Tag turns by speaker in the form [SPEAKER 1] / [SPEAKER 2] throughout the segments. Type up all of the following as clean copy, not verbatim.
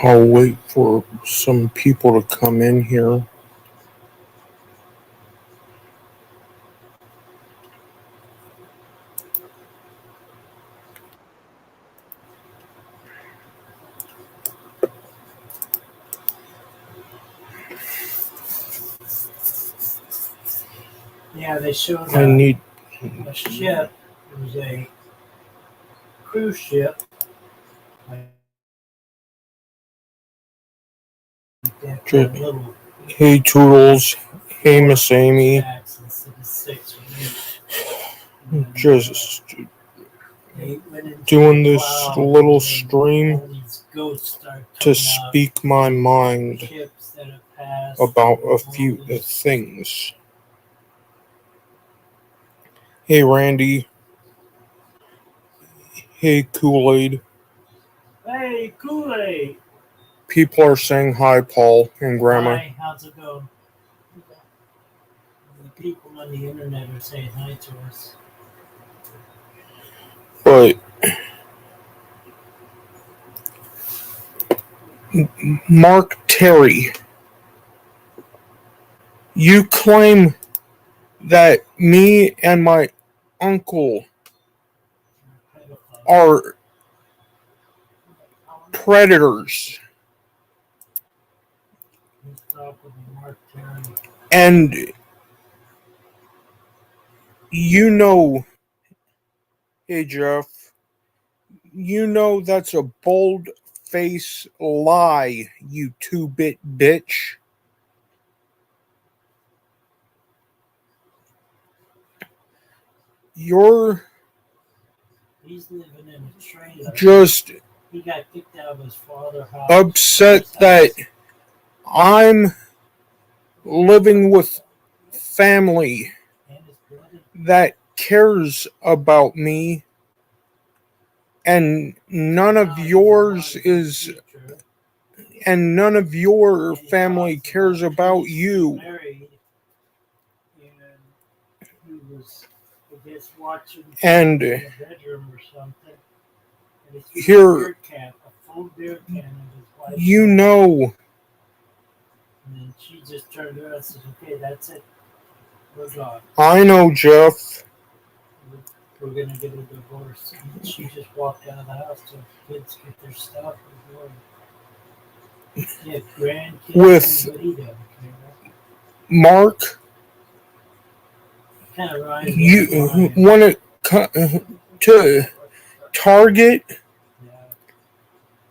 [SPEAKER 1] I'll wait for some people to come in here.
[SPEAKER 2] Yeah, they showed
[SPEAKER 1] I need.
[SPEAKER 2] a ship. It was a cruise ship. Like that little
[SPEAKER 1] Hey Toodles. Hey Miss Amy.
[SPEAKER 2] stacks instead of 6 or 8.
[SPEAKER 1] Just
[SPEAKER 2] They went into
[SPEAKER 1] doing
[SPEAKER 2] the
[SPEAKER 1] this
[SPEAKER 2] cloud,
[SPEAKER 1] little
[SPEAKER 2] and
[SPEAKER 1] stream
[SPEAKER 2] all these ghosts start
[SPEAKER 1] to
[SPEAKER 2] coming
[SPEAKER 1] speak my
[SPEAKER 2] out.
[SPEAKER 1] mind
[SPEAKER 2] Ships that have passed,
[SPEAKER 1] about a
[SPEAKER 2] all
[SPEAKER 1] few
[SPEAKER 2] this.
[SPEAKER 1] things. Hey Randy. Hey Kool-Aid.
[SPEAKER 2] Hey, Kool-Aid.
[SPEAKER 1] People are saying hi, Paul and Grandma.
[SPEAKER 2] Hi, how's it going? The people on the internet are saying hi to us.
[SPEAKER 1] But Mark Terry, you claim that me and my uncle are predators. And you know, hey Jeff, you know that's a bold face lie, you 2-bit bitch. You're
[SPEAKER 2] He's living in a trailer.
[SPEAKER 1] Just
[SPEAKER 2] he got kicked out of his father's house.
[SPEAKER 1] Upset that I'm living with family that cares about me, and none of your family cares about you. And here, you know,
[SPEAKER 2] and she just turned around and said, "Okay, that's it. We're gone.
[SPEAKER 1] I know, Jeff.
[SPEAKER 2] We're gonna get a divorce." And she just walked out of the house so kids get their stuff and yeah, grandkids.
[SPEAKER 1] With Mark, you want to target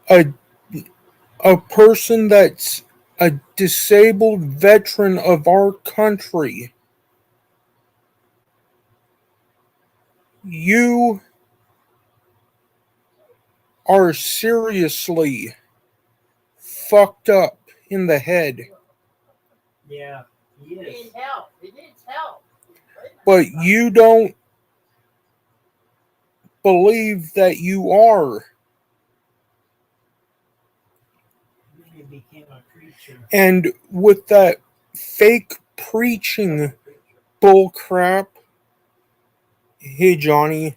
[SPEAKER 1] a person that's a disabled veteran of our country. You are seriously fucked up in the head.
[SPEAKER 2] Yeah, he is. He needs help. He needs help.
[SPEAKER 1] But you don't believe that you are.
[SPEAKER 2] He became a preacher.
[SPEAKER 1] And with that fake preaching bullcrap, hey Johnny,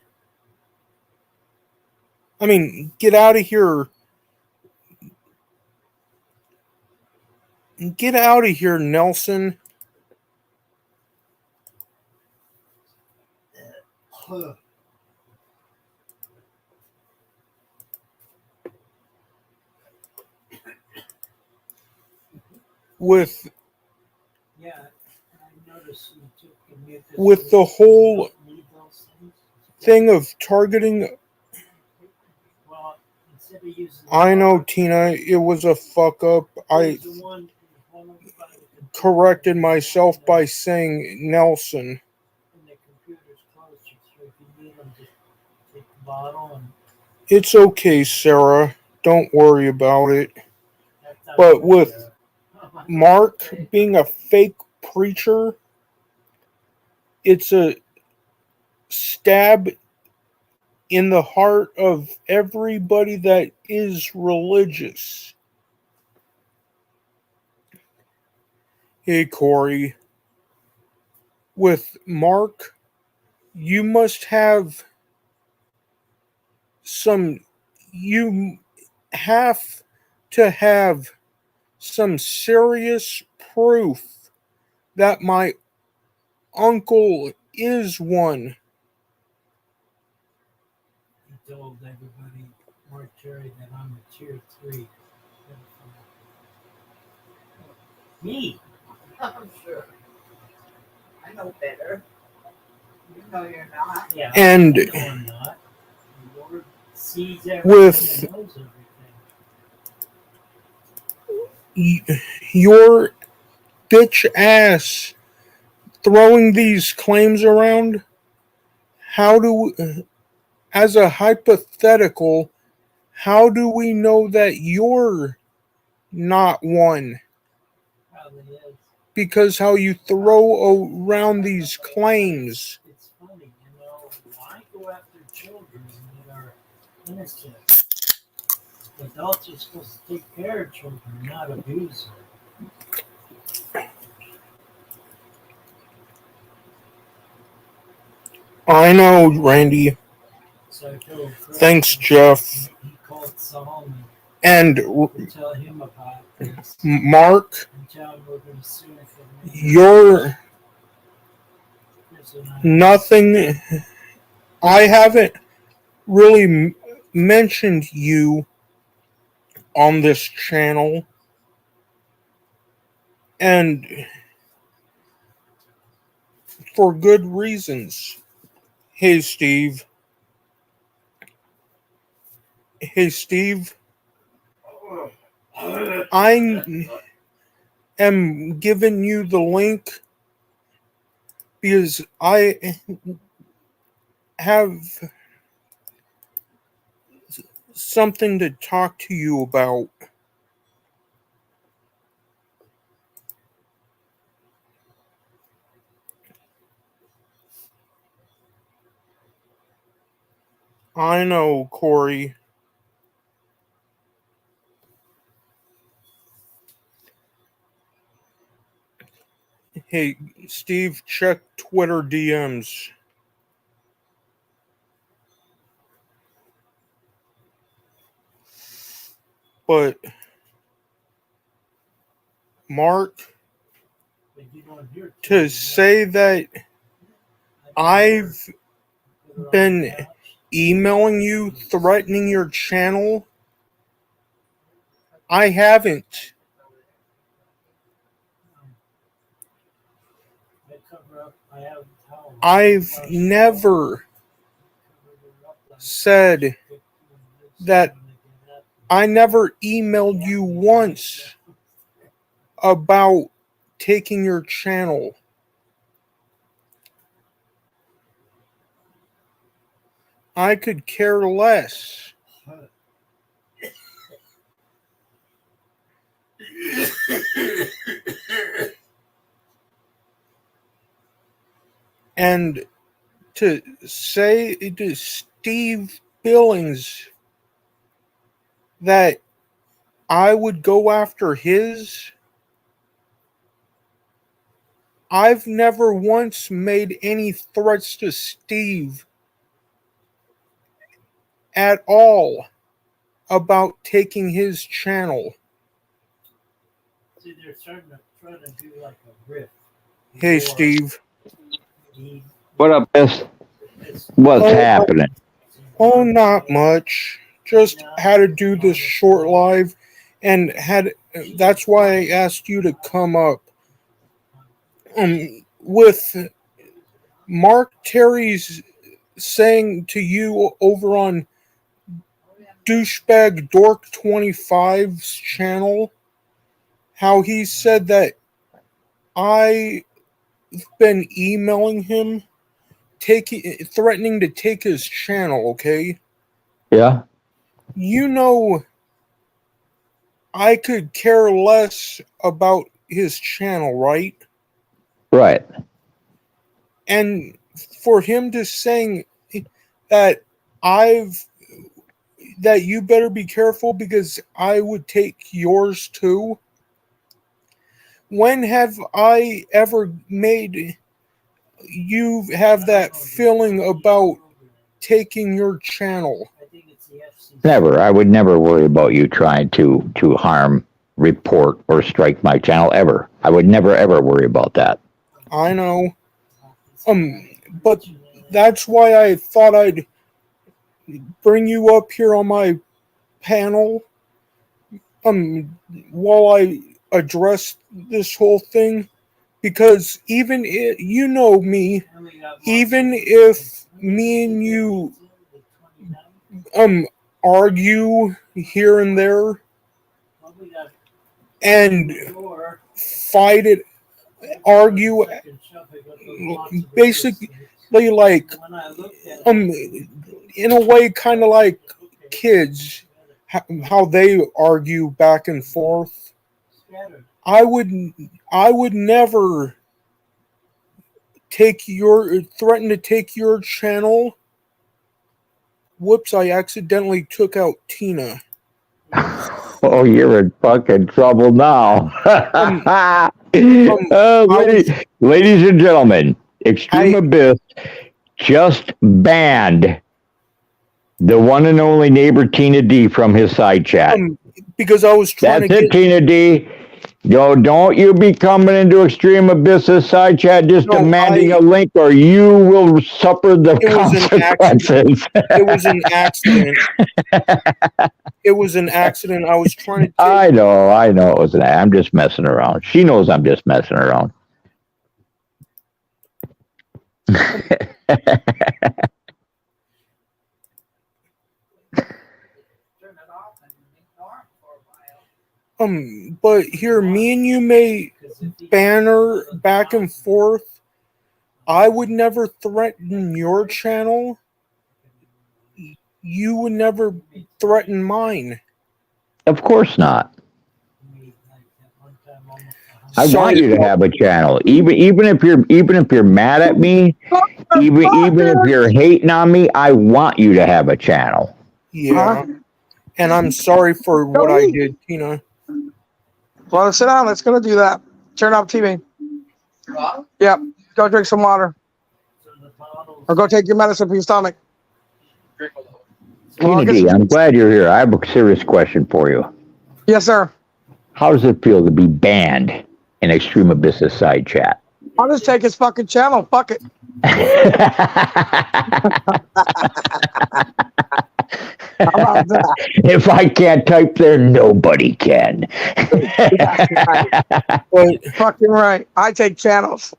[SPEAKER 1] I mean, get out of here. Get out of here, Nelson. With the whole thing of targeting, I know, Tina, it was a fuck up. I corrected myself by saying Nelson. It's okay, Sarah. Don't worry about it. But with Mark being a fake preacher, it's a stab in the heart of everybody that is religious. Hey, Corey. With Mark, you must have some. You have to have some serious proof that my uncle is one.
[SPEAKER 2] He told everybody, Mark Terry, that I'm a tier 3. Me?
[SPEAKER 3] I'm sure. I know better. You know you're not.
[SPEAKER 2] Yeah.
[SPEAKER 1] And
[SPEAKER 2] I know I'm not. The Lord sees everything
[SPEAKER 1] with
[SPEAKER 2] and knows everything.
[SPEAKER 1] your bitch ass throwing these claims around, how do, as a hypothetical, how do we know that you're not one?
[SPEAKER 2] Probably is.
[SPEAKER 1] Because how you throw around these claims.
[SPEAKER 2] It's funny, you know, why go after children that are innocent? Adults are supposed to take care of children, not abuse them.
[SPEAKER 1] I know, Randy.
[SPEAKER 2] So I told Chris,
[SPEAKER 1] Thanks, Jeff.
[SPEAKER 2] he called Solomon
[SPEAKER 1] And
[SPEAKER 2] to tell him about this.
[SPEAKER 1] Mark,
[SPEAKER 2] And tell him we're going to sue him for
[SPEAKER 1] you're nothing. I haven't really mentioned you on this channel. And for good reasons. Hey, Steve. Hey, Steve. I am giving you the link because I have something to talk to you about. I know, Corey. Hey, Steve, check Twitter DMs. But, Mark, to say that I've been emailing you, threatening your channel, I haven't. I've never said that. I never emailed you once about taking your channel. I could care less. And to say to Steve Billings that I would go after his, I've never once made any threats to Steve at all about taking his channel.
[SPEAKER 2] See, they're starting to try to do like a riff.
[SPEAKER 1] Hey, Steve.
[SPEAKER 4] What up, miss? What's happening?
[SPEAKER 1] Oh, not much. Just had to do this short live, and that's why I asked you to come up. With Mark Terry's saying to you over on Douchebag Dork 25's channel, how he said that I've been emailing him, threatening to take his channel, okay?
[SPEAKER 4] Yeah.
[SPEAKER 1] You know, I could care less about his channel, right?
[SPEAKER 4] Right.
[SPEAKER 1] And for him to saying that that you better be careful because I would take yours too. When have I ever made you have that feeling about taking your channel?
[SPEAKER 2] I think it's the FCC.
[SPEAKER 4] Never. I would never worry about you trying to harm, report, or strike my channel ever. I would never ever worry about that.
[SPEAKER 1] I know. But that's why I thought I'd bring you up here on my panel, while I address this whole thing, because even if, you know me, even if me and you argue here and there and fight it, argue, basically like in a way kind of like kids, how they argue back and forth. I would never threaten to take your channel. Whoops, I accidentally took out Tina.
[SPEAKER 4] Oh, you're in fucking trouble now. Ladies and gentlemen, Extreme Abyss just banned the one and only neighbor Tina D from his side chat.
[SPEAKER 1] Because I was trying
[SPEAKER 4] That's it, Tina D. Yo, don't you be coming into Extreme Abyss's side chat just demanding a link, or you will suffer the consequences.
[SPEAKER 1] It was an accident. It was an accident. I was trying to.
[SPEAKER 4] I know it was an. I'm just messing around. She knows I'm just messing around.
[SPEAKER 1] But here, me and you may banter back and forth. I would never threaten your channel. You would never threaten mine.
[SPEAKER 4] Of course not. I want you to have a channel, even if you're mad at me, even if you're hating on me. I want you to have a channel.
[SPEAKER 1] Yeah, and I'm sorry for what I did, Tina.
[SPEAKER 5] Well, sit down. Let's go do that. Turn off TV. Yep. Go drink some water, or go take your medicine for your stomach.
[SPEAKER 4] Tina D, I'm glad you're here. I have a serious question for you.
[SPEAKER 5] Yes, sir.
[SPEAKER 4] How does it feel to be banned in Extreme Abyss's side chat?
[SPEAKER 5] I'll just take his fucking channel. Fuck it. How about that?
[SPEAKER 4] If I can't type there, nobody can.
[SPEAKER 5] Fucking right. I take channels,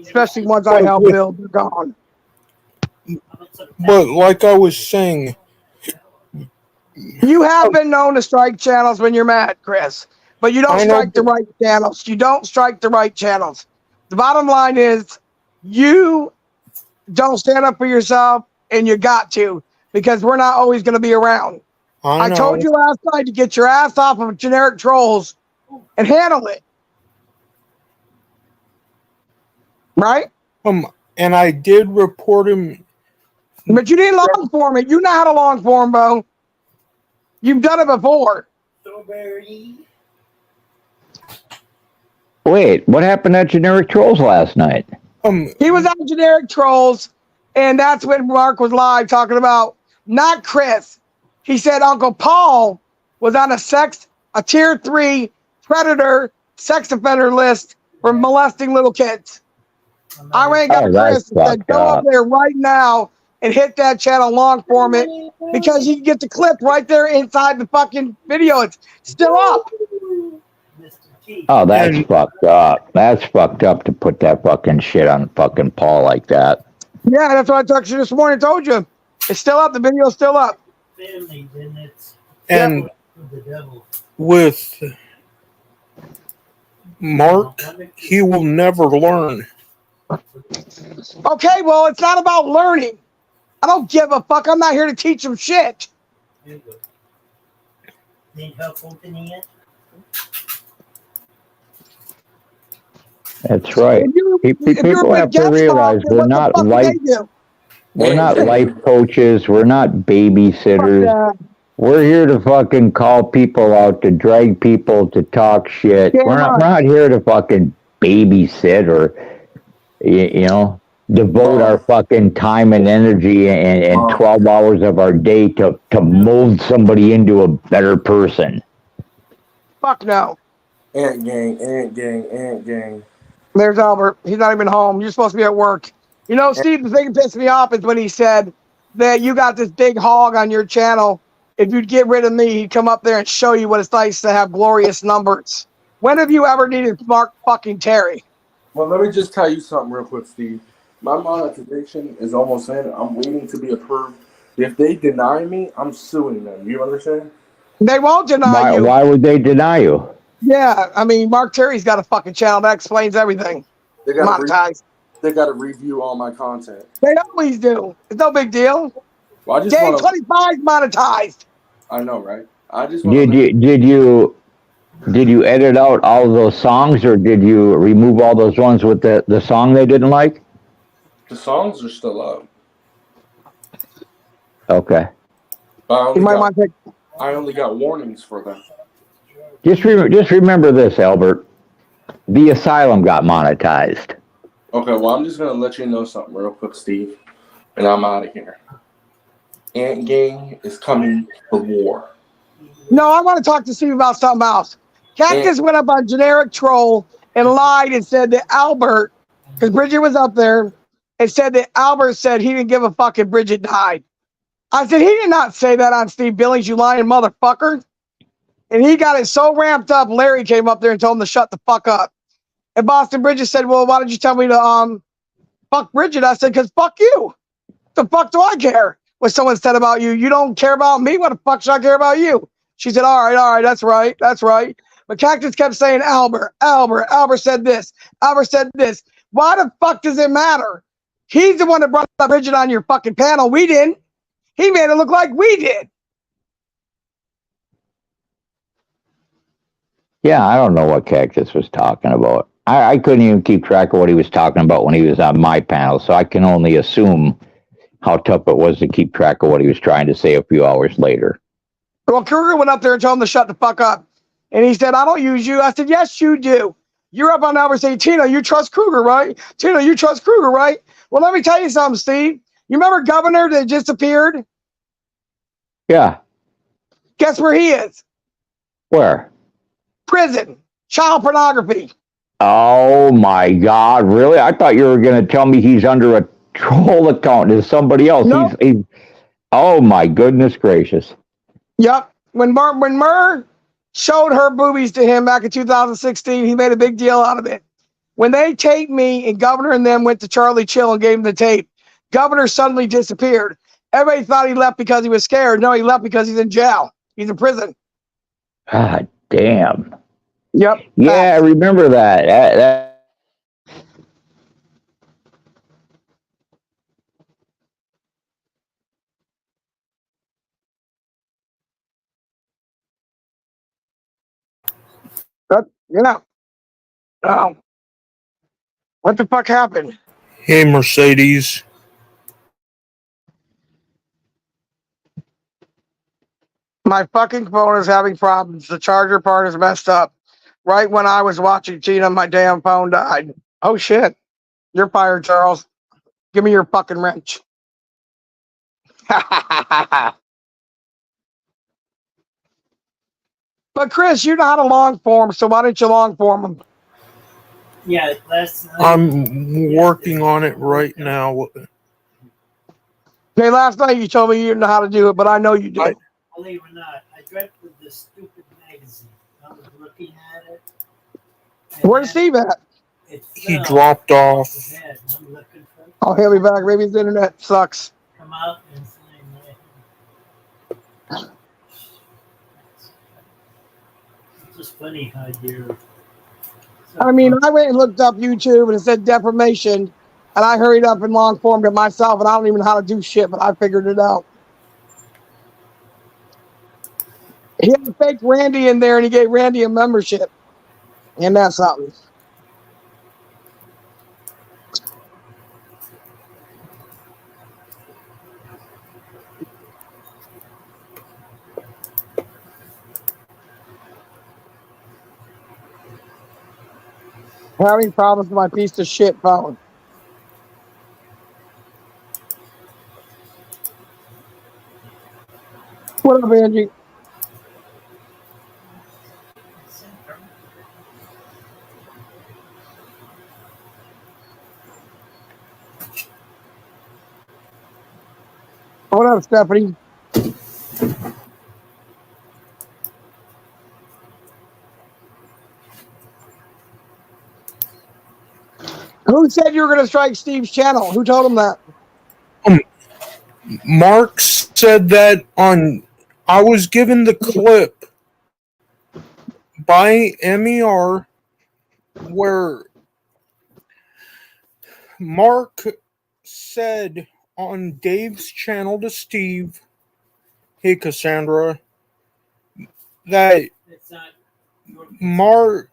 [SPEAKER 5] especially ones I help build. They're gone.
[SPEAKER 1] But like I was saying,
[SPEAKER 5] you have been known to strike channels when you're mad, Chris, but you don't strike the right channels. You don't strike the right channels. The bottom line is you don't stand up for yourself, and you got to, because we're not always going to be around. I told you last night to get your ass off of generic trolls and handle it. Right?
[SPEAKER 1] And I did report him.
[SPEAKER 5] But you didn't long form it. You know how to long form, Bo. You've done it before.
[SPEAKER 4] Wait, what happened at Generic Trolls last night?
[SPEAKER 5] He was on Generic Trolls, and that's when Mark was live talking about, not Chris. He said Uncle Paul was on a tier 3 predator sex offender list for molesting little kids. I went and got Chris and said, go up there right now and hit that channel, long form it, because you can get the clip right there inside the fucking video. It's still up.
[SPEAKER 4] Oh, that's fucked up. That's fucked up to put that fucking shit on fucking Paul like that.
[SPEAKER 5] Yeah, that's what I talked to you this morning. Told you. It's still up. The video's still up.
[SPEAKER 1] And with Mark, he will never learn.
[SPEAKER 5] Okay, well, it's not about learning. I don't give a fuck. I'm not here to teach him shit.
[SPEAKER 2] Need help opening it?
[SPEAKER 4] That's right. People have to realize we're not life coaches. We're not babysitters. We're here to fucking call people out, to drag people, to talk shit. We're not here to fucking babysit or, you know. devote our fucking time and energy and 12 hours of our day to mold somebody into a better person.
[SPEAKER 5] Fuck no.
[SPEAKER 6] Ant gang, ant gang, ant gang.
[SPEAKER 5] There's Albert. He's not even home. You're supposed to be at work. You know, Steve, the thing that pissed me off is when he said that you got this big hog on your channel. If you'd get rid of me, he'd come up there and show you what it's like to have glorious numbers. When have you ever needed Mark fucking Terry?
[SPEAKER 6] Well, let me just tell you something real quick, Steve. My monetization is almost in. I'm waiting to be approved. If they deny me, I'm suing them. You understand?
[SPEAKER 5] They won't deny you.
[SPEAKER 4] Why would they deny you?
[SPEAKER 5] Yeah, I mean, Mark Terry's got a fucking channel. That explains everything.
[SPEAKER 6] They got
[SPEAKER 5] Monetized.
[SPEAKER 6] to review all my content.
[SPEAKER 5] They always do. It's no big deal.
[SPEAKER 6] Well, I just
[SPEAKER 5] Day
[SPEAKER 6] want
[SPEAKER 5] 25 monetized.
[SPEAKER 6] I know, right? I just
[SPEAKER 4] Did you edit out all those songs, or did you remove all those ones with the song they didn't like?
[SPEAKER 6] The songs are still up.
[SPEAKER 4] Okay.
[SPEAKER 6] But I only got warnings for them.
[SPEAKER 4] Just remember this, Albert. The Asylum got monetized.
[SPEAKER 6] Okay, well, I'm just going to let you know something real quick, Steve, and I'm out of here. Ant Gang is coming for war.
[SPEAKER 5] No, I want to talk to Steve about something else. Cactus went up on Generic Troll and lied and said that Albert, because Bridget was up there, and said that Albert said he didn't give a fuck if Bridget died. I said, he did not say that on Steve Billings, you lying motherfucker. And he got it so ramped up, Larry came up there and told him to shut the fuck up. And Boston Bridget said, well, why did you tell me to fuck Bridget? I said, because fuck you. The fuck do I care what someone said about you? You don't care about me? What the fuck should I care about you? She said, all right, that's right. But Cactus kept saying, Albert said this. Albert said this. Why the fuck does it matter? He's the one that brought up Bridget on your fucking panel. We didn't. He made it look like we did.
[SPEAKER 4] Yeah, I don't know what Cactus was talking about. I couldn't even keep track of what he was talking about when he was on my panel, so I can only assume how tough it was to keep track of what he was trying to say a few hours later.
[SPEAKER 5] Well, Kruger went up there and told him to shut the fuck up. And he said, I don't use you. I said, yes, you do. You're up on Albert saying, Tina, you trust Kruger, right? Tina, you trust Kruger, right? Well, let me tell you something, Steve. You remember Governor that just appeared?
[SPEAKER 4] Yeah.
[SPEAKER 5] Guess where he is?
[SPEAKER 4] Where?
[SPEAKER 5] Prison. Child pornography.
[SPEAKER 4] Oh my God! Really? I thought you were going to tell me he's under a troll account as somebody else.
[SPEAKER 5] No.
[SPEAKER 4] He's oh my goodness gracious!
[SPEAKER 5] Yep. When Murr showed her boobies to him back in 2016, he made a big deal out of it. When they taped me and Governor and them went to Charlie Chill and gave him the tape, Governor suddenly disappeared. Everybody thought he left because he was scared. No, he left because he's in jail. He's in prison.
[SPEAKER 4] God damn.
[SPEAKER 5] Yep.
[SPEAKER 4] Yeah, I remember that.
[SPEAKER 5] Yeah. What the fuck happened?
[SPEAKER 1] Hey, Mercedes.
[SPEAKER 5] My fucking phone is having problems. The charger part is messed up. Right when I was watching Tina, my damn phone died. Oh shit. You're fired, Charles. Give me your fucking wrench. But Chris, you know how to long form, so why don't you long form them?
[SPEAKER 2] Yeah,
[SPEAKER 1] I'm working on it right now.
[SPEAKER 5] Okay, last night you told me you didn't know how to do it, but I know you do.
[SPEAKER 2] Believe it or not, I read through this stupid magazine. I was looking at it.
[SPEAKER 5] Where's Steve at?
[SPEAKER 1] He dropped off.
[SPEAKER 2] I'm looking for it.
[SPEAKER 5] Oh, he'll be back. Maybe his internet sucks.
[SPEAKER 2] Come out and find it's just funny how you're.
[SPEAKER 5] I mean, I went and looked up YouTube and it said defamation, and I hurried up and long formed it myself, and I don't even know how to do shit, but I figured it out. He had to fake Randy in there, and he gave Randy a membership. And that's something. Having problems with my piece of shit phone. What up, Angie? What up, Stephanie? Who said you were going to strike Steve's channel? Who told him that?
[SPEAKER 1] Mark said that I was given the clip by MER where Mark said on Dave's channel to Steve, "Hey Cassandra," that
[SPEAKER 2] It's not your
[SPEAKER 1] Mark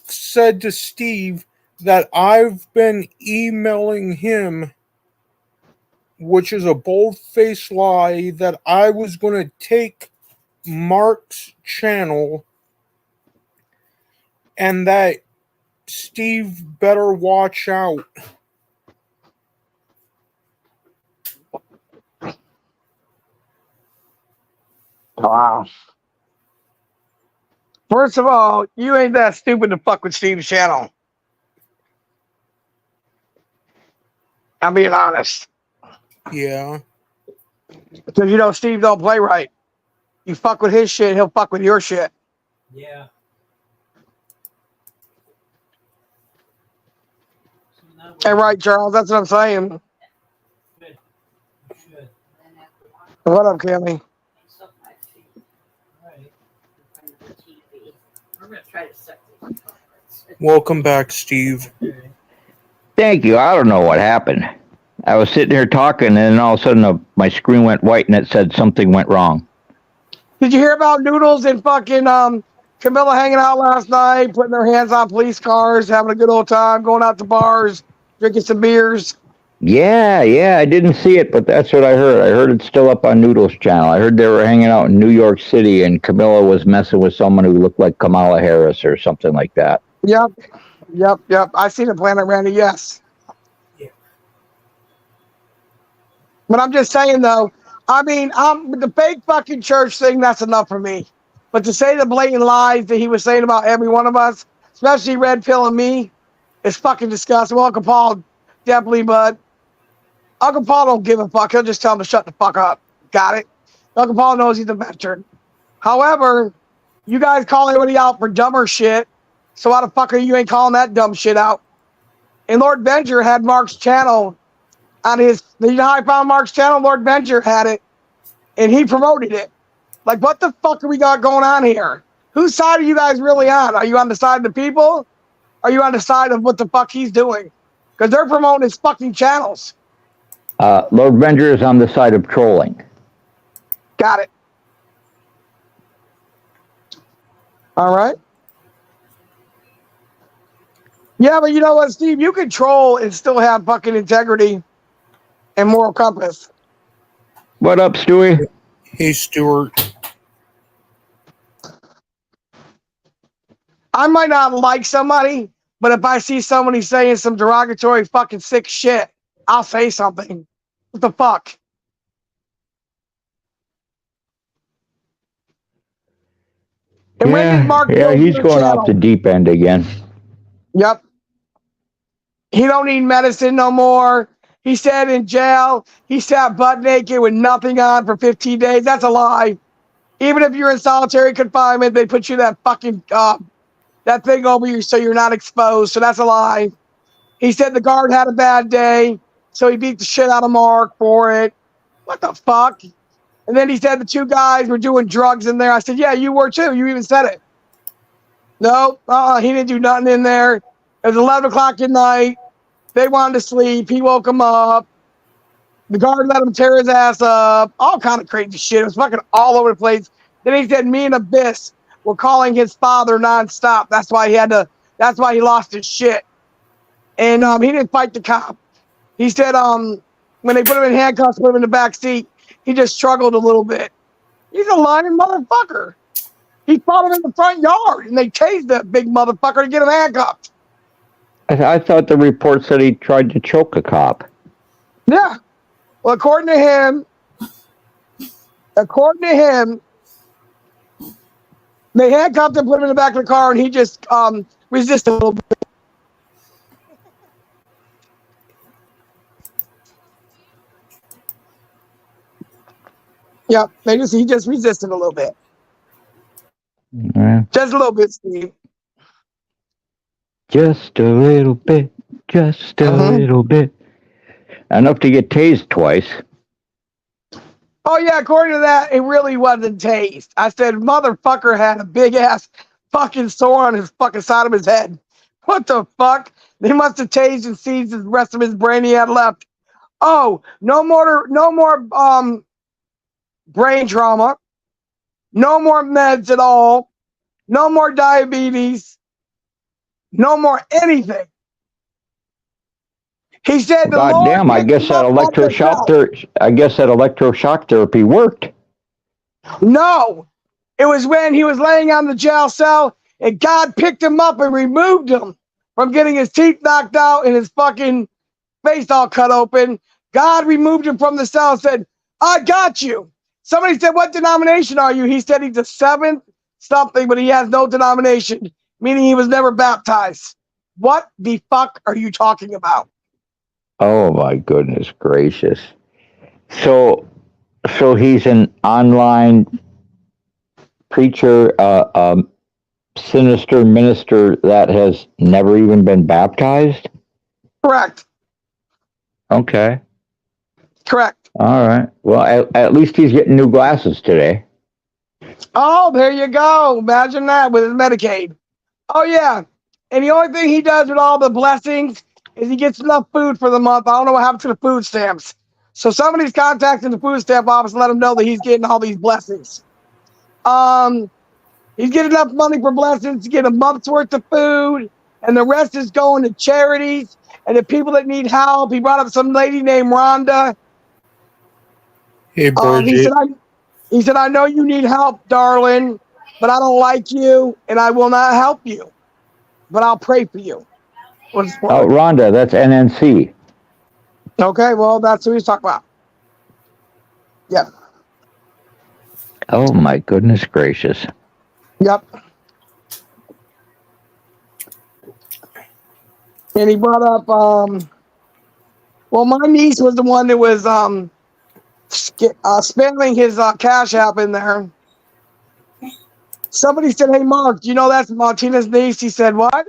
[SPEAKER 1] said to Steve that I've been emailing him, which is a bold-faced lie, that I was going to take Mark's channel and that Steve better watch out.
[SPEAKER 5] Wow. First of all, you ain't that stupid to fuck with Steve's channel. I'm being honest.
[SPEAKER 1] Yeah.
[SPEAKER 5] Because you know Steve don't play right. You fuck with his shit, he'll fuck with your shit.
[SPEAKER 2] Yeah. So now
[SPEAKER 5] Hey, right, Charles, that's what I'm saying.
[SPEAKER 2] Good. You should.
[SPEAKER 3] And after one,
[SPEAKER 5] What up, Cammy?
[SPEAKER 3] I suck my feet
[SPEAKER 2] Right.
[SPEAKER 3] in front of the TV. I'm gonna try to suck these chocolates.
[SPEAKER 1] Welcome back, Steve.
[SPEAKER 2] Okay.
[SPEAKER 4] Thank you. I don't know what happened. I was sitting here talking, and then all of a sudden my screen went white, and it said something went wrong.
[SPEAKER 5] Did you hear about Noodles and fucking Camilla hanging out last night, putting their hands on police cars, having a good old time, going out to bars, drinking some beers?
[SPEAKER 4] Yeah, I didn't see it, but that's what I heard. I heard it's still up on Noodle's channel. I heard they were hanging out in New York City, and Camilla was messing with someone who looked like Kamala Harris or something like that.
[SPEAKER 5] Yep. I seen it, Planet Randy, yes.
[SPEAKER 2] Yeah.
[SPEAKER 5] But I'm just saying, though, I mean, the fake fucking church thing, that's enough for me. But to say the blatant lies that he was saying about every one of us, especially Red Pill and me, is fucking disgusting. Well, Uncle Paul, definitely, but Uncle Paul don't give a fuck. He'll just tell him to shut the fuck up. Got it? Uncle Paul knows he's a veteran. However, you guys call everybody out for dumber shit, so why the fuck are you ain't calling that dumb shit out? And Lord Venger had Mark's channel on his, you know how I found Mark's channel? Lord Venger had it, and he promoted it. Like, what the fuck are we got going on here? Whose side are you guys really on? Are you on the side of the people? Are you on the side of what the fuck he's doing? Because they're promoting his fucking channels.
[SPEAKER 4] Lord Venger is on the side of trolling.
[SPEAKER 5] Got it. All right. Yeah, but you know what, Steve? You can troll and still have fucking integrity and moral compass.
[SPEAKER 4] What up, Stewie?
[SPEAKER 1] Hey, Stuart.
[SPEAKER 5] I might not like somebody, but if I see somebody saying some derogatory fucking sick shit, I'll say something. What the fuck? And when did Mark build
[SPEAKER 4] he's
[SPEAKER 5] your
[SPEAKER 4] going
[SPEAKER 5] channel?
[SPEAKER 4] off the deep end again.
[SPEAKER 5] Yep. He don't need medicine no more. He said in jail, he sat butt naked with nothing on for 15 days. That's a lie. Even if you're in solitary confinement, they put you that fucking that thing over you so you're not exposed. So that's a lie. He said the guard had a bad day, so he beat the shit out of Mark for it. What the fuck? And then he said the two guys were doing drugs in there. I said, yeah, you were too. You even said it. No, he didn't do nothing in there. It was 11 o'clock at night. They wanted to sleep. He woke him up. The guard let him tear his ass up. All kind of crazy shit. It was fucking all over the place. Then he said me and Abyss were calling his father nonstop. That's why he lost his shit. And he didn't fight the cop. He said when they put him in handcuffs, put him in the back seat, he just struggled a little bit. He's a lying motherfucker. He fought him in the front yard, and they tased that big motherfucker to get him handcuffed.
[SPEAKER 4] I thought the report said he tried to choke a cop.
[SPEAKER 5] Yeah. Well, according to him, According to him, they handcuffed him, put him in the back of the car, and he just resisted a little bit. Yep, he just resisted a little bit.
[SPEAKER 4] Yeah.
[SPEAKER 5] Just a little bit, Steve.
[SPEAKER 4] Just a little bit. Just a little bit. Enough to get tased twice.
[SPEAKER 5] Oh, yeah, according to that, it really wasn't tased. I said, motherfucker had a big ass fucking sore on his fucking side of his head. What the fuck? They must have tased and seized the rest of his brain he had left. Oh, no more brain trauma. No more meds at all. No more diabetes. No more anything. He said, "The
[SPEAKER 4] God
[SPEAKER 5] Lord
[SPEAKER 4] damn! I
[SPEAKER 5] picked
[SPEAKER 4] guess
[SPEAKER 5] him
[SPEAKER 4] that
[SPEAKER 5] up off the
[SPEAKER 4] electroshock
[SPEAKER 5] shelf."
[SPEAKER 4] I guess that electroshock therapy worked.
[SPEAKER 5] No, it was when he was laying on the jail cell, and God picked him up and removed him from getting his teeth knocked out and his fucking face all cut open. God removed him from the cell and said, "I got you." Somebody said, "What denomination are you?" He said he's a seventh something, but he has no denomination, meaning he was never baptized. What the fuck are you talking about?
[SPEAKER 4] Oh my goodness gracious! So he's an online preacher, sinister minister that has never even been baptized.
[SPEAKER 5] Correct.
[SPEAKER 4] Okay.
[SPEAKER 5] Correct.
[SPEAKER 4] All right. Well, at least he's getting new glasses today.
[SPEAKER 5] Oh, there you go. Imagine that with his Medicaid. Oh, yeah. And the only thing he does with all the blessings is he gets enough food for the month. I don't know what happened to the food stamps. So somebody's contacting the food stamp office and let him know that he's getting all these blessings. He's getting enough money for blessings to get a month's worth of food, and the rest is going to charities and the people that need help. He brought up some lady named Rhonda.
[SPEAKER 1] Hey, Bridget.
[SPEAKER 5] He said, "I know you need help, darling, but I don't like you, and I will not help you. But I'll pray for you."
[SPEAKER 4] Oh, Rhonda, that's NNC.
[SPEAKER 5] Okay, well, that's who he's talking about. Yep.
[SPEAKER 4] Oh my goodness gracious.
[SPEAKER 5] Yep. And he brought up, well, my niece was the one that was spamming his Cash App in there. Somebody said, "Hey, Mark, do you know that's Tina's niece?" He said, "What?"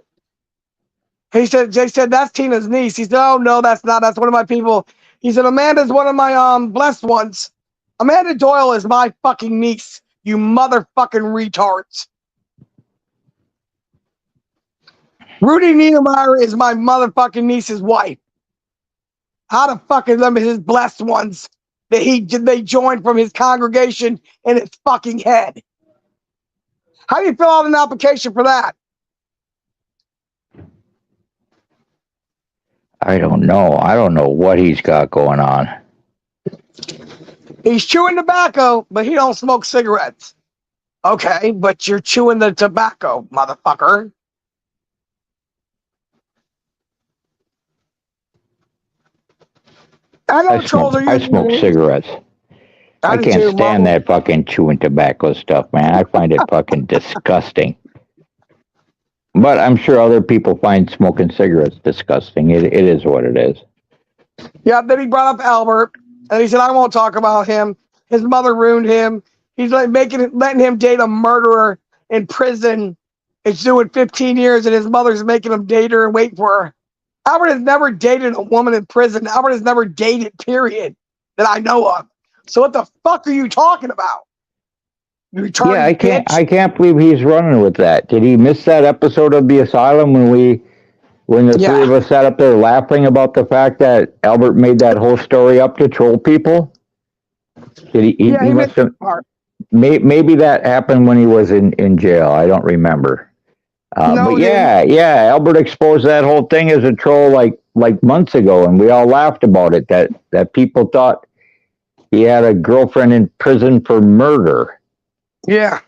[SPEAKER 5] They said, "That's Tina's niece." He said, "Oh, no, that's not. That's one of my people." He said, "Amanda's one of my blessed ones. Amanda Doyle is my fucking niece, you motherfucking retards. Rudy Niedermeyer is my motherfucking niece's wife. How the fuck is them his blessed ones that they joined from his congregation in his fucking head? How do you fill out an application for that?"
[SPEAKER 4] I don't know. I don't know what he's got going on.
[SPEAKER 5] He's chewing tobacco, but he don't smoke cigarettes. Okay, but you're chewing the tobacco, motherfucker. I know trolls are
[SPEAKER 4] I
[SPEAKER 5] using
[SPEAKER 4] smoke
[SPEAKER 5] it.
[SPEAKER 4] cigarettes. I
[SPEAKER 5] do
[SPEAKER 4] can't
[SPEAKER 5] too,
[SPEAKER 4] stand
[SPEAKER 5] Mom.
[SPEAKER 4] that fucking chewing tobacco stuff, man. I find it fucking disgusting. But I'm sure other people find smoking cigarettes disgusting. It is what it is.
[SPEAKER 5] Yeah, then he brought up Albert, and he said, "I won't talk about him. His mother ruined him. He's like letting him date a murderer in prison. It's doing 15 years, and his mother's making him date her and wait for her." Albert has never dated a woman in prison. Albert has never dated, period, that I know of. So what the fuck are you talking about? You retarded
[SPEAKER 4] Yeah,
[SPEAKER 5] bitch.
[SPEAKER 4] I can't believe he's running with that. Did he miss that episode of The Asylum when the three of us sat up there laughing about the fact that Albert made that whole story up to troll people? Did he must have. Maybe that happened when he was in jail. I don't remember. But yeah, Albert exposed that whole thing as a troll like months ago, and we all laughed about it. That people thought he had a girlfriend in prison for murder.
[SPEAKER 5] Yeah.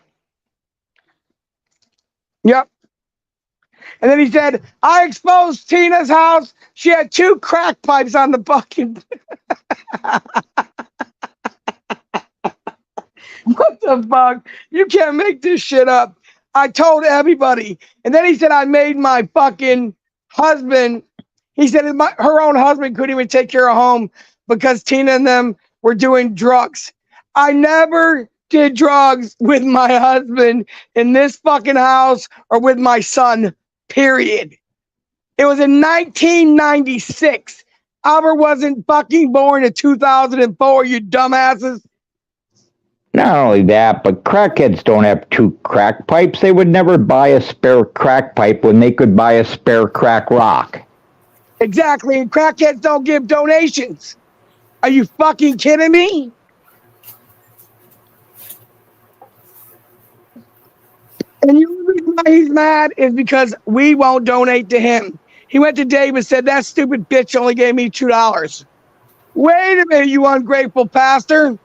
[SPEAKER 5] Yep. And then he said, "I exposed Tina's house. She had 2 crack pipes on the fucking." What the fuck? You can't make this shit up. I told everybody. And then he said I made my fucking husband. He said her own husband couldn't even take care of home because Tina and them were doing drugs. I never did drugs with my husband in this fucking house or with my son, period. It was in 1996. Albert wasn't fucking born in 2004, you dumbasses.
[SPEAKER 4] Not only that, but crackheads don't have two crack pipes. They would never buy a spare crack pipe when they could buy a spare crack rock.
[SPEAKER 5] Exactly, and crackheads don't give donations. Are you fucking kidding me? And the only reason why he's mad is because we won't donate to him. He went to Dave and said, that stupid bitch only gave me $2. Wait a minute, you ungrateful pastor.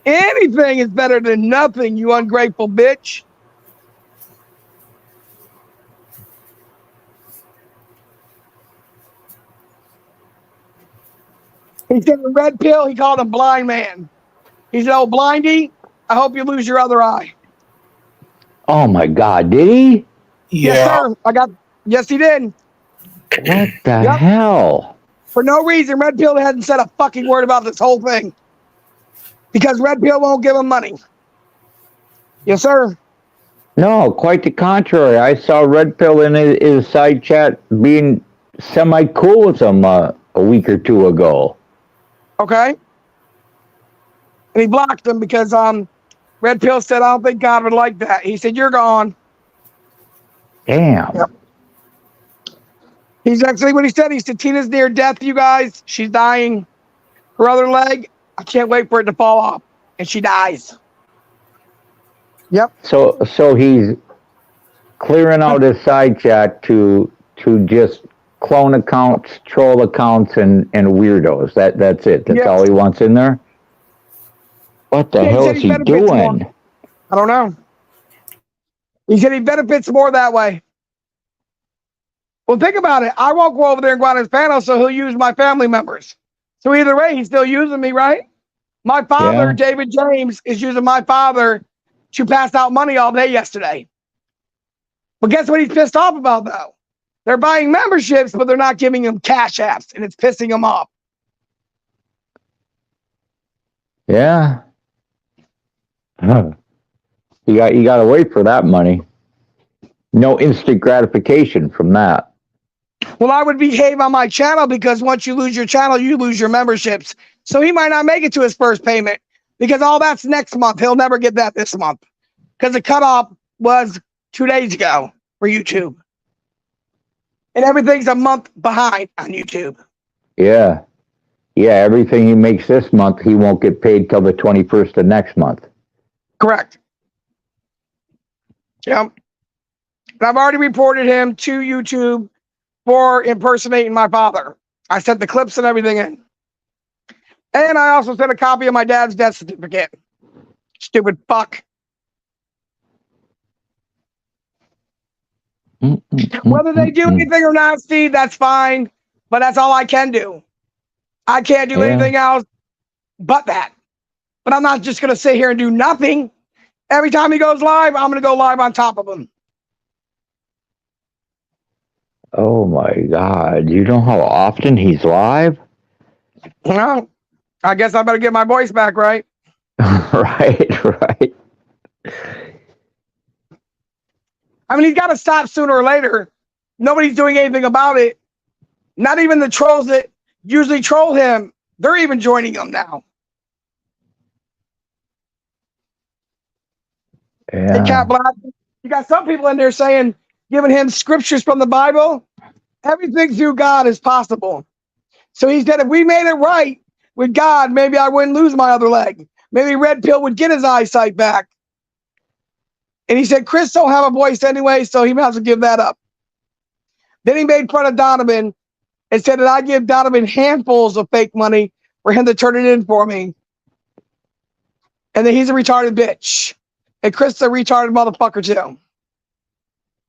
[SPEAKER 5] Anything is better than nothing, you ungrateful bitch. He said a red pill, he called him blind man. He said, oh, blindy, I hope you lose your other eye.
[SPEAKER 4] Oh my God, did he?
[SPEAKER 5] Yes, sir. Yes, he did.
[SPEAKER 4] What the hell?
[SPEAKER 5] For no reason, Red Pill hasn't said a fucking word about this whole thing. Because Red Pill won't give him money. Yes, sir.
[SPEAKER 4] No, quite the contrary. I saw Red Pill in his side chat being semi-cool with him a week or two ago.
[SPEAKER 5] Okay. And he blocked him because Red Pill said, I don't think God would like that. He said, you're gone.
[SPEAKER 4] Damn.
[SPEAKER 5] Yep. He's actually what he said. He said, Tina's near death, you guys. She's dying. Her other leg, I can't wait for it to fall off. And she dies. Yep.
[SPEAKER 4] So he's clearing out his side chat to just clone accounts, troll accounts, and weirdos. That's it. That's all he wants in there. What the hell is he doing?
[SPEAKER 5] I don't know. He said he benefits more that way. Well, think about it. I won't go over there and go on his panel, so he'll use my family members. So either way, he's still using me, right? My father, David James, is using my father to pass out money all day yesterday. But guess what he's pissed off about, though? They're buying memberships, but they're not giving him cash apps, and it's pissing him off.
[SPEAKER 4] Yeah. Huh. You got to wait for that money. No instant gratification from that.
[SPEAKER 5] Well, I would behave on my channel because once you lose your channel, you lose your memberships. So he might not make it to his first payment because all that's next month. He'll never get that this month because the cutoff was 2 days ago for YouTube. And everything's a month behind on YouTube.
[SPEAKER 4] Yeah. Yeah, everything he makes this month, he won't get paid till the 21st of next month.
[SPEAKER 5] Correct. Yep. And I've already reported him to YouTube for impersonating my father. I sent the clips and everything in. And I also sent a copy of my dad's death certificate. Stupid fuck. Whether they do anything or not, Steve, that's fine. But that's all I can do. I can't do anything else but that. But I'm not just going to sit here and do nothing. Every time he goes live, I'm going to go live on top of him.
[SPEAKER 4] Oh my God. You know how often he's live?
[SPEAKER 5] Well, I guess I better get my voice back, right?
[SPEAKER 4] Right.
[SPEAKER 5] I mean, he's got to stop sooner or later. Nobody's doing anything about it. Not even the trolls that usually troll him. They're even joining him now.
[SPEAKER 4] Yeah.
[SPEAKER 5] Hey, Cat Black, you got some people in there saying, giving him scriptures from the Bible. Everything through God is possible. So he said, if we made it right with God, maybe I wouldn't lose my other leg. Maybe Red Pill would get his eyesight back. And he said, Chris don't have a voice anyway, so he might as well give that up. Then he made fun of Donovan and said that I give Donovan handfuls of fake money for him to turn it in for me. And then he's a retarded bitch. And Chris is a retarded motherfucker too.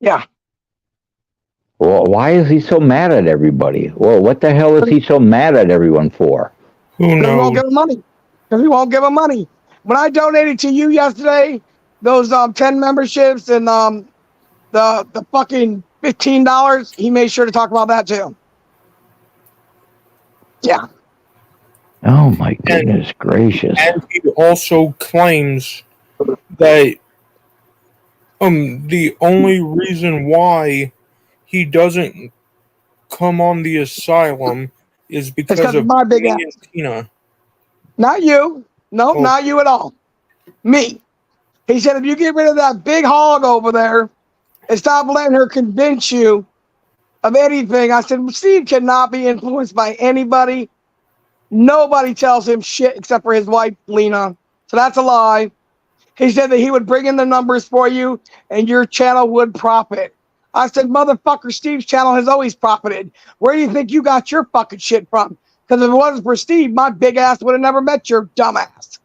[SPEAKER 5] Yeah.
[SPEAKER 4] Well, why is he so mad at everybody? Well, what the hell is he so mad at everyone for?
[SPEAKER 1] Who
[SPEAKER 5] Because he won't
[SPEAKER 1] knows?
[SPEAKER 5] give him money. Because he won't give him money. When I donated to you yesterday, those 10 memberships and the fucking $15, he made sure to talk about that too. Yeah.
[SPEAKER 4] Oh my goodness gracious.
[SPEAKER 1] And he also claims that the only reason why he doesn't come on the asylum is because
[SPEAKER 5] because of
[SPEAKER 1] of
[SPEAKER 5] my big
[SPEAKER 1] me
[SPEAKER 5] ass.
[SPEAKER 1] and Tina.
[SPEAKER 5] Not you. No,
[SPEAKER 1] Oh.
[SPEAKER 5] not you at all. Me. He said, if you get rid of that big hog over there and stop letting her convince you of anything, I said, Steve cannot be influenced by anybody. Nobody tells him shit except for his wife, Lena. So that's a lie. He said that he would bring in the numbers for you and your channel would profit. I said, motherfucker, Steve's channel has always profited. Where do you think you got your fucking shit from? Because if it wasn't for Steve, my big ass would have never met your dumb ass.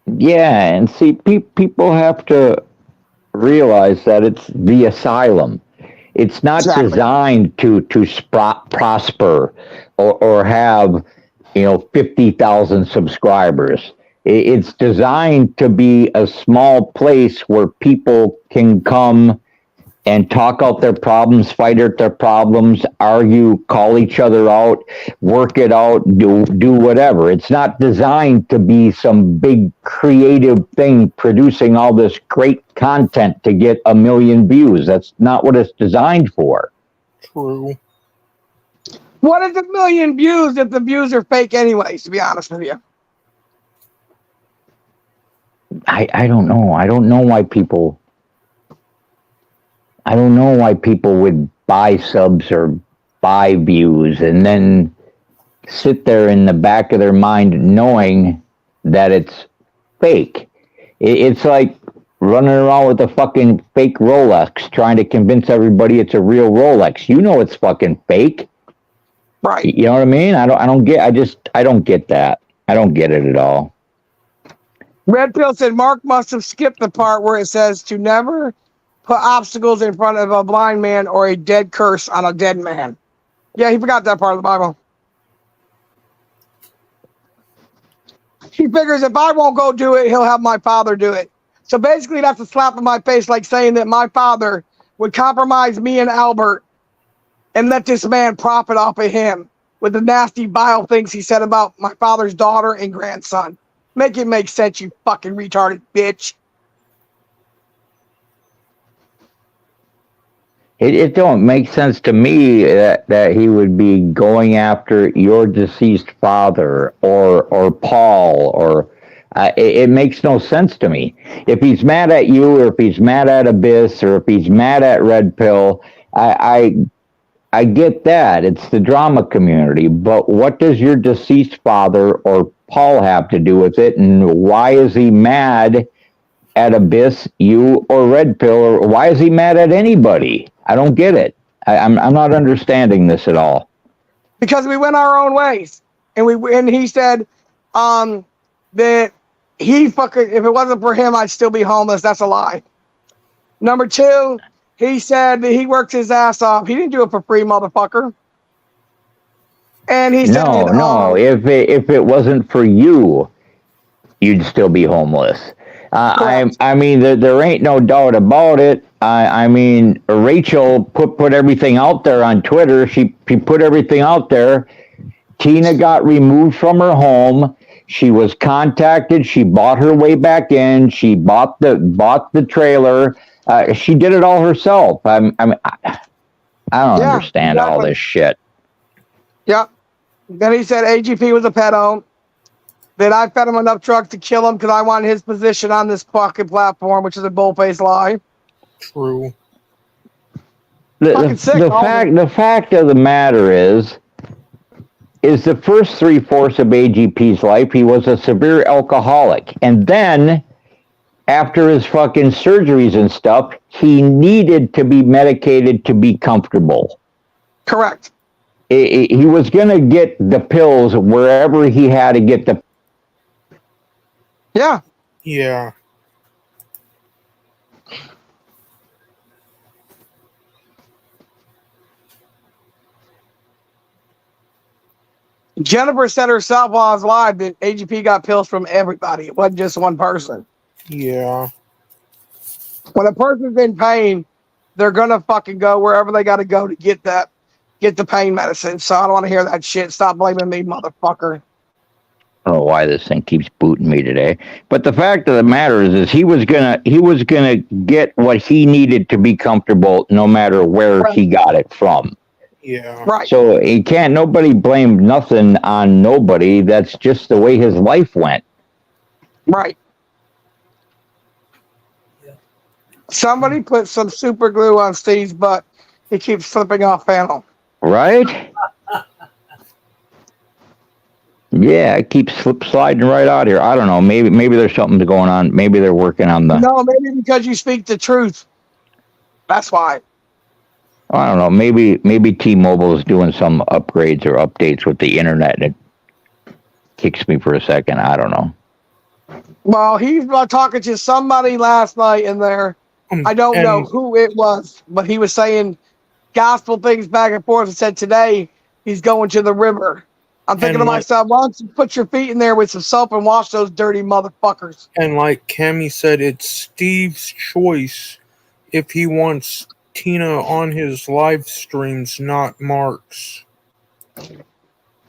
[SPEAKER 4] Yeah, and see, people have to realize that it's the asylum. It's not
[SPEAKER 5] Exactly.
[SPEAKER 4] designed to prosper or have 50,000 subscribers. It's designed to be a small place where people can come and talk out their problems, fight out their problems, argue, call each other out, work it out, do whatever. It's not designed to be some big creative thing producing all this great content to get 1 million views. That's not what it's designed for.
[SPEAKER 1] True.
[SPEAKER 5] What is 1 million views if the views are fake anyways, to be honest with you?
[SPEAKER 4] I don't know. I don't know why people would buy subs or buy views and then sit there in the back of their mind knowing that it's fake. It's like running around with a fucking fake Rolex trying to convince everybody it's a real Rolex. You know it's fucking fake.
[SPEAKER 5] Right.
[SPEAKER 4] You know what I mean? I don't get that. I don't get it at all.
[SPEAKER 5] Red Pill said Mark must have skipped the part where it says to never put obstacles in front of a blind man or a dead curse on a dead man. Yeah, he forgot that part of the Bible. He figures if I won't go do it, he'll have my father do it. So basically, that's a slap in my face, like saying that my father would compromise me and Albert and let this man profit off of him with the nasty, vile things he said about my father's daughter and grandson. Make it make sense, you fucking retarded bitch.
[SPEAKER 4] It don't make sense to me that he would be going after your deceased father or Paul or it makes no sense to me. If he's mad at you or if he's mad at Abyss or if he's mad at Red Pill, I get that. It's the drama community. But what does your deceased father or Paul have to do with it? And why is he mad at Abyss, you, or Red Pill? Or why is he mad at anybody? I don't get it. I'm not understanding this at all.
[SPEAKER 5] Because we went our own ways. And he said that he fucking, if it wasn't for him, I'd still be homeless. That's a lie. Number two, he said that he worked his ass off. He didn't do it for free, motherfucker. And he said,
[SPEAKER 4] No. If it wasn't for you, you'd still be homeless. I mean, there ain't no doubt about it. I mean, Rachel put everything out there on Twitter. She put everything out there. Tina got removed from her home. She was contacted. She bought her way back in. She bought the trailer. She did it all herself. I don't understand all this shit.
[SPEAKER 5] Yep. Then he said AGP was a pedo. That I fed him enough drugs to kill him because I wanted his position on this fucking platform, which is a bullface lie.
[SPEAKER 1] True.
[SPEAKER 4] The fact of the matter is the first 3/4 of AGP's life, he was a severe alcoholic. And then, after his fucking surgeries and stuff, he needed to be medicated to be comfortable.
[SPEAKER 5] Correct.
[SPEAKER 4] He was going to get the pills wherever he had to get the.
[SPEAKER 5] Yeah.
[SPEAKER 1] Yeah.
[SPEAKER 5] Jennifer said herself while I was live that AGP got pills from everybody. It wasn't just one person.
[SPEAKER 1] Yeah.
[SPEAKER 5] When a person's in pain, they're gonna fucking go wherever they gotta go to get the pain medicine. So I don't want to hear that shit. Stop blaming me, motherfucker.
[SPEAKER 4] I don't know why this thing keeps booting me today. But the fact of the matter is he was gonna get what he needed to be comfortable no matter where he got it from.
[SPEAKER 1] Yeah.
[SPEAKER 5] Right.
[SPEAKER 4] So he can't, nobody blamed nothing on nobody. That's just the way his life went.
[SPEAKER 5] Right. Somebody put some super glue on Steve's butt. He keeps slipping off panel.
[SPEAKER 4] Right? Yeah, it keeps sliding right out here. I don't know. Maybe there's something going on. Maybe they're working on the.
[SPEAKER 5] No, maybe because you speak the truth. That's why.
[SPEAKER 4] I don't know. Maybe T-Mobile is doing some upgrades or updates with the internet, and it kicks me for a second. I don't know.
[SPEAKER 5] Well, he's talking to somebody last night in there. I don't know who it was, but he was saying gospel things back and forth and said today he's going to the river. I'm thinking to myself, why don't you put your feet in there with some soap and wash those dirty motherfuckers?
[SPEAKER 1] And like Cammy said, it's Steve's choice if he wants Tina on his live streams, not Mark's.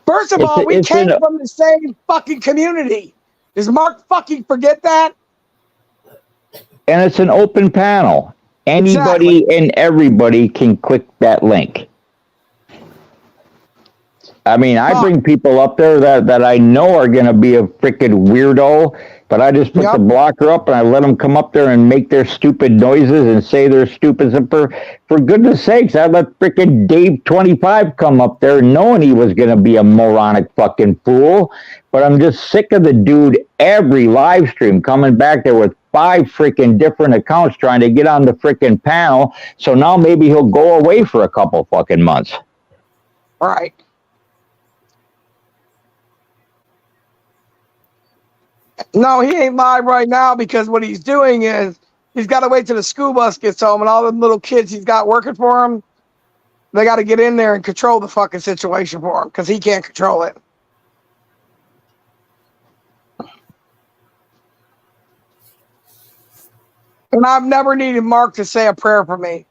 [SPEAKER 5] First of all, we came from the same fucking community. Does Mark fucking forget that?
[SPEAKER 4] And it's an open panel. Anybody and everybody can click that link. I mean, I bring people up there that I know are going to be a freaking weirdo, but I just put the blocker up and I let them come up there and make their stupid noises and say they're stupid. And for goodness sakes, I let freaking Dave 25 come up there knowing he was going to be a moronic fucking fool. But I'm just sick of the dude every live stream coming back there with 5 freaking different accounts trying to get on the freaking panel. So now maybe he'll go away for a couple fucking months.
[SPEAKER 5] All right. No, he ain't live right now because what he's doing is he's got to wait till the school bus gets home and all the little kids he's got working for him, they got to get in there and control the fucking situation for him because he can't control it. And I've never needed Mark to say a prayer for me.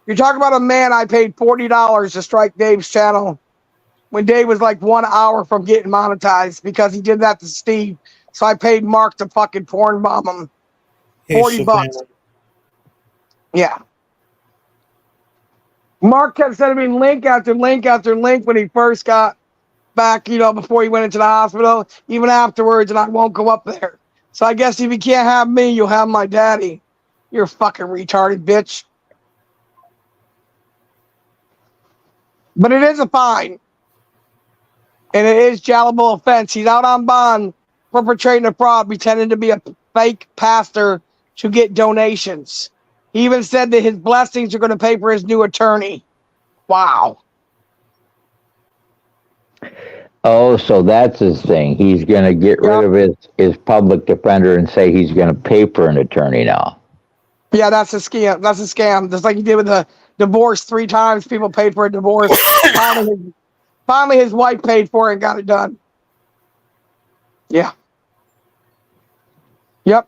[SPEAKER 5] You're talking about a man I paid $40 to strike Dave's channel when Dave was like 1 hour from getting monetized because he did that to Steve. So I paid Mark to fucking porn bomb him. $40. Yeah. Mark kept sending me link after link after link when he first got back, before he went into the hospital, even afterwards, and I won't go up there. So I guess if you can't have me, you'll have my daddy. You're a fucking retarded bitch. But it is a fine. And it is jailable offense. He's out on bond perpetrating a fraud, pretending to be a fake pastor to get donations. He even said that his blessings are going to pay for his new attorney. Wow.
[SPEAKER 4] Oh, so that's his thing. He's going to get rid of his public defender and say he's going to pay for an attorney now. Yeah,
[SPEAKER 5] that's a scam. That's a scam. Just like he did with the divorce 3 times. People paid for a divorce. Finally, his wife paid for it and got it done. Yeah. Yep.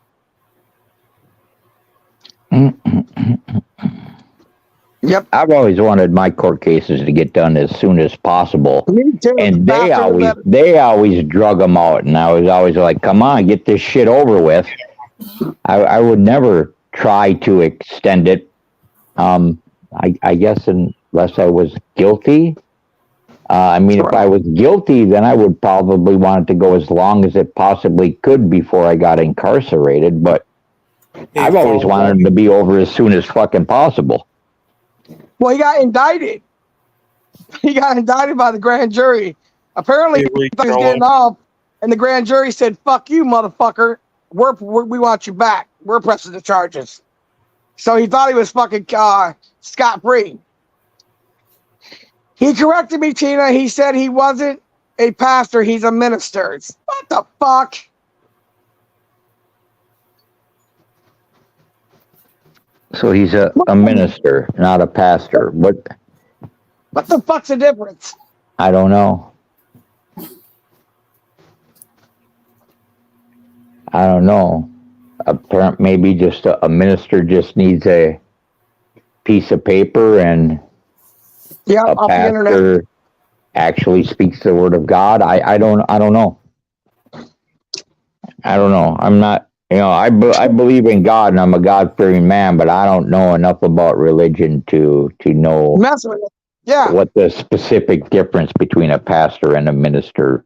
[SPEAKER 5] Yep.
[SPEAKER 4] I've always wanted my court cases to get done as soon as possible.
[SPEAKER 5] Me too.
[SPEAKER 4] And they always drug them out, and I was always like, "Come on, get this shit over with." I would never try to extend it. I guess unless I was guilty. If I was guilty, then I would probably want it to go as long as it possibly could before I got incarcerated. But I've always wanted it to be over as soon as fucking possible.
[SPEAKER 5] Well, he got indicted. He got indicted by the grand jury. Apparently, he was getting off, and the grand jury said, "Fuck you, motherfucker. We want you back. We're pressing the charges." So he thought he was fucking scot-free. He corrected me, Tina. He said he wasn't a pastor. He's a minister. What the fuck?
[SPEAKER 4] So he's a minister, not a pastor. What
[SPEAKER 5] the fuck's the difference?
[SPEAKER 4] I don't know. I don't know. Apparently, maybe just a minister just needs a piece of paper and
[SPEAKER 5] Yeah,
[SPEAKER 4] a
[SPEAKER 5] off the internet.
[SPEAKER 4] pastor actually speaks the word of God. I don't know. I don't know. I'm not, I believe in God and I'm a God fearing man, but I don't know enough about religion to know
[SPEAKER 5] Mess with it. Yeah.
[SPEAKER 4] what the specific difference between a pastor and a minister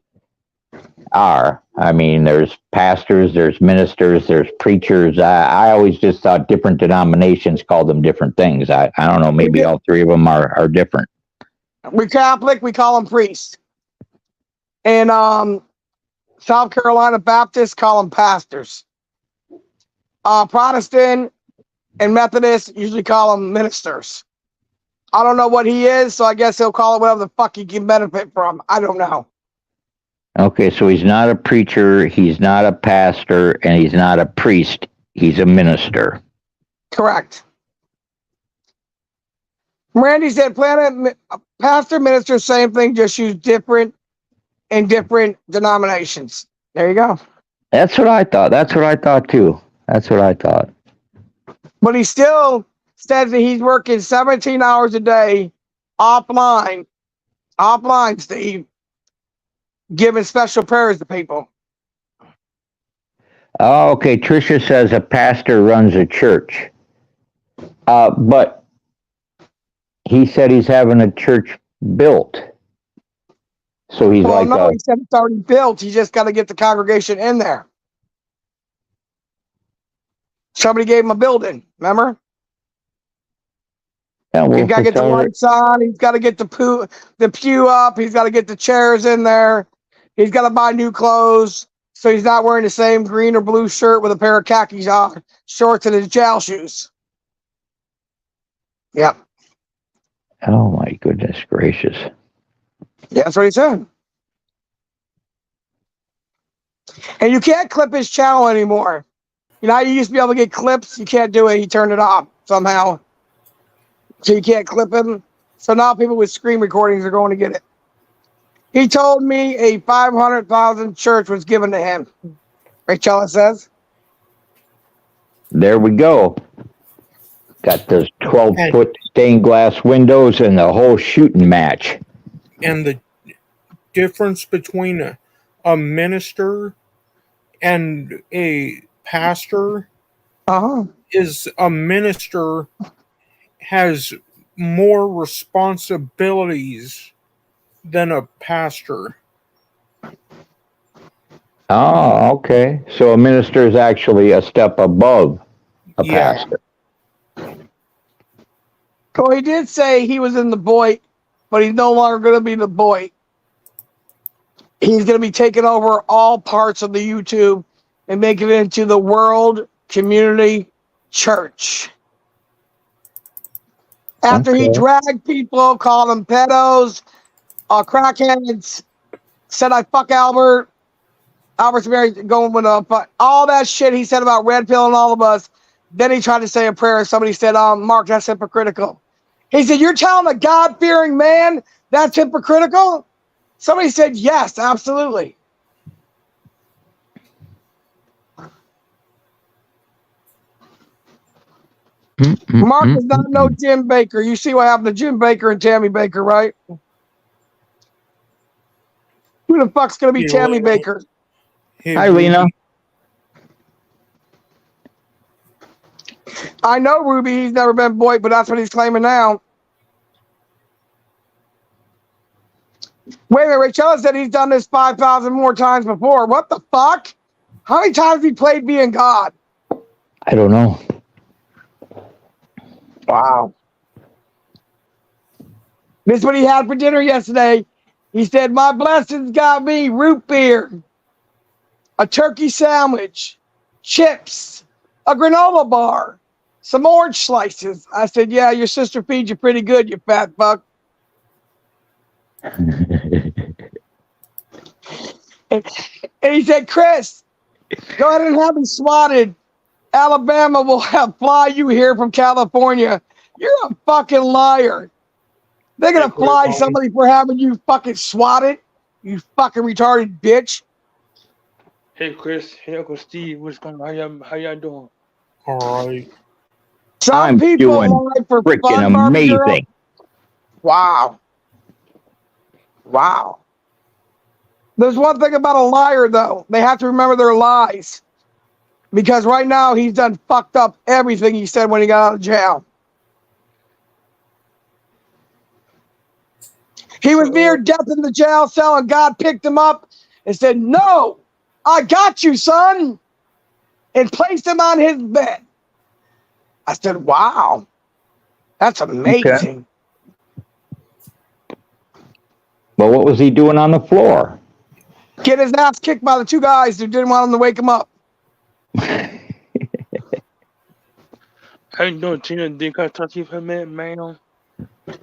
[SPEAKER 4] are. I mean, there's pastors, there's ministers, there's preachers. I always just thought different denominations called them different things. I don't know. Maybe all three of them are different.
[SPEAKER 5] We Catholic, we call them priests. And South Carolina Baptists call them pastors. Protestant and Methodist usually call them ministers. I don't know what he is, so I guess he'll call it whatever the fuck he can benefit from. I don't know.
[SPEAKER 4] Okay, so he's not a preacher, he's not a pastor, and he's not a priest. He's a minister.
[SPEAKER 5] Correct. Randy said, pastor, minister, same thing, just use different in different denominations. There you go.
[SPEAKER 4] That's what I thought. That's what I thought too. That's what I thought.
[SPEAKER 5] But he still says that he's working 17 hours a day offline, Steve, giving special prayers to people.
[SPEAKER 4] Oh, okay. Tricia says a pastor runs a church. But he said he's having a church built. So he's
[SPEAKER 5] he said it's already built. He just got to get the congregation in there. Somebody gave him a building, remember?
[SPEAKER 4] Yeah, well,
[SPEAKER 5] he's got to get the lights on. He's got to get the pew up. He's got to get the chairs in there. He's got to buy new clothes. So he's not wearing the same green or blue shirt with a pair of khaki shorts and his jail shoes. Yep.
[SPEAKER 4] Oh, my goodness gracious.
[SPEAKER 5] Yeah, that's what he said. And you can't clip his channel anymore. You know how you used to be able to get clips? You can't do it. He turned it off somehow. So you can't clip him. So now people with screen recordings are going to get it. He told me a 500,000 church was given to him. Rachel says.
[SPEAKER 4] There we go. Got those 12-foot stained glass windows and the whole shooting match.
[SPEAKER 1] And the difference between a minister and a pastor is a minister has more responsibilities than a pastor.
[SPEAKER 4] Oh, okay. So a minister is actually a step above a pastor.
[SPEAKER 5] Oh, he did say he was in the Boy, but he's no longer going to be the Boy. He's going to be taking over all parts of the YouTube and making it into the World Community Church. After he dragged people, called them pedos, crackheads, said I fuck Albert. Albert's married, going with all that shit he said about Red Pill and all of us. Then he tried to say a prayer. Somebody said, Mark, that's hypocritical. He said, you're telling a God-fearing man that's hypocritical? Somebody said, yes, absolutely. Mark is not no Jim Baker. You see what happened to Jim Baker and Tammy Baker, right? Who the fuck's going to be Tammy Baker?
[SPEAKER 4] Hi, Lena.
[SPEAKER 5] I know Ruby. He's never been Boy, but that's what he's claiming now. Wait a minute. Rachel said he's done this 5,000 more times before. What the fuck? How many times he played being God?
[SPEAKER 4] I don't know.
[SPEAKER 5] Wow. This is what he had for dinner yesterday. He said, my blessings got me root beer, a turkey sandwich, chips, a granola bar, some orange slices. I said, yeah, your sister feeds you pretty good, you fat fuck. And he said, Chris, go ahead and have me swatted. Alabama will fly you here from California. You're a fucking liar. They're going to fly somebody for having you fucking swatted. You fucking retarded bitch.
[SPEAKER 7] Hey Chris, hey Uncle Steve, what's going on? How y'all doing?
[SPEAKER 1] All right.
[SPEAKER 5] Some
[SPEAKER 4] I'm
[SPEAKER 5] people
[SPEAKER 4] doing
[SPEAKER 5] lie for
[SPEAKER 4] freaking
[SPEAKER 5] fun, Barbie girl.
[SPEAKER 4] amazing.
[SPEAKER 5] Wow. Wow. There's one thing about a liar, though. They have to remember their lies. Because right now, he's done fucked up everything he said when he got out of jail. He was near death in the jail cell, and God picked him up and said, "No, I got you, son," and placed him on his bed. I said, "Wow, that's amazing."
[SPEAKER 4] Well, what was he doing on the floor?
[SPEAKER 5] Get his ass kicked by the two guys who didn't want him to wake him up.
[SPEAKER 7] How you doing, Tina? Can I talk to you for a minute, man?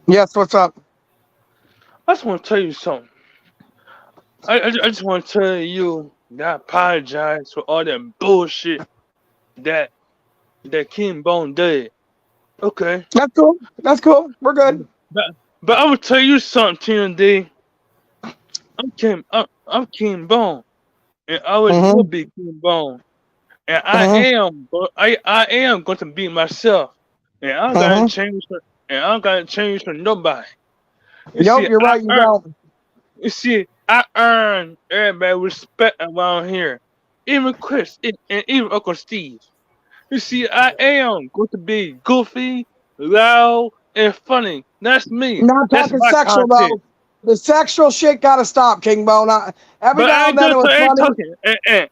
[SPEAKER 5] Yes, what's up?
[SPEAKER 7] I just want to tell you something. I just want to tell you that I apologize for all that bullshit that King Bone did. Okay.
[SPEAKER 5] That's cool. That's cool. We're good.
[SPEAKER 7] But I'm gonna tell you something, Tina D. I'm King Bone, and I will be King Bone, and I am going to be myself, and I'm gonna change, and I'm gonna change for nobody.
[SPEAKER 5] Nope, you're right. You don't.
[SPEAKER 7] You see, I earn everybody respect around here, even Chris and even Uncle Steve. You see, I am going to be goofy, loud, and funny. That's me.
[SPEAKER 5] Not
[SPEAKER 7] That's
[SPEAKER 5] talking
[SPEAKER 7] my
[SPEAKER 5] sexual,
[SPEAKER 7] content.
[SPEAKER 5] though. The sexual shit gotta stop, King Bone. Every
[SPEAKER 7] But
[SPEAKER 5] now
[SPEAKER 7] I
[SPEAKER 5] and then it was funny.
[SPEAKER 7] talking.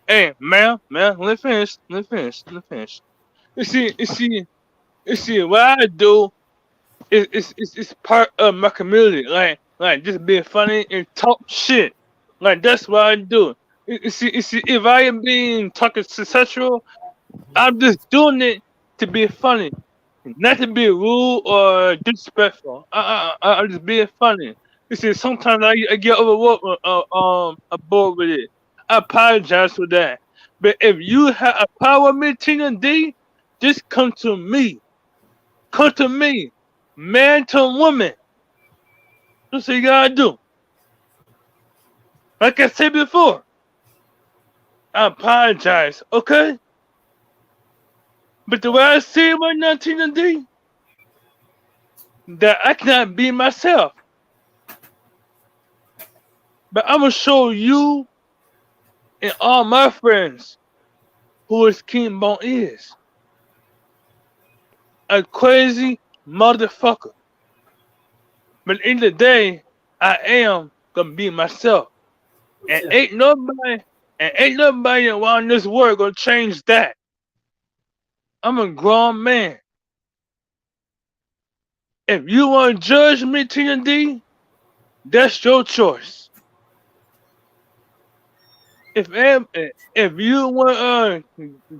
[SPEAKER 7] Hey, man, let me finish. You see, what I do is part of my community. Like just being funny and talk shit. Like that's what I do. You see, if I am being talking sexual, I'm just doing it to be funny, not to be rude or disrespectful. I'm just being funny. You see, sometimes I get overworked, bored with it. I apologize for that. But if you have a problem with me, Tina D, just come to me. Come to me, man to woman. That's what you gotta do. Like I said before, I apologize, okay? But the way I see it right now, Tina D, that I cannot be myself. But I'm gonna show you and all my friends who is King Bone is. A crazy motherfucker. But at the end of the day, I am gonna be myself. And ain't nobody around this world gonna change that. I'm a grown man. If you wanna judge me, Tina D, that's your choice. If you want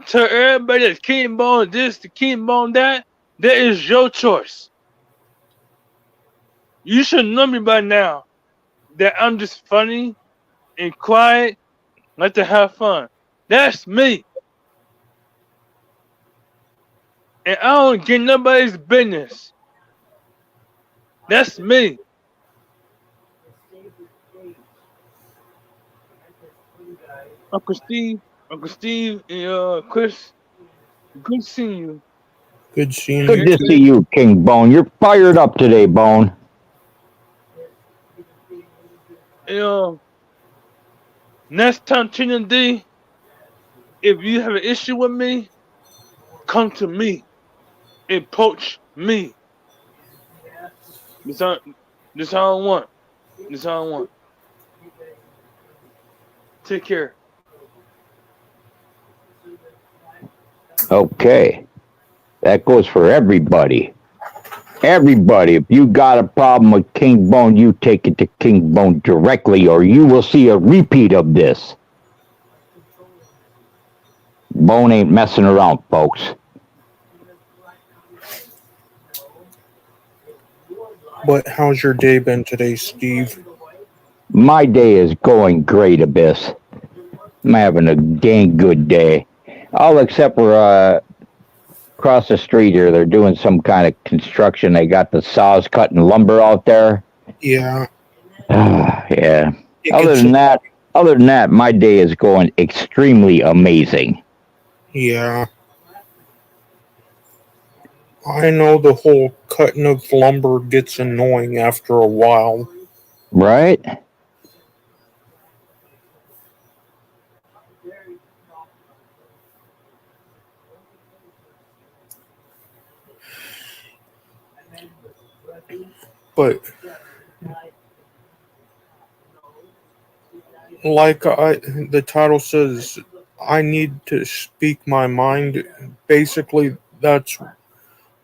[SPEAKER 7] tell everybody that King Bone this, the King Bone that is your choice. You should know me by now that I'm just funny and quiet, like to have fun. That's me. And I don't get nobody's business. That's me. Uncle Steve, and Chris, good seeing you.
[SPEAKER 1] Good seeing
[SPEAKER 4] Good
[SPEAKER 1] you.
[SPEAKER 4] to see you, King Bone. You're fired up today, Bone.
[SPEAKER 7] Next time, Tina D, if you have an issue with me, come to me. Approach me. This all I want. This all I want. Take care.
[SPEAKER 4] Okay. That goes for everybody. Everybody, if you got a problem with King Bone, you take it to King Bone directly, or you will see a repeat of this. Bone ain't messing around, folks.
[SPEAKER 1] But how's your day been today, Steve?
[SPEAKER 4] My day is going great, Abyss. I'm having a dang good day. All except for across the street here, they're doing some kind of construction. They got the saws cutting lumber out there.
[SPEAKER 1] Yeah.
[SPEAKER 4] Yeah.
[SPEAKER 1] It
[SPEAKER 4] Other
[SPEAKER 1] gets
[SPEAKER 4] than that, Other than that, my day is going extremely amazing.
[SPEAKER 1] Yeah. I know the whole cutting of lumber gets annoying after a while.
[SPEAKER 4] Right?
[SPEAKER 1] But like the title says, I need to speak my mind. Basically, that's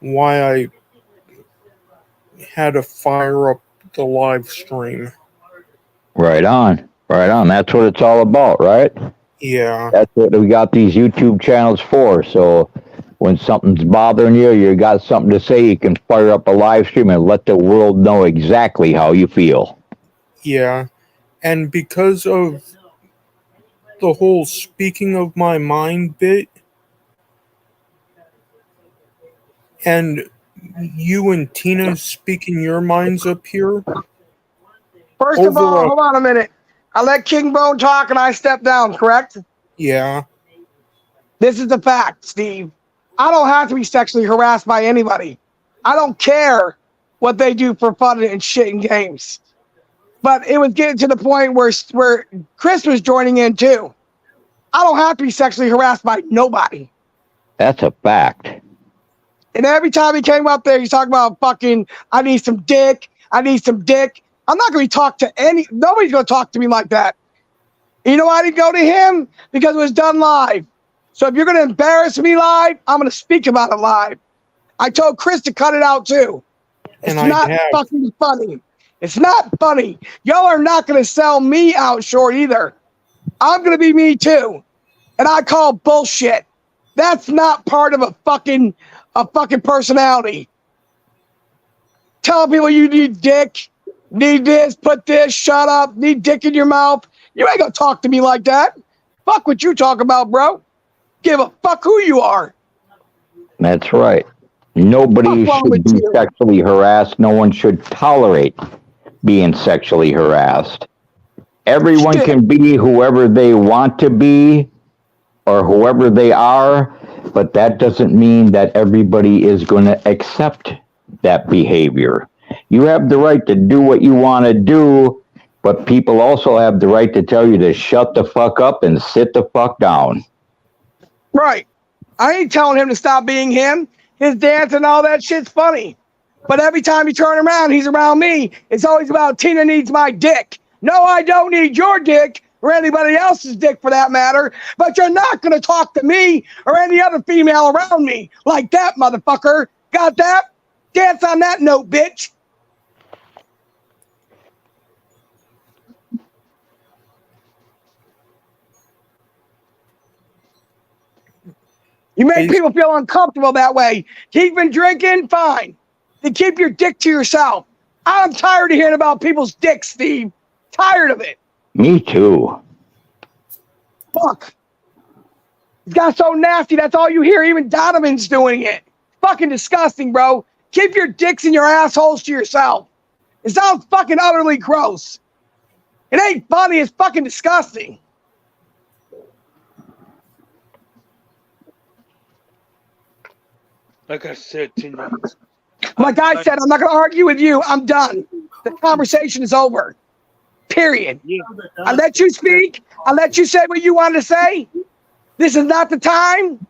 [SPEAKER 1] why I had to fire up the live stream.
[SPEAKER 4] Right on. Right on. That's what it's all about, right?
[SPEAKER 1] Yeah.
[SPEAKER 4] That's what we got these YouTube channels for. So when something's bothering you, you got something to say, you can fire up a live stream and let the world know exactly how you feel.
[SPEAKER 1] Yeah. And because of the whole speaking of my mind bit, and you and Tina speaking your minds up here.
[SPEAKER 5] First of all, hold on a minute. I let King Bone talk and I stepped down, correct?
[SPEAKER 1] Yeah.
[SPEAKER 5] This is the fact, Steve. I don't have to be sexually harassed by anybody. I don't care what they do for fun and shit in games. But it was getting to the point where Chris was joining in too. I don't have to be sexually harassed by nobody.
[SPEAKER 4] That's a fact.
[SPEAKER 5] And every time he came up there, he's talking about fucking, I need some dick. I need some dick. I'm not going to talk to nobody's going to talk to me like that. You know why I didn't go to him? Because it was done live. So if you're going to embarrass me live, I'm going to speak about it live. I told Chris to cut it out too. It's not fucking funny. It's not funny. Y'all are not going to sell me out short either. I'm going to be me too. And I call bullshit. That's not part of a fucking personality. Tell people you need dick, need this, put this, shut up, need dick in your mouth. You ain't gonna talk to me like that. Fuck what you talk about, bro. Give a fuck who you are.
[SPEAKER 4] That's right. Nobody should be sexually harassed. No one should tolerate being sexually harassed. Everyone can be whoever they want to be or whoever they are, but that doesn't mean that everybody is going to accept that behavior. You have the right to do what you want to do, but people also have the right to tell you to shut the fuck up and sit the fuck down.
[SPEAKER 5] Right. I ain't telling him to stop being him. His dance and all that shit's funny. But every time you turn around, he's around me. It's always about Tina needs my dick. No, I don't need your dick or anybody else's dick for that matter. But you're not going to talk to me or any other female around me like that, motherfucker. Got that? Dance on that note, bitch. You make people feel uncomfortable that way. Keep drinking, fine. Then keep your dick to yourself. I'm tired of hearing about people's dicks, Steve. Tired of it.
[SPEAKER 4] Me too.
[SPEAKER 5] Fuck. It got so nasty, that's all you hear. Even Donovan's doing it. Fucking disgusting, bro. Keep your dicks and your assholes to yourself. It sounds fucking utterly gross. It ain't funny, it's fucking disgusting.
[SPEAKER 7] Like I said, Tina.
[SPEAKER 5] Like I said, I'm not going to argue with you. I'm done. The conversation is over. Period.
[SPEAKER 7] Yeah.
[SPEAKER 5] I let you speak. I let you say what you wanted to say. This is not the time,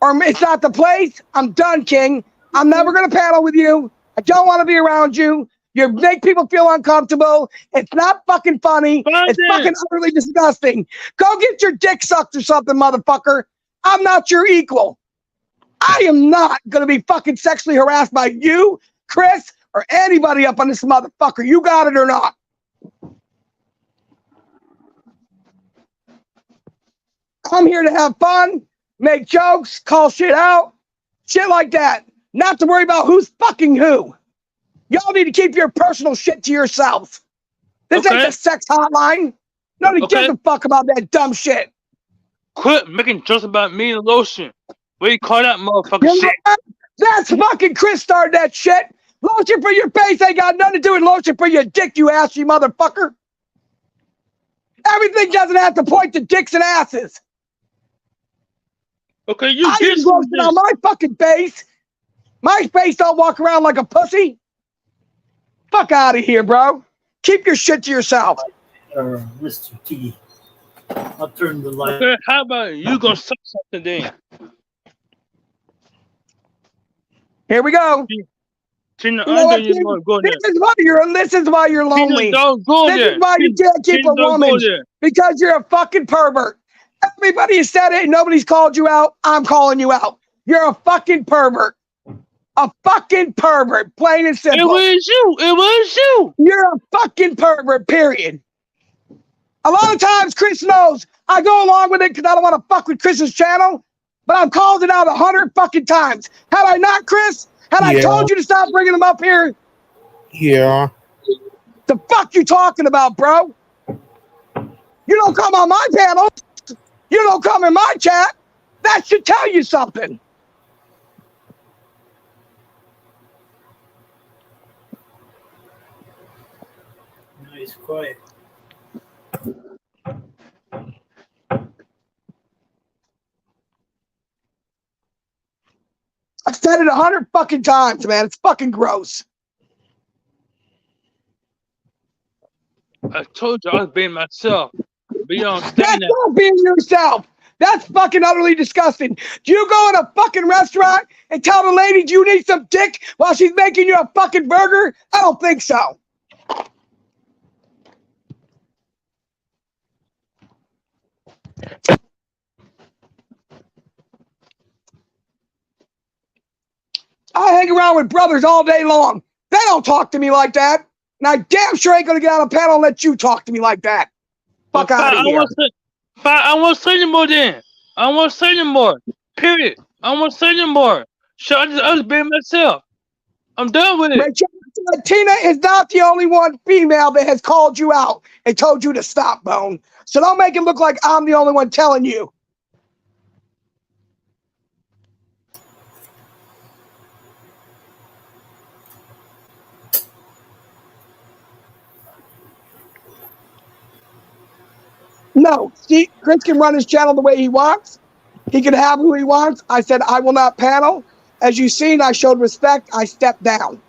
[SPEAKER 5] or it's not the place. I'm done, King. I'm never going to panel with you. I don't want to be around you. You make people feel uncomfortable. It's not fucking funny. It's fucking utterly disgusting. Go get your dick sucked or something, motherfucker. I'm not your equal. I am not going to be fucking sexually harassed by you, Chris, or anybody up on this motherfucker. You got it or not. I'm here to have fun, make jokes, call shit out, shit like that. Not to worry about who's fucking who. Y'all need to keep your personal shit to yourself. This ain't the sex hotline. Nobody gives a fuck about that dumb shit.
[SPEAKER 7] Quit making jokes about me and lotion. What do you call that motherfucking shit?
[SPEAKER 5] That's fucking Chris started that shit. Lotion for your face ain't got nothing to do with lotion for your dick, you assy motherfucker. Everything doesn't have to point to dicks and asses.
[SPEAKER 7] Okay, you
[SPEAKER 5] I
[SPEAKER 7] get
[SPEAKER 5] use
[SPEAKER 7] some
[SPEAKER 5] lotion on
[SPEAKER 7] this.
[SPEAKER 5] my fucking face. My face don't walk around like a pussy. Fuck out of here, bro. Keep your shit to yourself.
[SPEAKER 2] Or Mr. T. I'll turn the light.
[SPEAKER 7] Okay, how about you gonna say something then?
[SPEAKER 5] Here we go.
[SPEAKER 7] Tina,
[SPEAKER 5] You
[SPEAKER 7] I
[SPEAKER 5] know
[SPEAKER 7] know
[SPEAKER 5] what,
[SPEAKER 7] you
[SPEAKER 5] King?
[SPEAKER 7] want to go there.
[SPEAKER 5] This is why you're
[SPEAKER 7] Tina,
[SPEAKER 5] lonely.
[SPEAKER 7] don't go
[SPEAKER 5] This
[SPEAKER 7] there.
[SPEAKER 5] is why you can't keep
[SPEAKER 7] Tina,
[SPEAKER 5] a
[SPEAKER 7] don't
[SPEAKER 5] woman.
[SPEAKER 7] go there.
[SPEAKER 5] Because you're a fucking pervert. Everybody has said it and nobody's called you out. I'm calling you out. You're a fucking pervert. A fucking pervert. Plain and
[SPEAKER 7] It
[SPEAKER 5] simple.
[SPEAKER 7] was you. It was you.
[SPEAKER 5] You're a fucking pervert, period. A lot of times Chris knows I go along with it because I don't want to fuck with Chris's channel, but I've called it out 100 fucking times. Had I not, Chris? Had I
[SPEAKER 1] Yeah.
[SPEAKER 5] told you to stop bringing them up here?
[SPEAKER 1] Yeah.
[SPEAKER 5] The fuck you talking about, bro? You don't come on my panel. You don't come in my chat. That should tell you something.
[SPEAKER 2] Nice, quiet.
[SPEAKER 5] I've said it 100 fucking times, man. It's fucking gross.
[SPEAKER 7] I told you I was being myself. But you don't
[SPEAKER 5] That's
[SPEAKER 7] stand that.
[SPEAKER 5] not being yourself. That's fucking utterly disgusting. Do you go in a fucking restaurant and tell the lady, do you need some dick while she's making you a fucking burger? I don't think so. I hang around with brothers all day long. They don't talk to me like that. And I damn sure ain't gonna get on a panel and let you talk to me like that. Fuck out of here.
[SPEAKER 7] I won't say anymore then. I won't say anymore. Period. I won't say anymore. Shit, I was being myself. I'm done with it.
[SPEAKER 5] Rachel, Tina is not the only one female that has called you out and told you to stop, Bone. So don't make it look like I'm the only one telling you. No, see, Chris can run his channel the way he wants. He can have who he wants. I said I will not panel. As you've seen, I showed respect. I stepped down.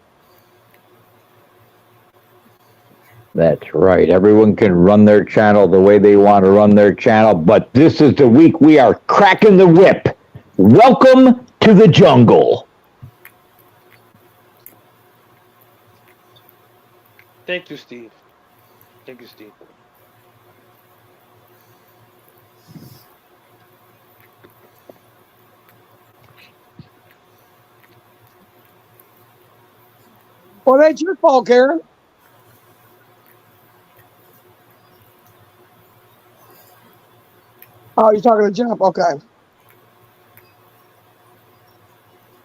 [SPEAKER 4] That's right. Everyone can run their channel the way they want to run their channel, but this is the week we are cracking the whip. Welcome to the jungle.
[SPEAKER 7] Thank you, Steve. Thank you, Steve.
[SPEAKER 5] Well, it ain't your fault, Karen. Oh, you're talking to Jeff? Okay.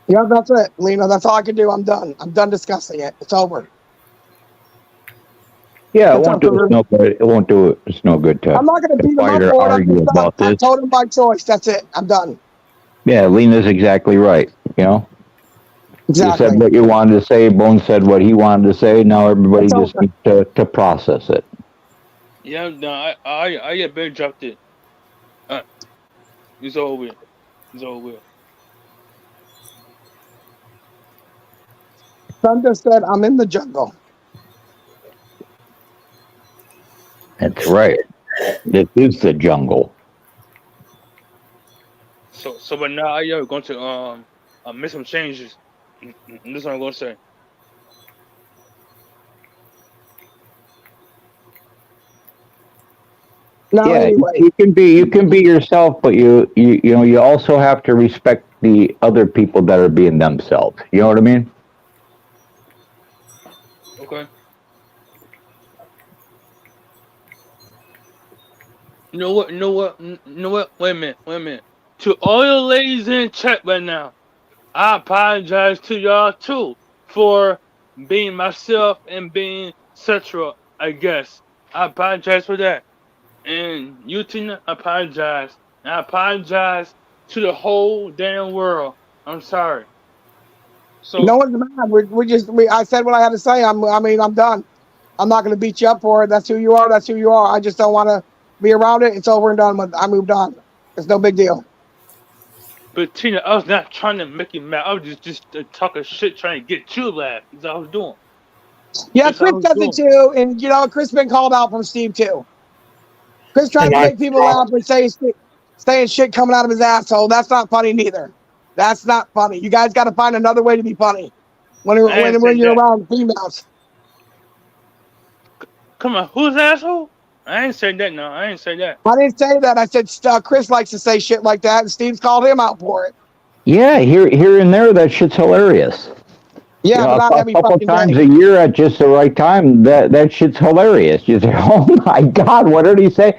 [SPEAKER 5] Yeah, that's it, Lena. That's all I can do. I'm done. I'm done discussing it. It's over.
[SPEAKER 4] Yeah, it
[SPEAKER 5] It's
[SPEAKER 4] won't do
[SPEAKER 5] over.
[SPEAKER 4] us no good. It won't do it. It's no good to
[SPEAKER 5] I'm not going to beat him
[SPEAKER 4] fight
[SPEAKER 5] up
[SPEAKER 4] or
[SPEAKER 5] for it. I'm
[SPEAKER 4] argue
[SPEAKER 5] just done.
[SPEAKER 4] about
[SPEAKER 5] I
[SPEAKER 4] this.
[SPEAKER 5] told him by choice. That's it. I'm done.
[SPEAKER 4] Yeah, Lena's exactly right. You know, you
[SPEAKER 5] Exactly.
[SPEAKER 4] said what you wanted to say. Bone said what he wanted to say. Now everybody
[SPEAKER 5] It's
[SPEAKER 4] just
[SPEAKER 5] over.
[SPEAKER 4] needs to process it.
[SPEAKER 7] Yeah, no, I get better dropped it. It's over with. It's over with.
[SPEAKER 5] Thunder said, I'm in the jungle.
[SPEAKER 4] That's right. This is the jungle.
[SPEAKER 7] So but now I are going to make some changes. This is what I'm gonna say.
[SPEAKER 5] Now,
[SPEAKER 4] Yeah,
[SPEAKER 5] anyway,
[SPEAKER 4] you can be yourself, but you know you also have to respect the other people that are being themselves. You know what I mean?
[SPEAKER 7] Okay. You know what? You know what? You know what? Wait a minute. Wait a minute. To all the ladies in chat right now, I apologize to y'all too for being myself and being sexual. I guess I apologize for that. And you, Tina, apologize. And I apologize to the whole damn world. I'm sorry. So
[SPEAKER 5] no one's mad. I said what I had to say. I'm done. I'm not going to beat you up for it. That's who you are. That's who you are. I just don't want to be around it. It's over and done with. I moved on. It's no big deal.
[SPEAKER 7] But Tina, I was not trying to make you mad. I was just talking shit, trying to get you to laugh. That's all I was doing.
[SPEAKER 5] Yeah,
[SPEAKER 7] That's all I
[SPEAKER 5] Chris
[SPEAKER 7] was
[SPEAKER 5] does it
[SPEAKER 7] doing.
[SPEAKER 5] too, and you know Chris been called out from Steve too. Chris tries
[SPEAKER 1] And
[SPEAKER 5] to
[SPEAKER 1] I
[SPEAKER 5] make people laugh and saying shit coming out of his asshole. That's not funny neither. That's not funny. You guys got to find another way to be funny when
[SPEAKER 7] I ain't say
[SPEAKER 5] you're
[SPEAKER 7] that.
[SPEAKER 5] around females.
[SPEAKER 7] Come on, who's the asshole? I ain't say that. No, I ain't say that.
[SPEAKER 5] I didn't say that. I said Chris likes to say shit like that, and Steve's called him out for it.
[SPEAKER 4] Yeah, here and there, that shit's hilarious.
[SPEAKER 5] Yeah,
[SPEAKER 4] You know,
[SPEAKER 5] but not
[SPEAKER 4] a
[SPEAKER 5] every
[SPEAKER 4] couple
[SPEAKER 5] fucking
[SPEAKER 4] times
[SPEAKER 5] day.
[SPEAKER 4] a year at just the right time, that shit's hilarious. You say, "Oh my God, what did he say?"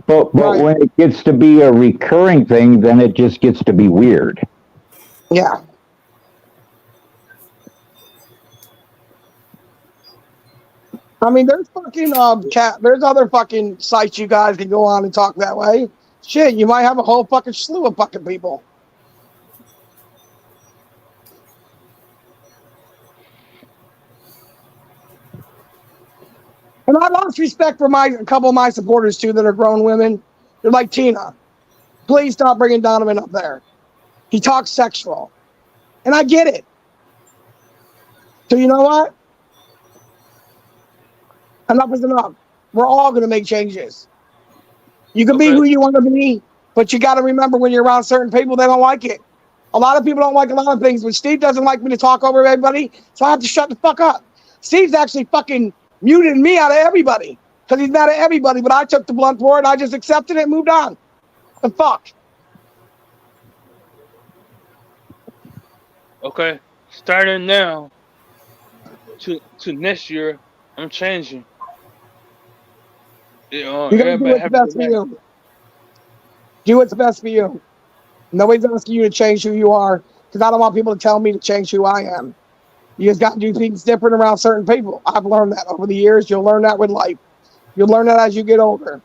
[SPEAKER 4] But
[SPEAKER 5] Right.
[SPEAKER 4] when it gets to be a recurring thing, then it just gets to be weird.
[SPEAKER 5] Yeah. I mean, there's fucking there's other fucking sites you guys can go on and talk that way. Shit, you might have a whole fucking slew of fucking people. And I lost respect for a couple of my supporters too that are grown women. They're like, Tina, please stop bringing Donovan up there. He talks sexual. And I get it. So you know what? Enough is enough. We're all going to make changes. You can be
[SPEAKER 7] Okay.
[SPEAKER 5] who you want to be, but you got to remember when you're around certain people, they don't like it. A lot of people don't like a lot of things, but Steve doesn't like me to talk over everybody, so I have to shut the fuck up. Steve's actually fucking muted me out of everybody because he's mad at everybody, but I took the blunt for it and I just accepted it and moved on. The fuck?
[SPEAKER 7] Okay. Starting now to next year, I'm changing.
[SPEAKER 5] You got to do
[SPEAKER 7] Everybody
[SPEAKER 5] what's
[SPEAKER 7] have a
[SPEAKER 5] best
[SPEAKER 7] good
[SPEAKER 5] for
[SPEAKER 7] night.
[SPEAKER 5] you. Do what's best for you. Nobody's asking you to change who you are because I don't want people to tell me to change who I am. You just got to do things different around certain people. I've learned that over the years. You'll learn that with life. You'll learn that as you get older.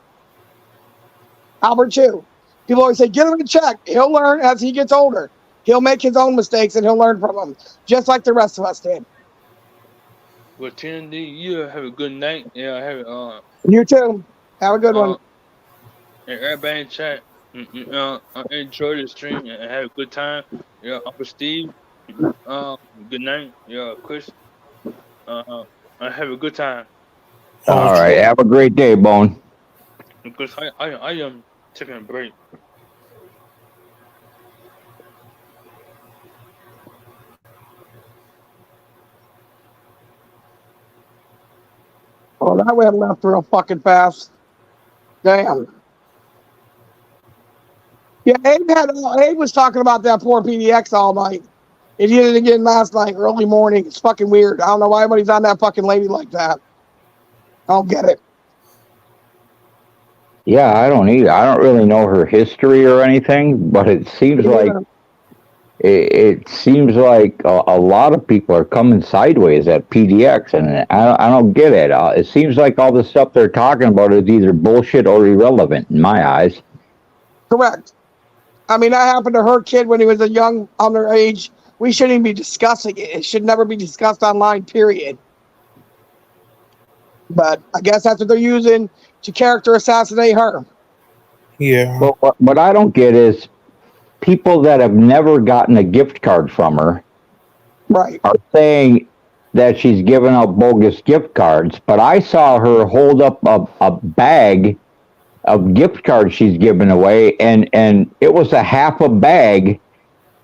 [SPEAKER 5] Albert too. People always say, get him in check. He'll learn as he gets older. He'll make his own mistakes and he'll learn from them, just like the rest of us did.
[SPEAKER 7] Well, Tina, you have a good night. Yeah, have it.
[SPEAKER 5] You too. Have a good one.
[SPEAKER 7] And everybody in chat, enjoy the stream and have a good time. Yeah, Uncle Steve, good night. Yeah, Chris, have a good time.
[SPEAKER 4] All right, have a great day, Bone.
[SPEAKER 7] Because I am taking a break.
[SPEAKER 5] Oh, that went left real fucking fast. Damn. Yeah, Abe was talking about that poor PDX all night. He did it again last night, early morning. It's fucking weird. I don't know why everybody's on that fucking lady like that. I don't get it.
[SPEAKER 4] Yeah, I don't either. I don't really know her history or anything, but it seems like it seems like a lot of people are coming sideways at PDX, and I don't get it. It seems like all the stuff they're talking about is either bullshit or irrelevant in my eyes.
[SPEAKER 5] Correct. I mean, that happened to her kid when he was a young underage. We shouldn't even be discussing it. It should never be discussed online, period. But I guess that's what they're using to character assassinate her.
[SPEAKER 1] Yeah.
[SPEAKER 4] But what I don't get is people that have never gotten a gift card from her
[SPEAKER 5] Right.
[SPEAKER 4] are saying that she's giving out bogus gift cards. But I saw her hold up a bag of gift cards she's giving away, and it was a half a bag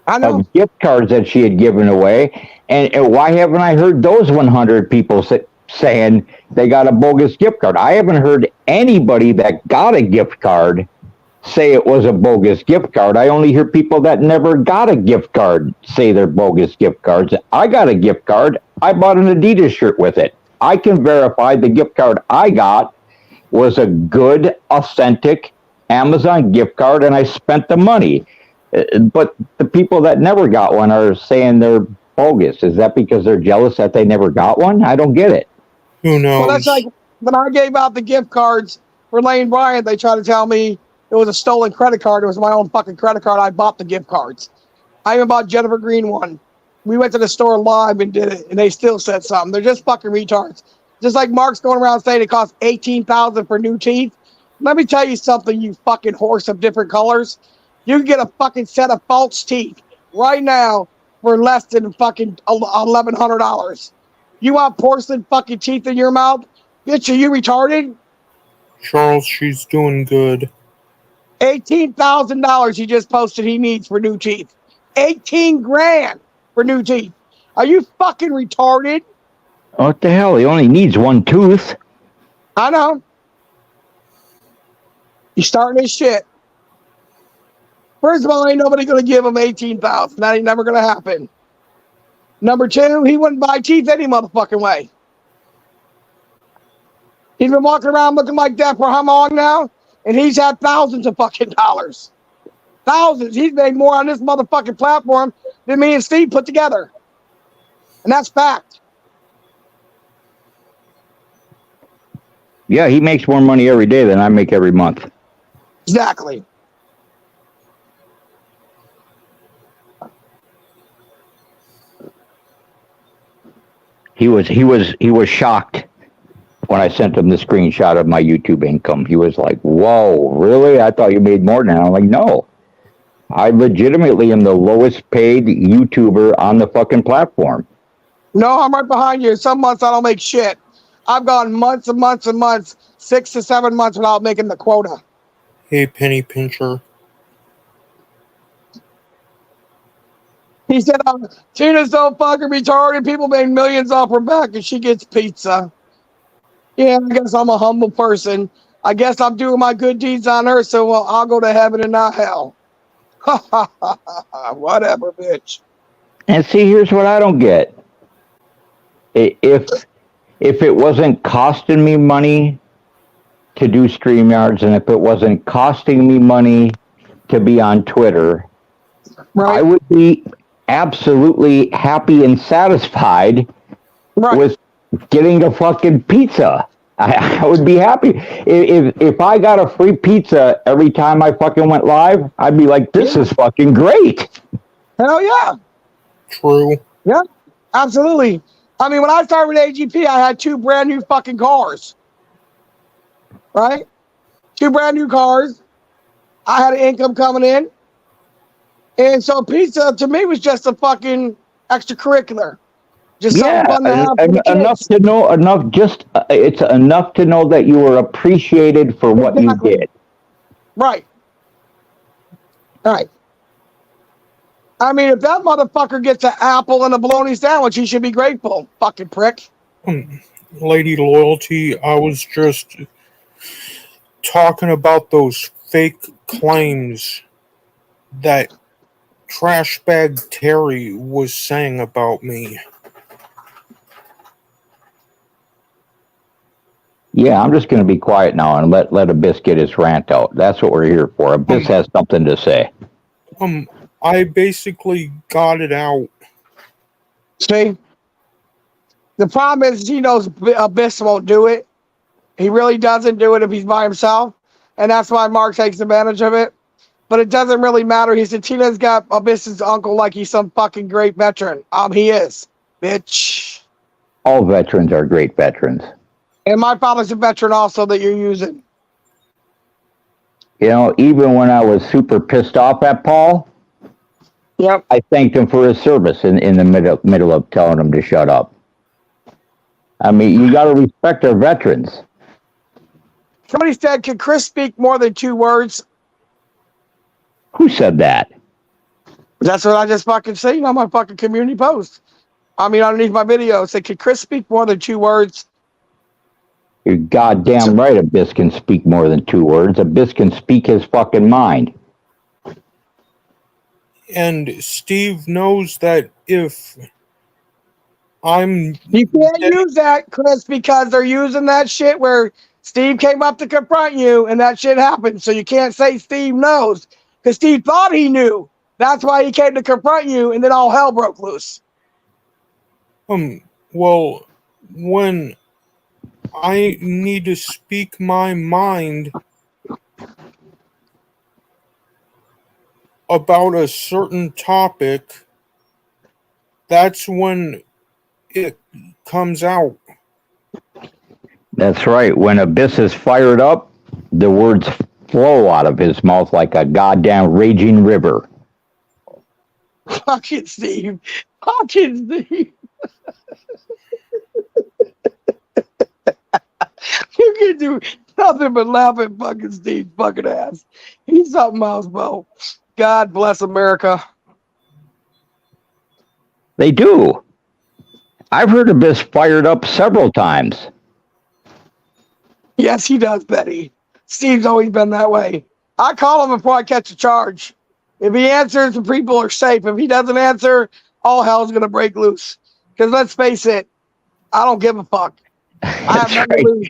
[SPEAKER 4] of gift cards that she had given away. And why haven't I heard those 100 people saying they got a bogus gift card? I haven't heard anybody that got a gift card say it was a bogus gift card. I only hear people that never got a gift card say they're bogus gift cards. I got a gift card. I bought an Adidas shirt with it. I can verify the gift card I got was a good, authentic Amazon gift card, and I spent the money. But the people that never got one are saying they're bogus. Is that because they're jealous that they never got one? I don't get it.
[SPEAKER 1] Who knows?
[SPEAKER 5] Well, that's like when I gave out the gift cards for Lane Bryant, they tried to tell me it was a stolen credit card. It was my own fucking credit card. I bought the gift cards. I even bought Jennifer Green one. We went to the store live and did it, and they still said something. They're just fucking retards. Just like Mark's going around saying it costs $18,000 for new teeth. Let me tell you something, you fucking horse of different colors. You can get a fucking set of false teeth right now for less than fucking $1,100. You want porcelain fucking teeth in your mouth? Bitch, are you retarded?
[SPEAKER 1] Charles, she's doing good.
[SPEAKER 5] $18,000 he just posted he needs for new teeth. 18 grand for new teeth. Are you fucking retarded?
[SPEAKER 4] What the hell? He only needs one tooth.
[SPEAKER 5] I know. He's starting his shit. First of all, ain't nobody gonna give him 18,000. That ain't never gonna happen. Number two, he wouldn't buy teeth any motherfucking way. He's been walking around looking like that for how long now? And he's had thousands of fucking dollars. Thousands. He's made more on this motherfucking platform than me and Steve put together. And that's fact.
[SPEAKER 4] Yeah, he makes more money every day than I make every month.
[SPEAKER 5] Exactly.
[SPEAKER 4] He was shocked when I sent him the screenshot of my YouTube income. He was like, "Whoa, really? I thought you made more than that." I'm like, "No. I legitimately am the lowest paid YouTuber on the fucking platform."
[SPEAKER 5] No, I'm right behind you. Some months I don't make shit. I've gone months and months and months, 6 to 7 months without making the quota.
[SPEAKER 1] Hey, Penny Pincher.
[SPEAKER 5] He said, Tina's so fucking retarded. People make millions off her back and she gets pizza. Yeah, I guess I'm a humble person. I guess I'm doing my good deeds on earth, so I'll go to heaven and not hell. Whatever, bitch.
[SPEAKER 4] And see, here's what I don't get. If it wasn't costing me money to do StreamYards, and if it wasn't costing me money to be on Twitter,
[SPEAKER 5] Right.
[SPEAKER 4] I would be absolutely happy and satisfied with getting the fucking pizza. I would be happy. If I got a free pizza every time I fucking went live, I'd be like, this is fucking great.
[SPEAKER 5] Hell yeah.
[SPEAKER 1] True.
[SPEAKER 5] Yeah, absolutely. I mean, when I started with AGP, I had 2 brand new fucking cars. Right? 2 brand new cars. I had an income coming in. And so pizza to me was just a fucking extracurricular. Just something fun to have for the
[SPEAKER 4] enough
[SPEAKER 5] kids.
[SPEAKER 4] to know, it's enough to know that you were appreciated for what you did.
[SPEAKER 5] Right. Right. I mean, if that motherfucker gets an apple and a bologna sandwich, he should be grateful. Fucking prick.
[SPEAKER 1] Lady Loyalty, I was just talking about those fake claims that Trashbag Terry was saying about me.
[SPEAKER 4] Yeah, I'm just going to be quiet now and let Abyss get his rant out. That's what we're here for. Abyss has something to say.
[SPEAKER 1] I basically got it out.
[SPEAKER 5] See? The problem is he knows Abyss won't do it. He really doesn't do it if he's by himself. And that's why Mark takes advantage of it. But it doesn't really matter. He said Tina's got Abyss's uncle like he's some fucking great veteran. He is. Bitch.
[SPEAKER 4] All veterans are great veterans.
[SPEAKER 5] And my father's a veteran also that you're using.
[SPEAKER 4] You know, even when I was super pissed off at Paul,
[SPEAKER 5] yep,
[SPEAKER 4] I thanked him for his service in the middle of telling him to shut up. I mean, you got to respect our veterans.
[SPEAKER 5] Somebody said, can Chris speak more than 2 words?
[SPEAKER 4] Who said that?
[SPEAKER 5] That's what I just fucking seen on my fucking community post. I mean, underneath my video, it said, can Chris speak more than 2 words?
[SPEAKER 4] You're goddamn right Abyss can speak more than 2 words. Abyss can speak his fucking mind.
[SPEAKER 1] And Steve knows that if I'm...
[SPEAKER 5] You can't use that, Chris, because they're using that shit where Steve came up to confront you and that shit happened. So you can't say Steve knows because Steve thought he knew. That's why he came to confront you and then all hell broke loose.
[SPEAKER 1] Well, when I need to speak my mind about a certain topic, that's when it comes out.
[SPEAKER 4] That's right. When Abyss is fired up, the words flow out of his mouth like a goddamn raging river.
[SPEAKER 5] Fucking Steve. Fucking Steve. You can do nothing but laugh at fucking Steve's fucking ass. He's something else, bro. God bless America.
[SPEAKER 4] They do. I've heard of this fired up several times.
[SPEAKER 5] Yes, he does, Betty. Steve's always been that way. I call him before I catch a charge. If he answers, the people are safe. If he doesn't answer, all hell's going to break loose. Because let's face it, I don't give a fuck. I have
[SPEAKER 4] That's
[SPEAKER 5] nothing to
[SPEAKER 4] right.
[SPEAKER 5] lose.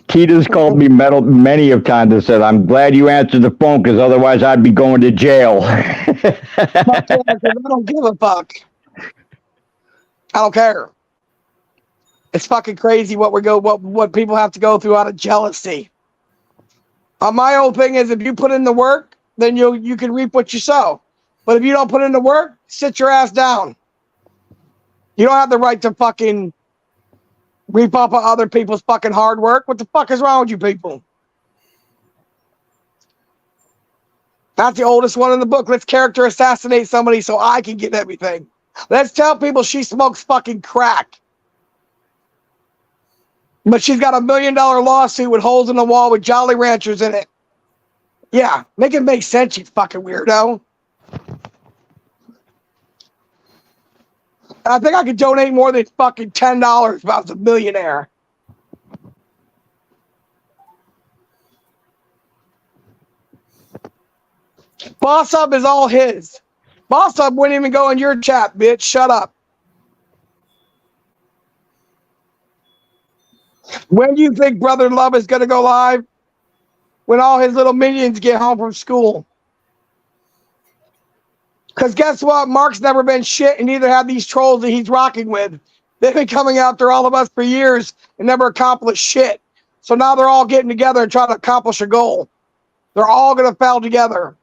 [SPEAKER 4] Keita's called me many of times and said, I'm glad you answered the phone because otherwise I'd be going to jail.
[SPEAKER 5] Fuck yeah, 'cause I don't give a fuck. I don't care. It's fucking crazy what people have to go through out of jealousy. My whole thing is if you put in the work, then you can reap what you sow. But if you don't put in the work, sit your ass down. You don't have the right to fucking reap up on other people's fucking hard work. What the fuck is wrong with you people? That's the oldest one in the book. Let's character assassinate somebody so I can get everything. Let's tell people she smokes fucking crack. But she's got $1 million lawsuit with holes in the wall with Jolly Ranchers in it. Yeah, make it make sense, you fucking weirdo. I think I could donate more than fucking $10 if I was a millionaire. Boss Up is all his. Boss Up wouldn't even go in your chat, bitch. Shut up. When do you think Brother Love is going to go live? When all his little minions get home from school. Because guess what? Mark's never been shit, and neither have these trolls that he's rocking with. They've been coming after all of us for years and never accomplished shit. So now they're all getting together and trying to accomplish a goal. They're all going to fail together.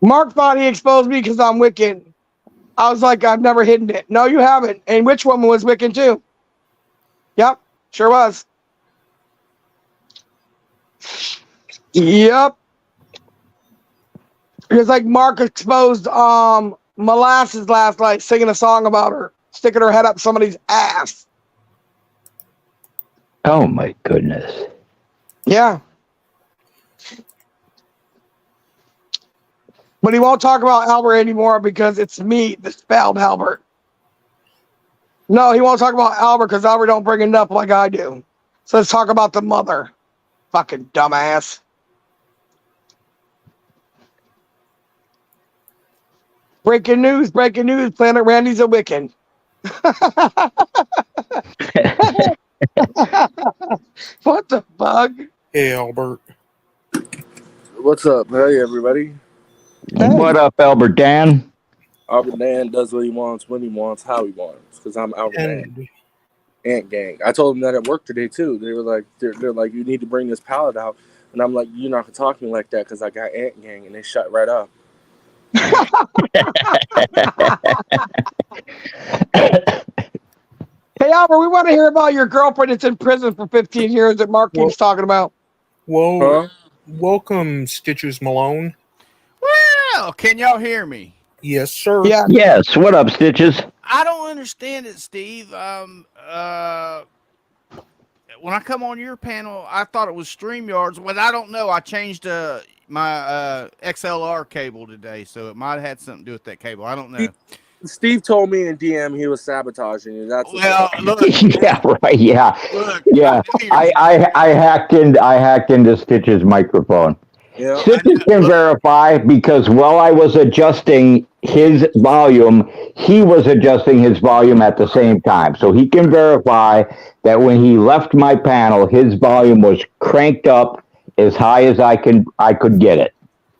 [SPEAKER 5] Mark thought he exposed me because I'm Wiccan. I was like, I've never hidden it. No, you haven't. And which woman was Wiccan too? Yep, sure was. Yep. It's like Mark exposed Molasses last night, singing a song about her, sticking her head up somebody's ass.
[SPEAKER 4] Oh my goodness.
[SPEAKER 5] Yeah. But he won't talk about Albert anymore because it's me that spelled Albert. No, he won't talk about Albert because Albert don't bring it up like I do. So let's talk about the mother. Fucking dumbass. Breaking news, Planet Randy's a Wiccan. What the fuck?
[SPEAKER 1] Hey, Albert.
[SPEAKER 6] What's up? Hey, everybody.
[SPEAKER 5] Hey.
[SPEAKER 4] What up, Albert Dan?
[SPEAKER 6] Albert Dan does what he wants, when he wants, how he wants. Because I'm Albert Dan. Ant Gang. I told them that at work today, too. They were like, they're like, you need to bring this pallet out. And I'm like, you're not going to talk to me like that because I got Ant Gang. And they shut right up.
[SPEAKER 5] Hey, Albert, we want to hear about your girlfriend that's in prison for 15 years that Mark keeps talking about.
[SPEAKER 1] Well, welcome, Stitches Malone.
[SPEAKER 8] Well, can y'all hear me?
[SPEAKER 1] Yes, sir.
[SPEAKER 5] Yeah.
[SPEAKER 4] Yes. What up, Stitches?
[SPEAKER 8] I don't understand it, Steve. When I come on your panel, I thought it was StreamYards, but I don't know. I changed my XLR cable today, so it might have had something to do with that cable. I don't know.
[SPEAKER 6] Steve told me in DM he was sabotaging you. That's
[SPEAKER 8] Well, look.
[SPEAKER 4] Yeah, right. Yeah,
[SPEAKER 8] Look,
[SPEAKER 4] yeah. I hacked into Stitch's microphone.
[SPEAKER 6] Yeah.
[SPEAKER 4] Stitches can verify because while I was adjusting his volume, he was adjusting his volume at the same time. So he can verify that when he left my panel, his volume was cranked up as high as I could get it.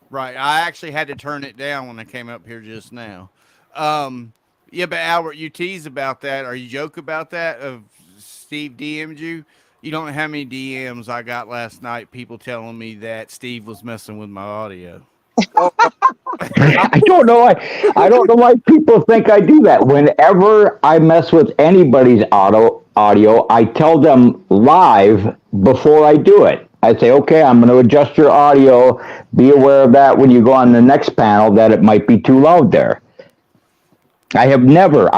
[SPEAKER 8] Right. I actually had to turn it down when I came up here just now. Yeah, but Albert, you tease about that, or you joke about that, of Steve DM'd you. You don't know how many DMs I got last night, people telling me that Steve was messing with my audio.
[SPEAKER 4] I don't know why people think I do that. Whenever I mess with anybody's audio, audio, I tell them live before I do it. I say, okay, I'm going to adjust your audio. Be aware of that when you go on the next panel, that it might be too loud there. I have never,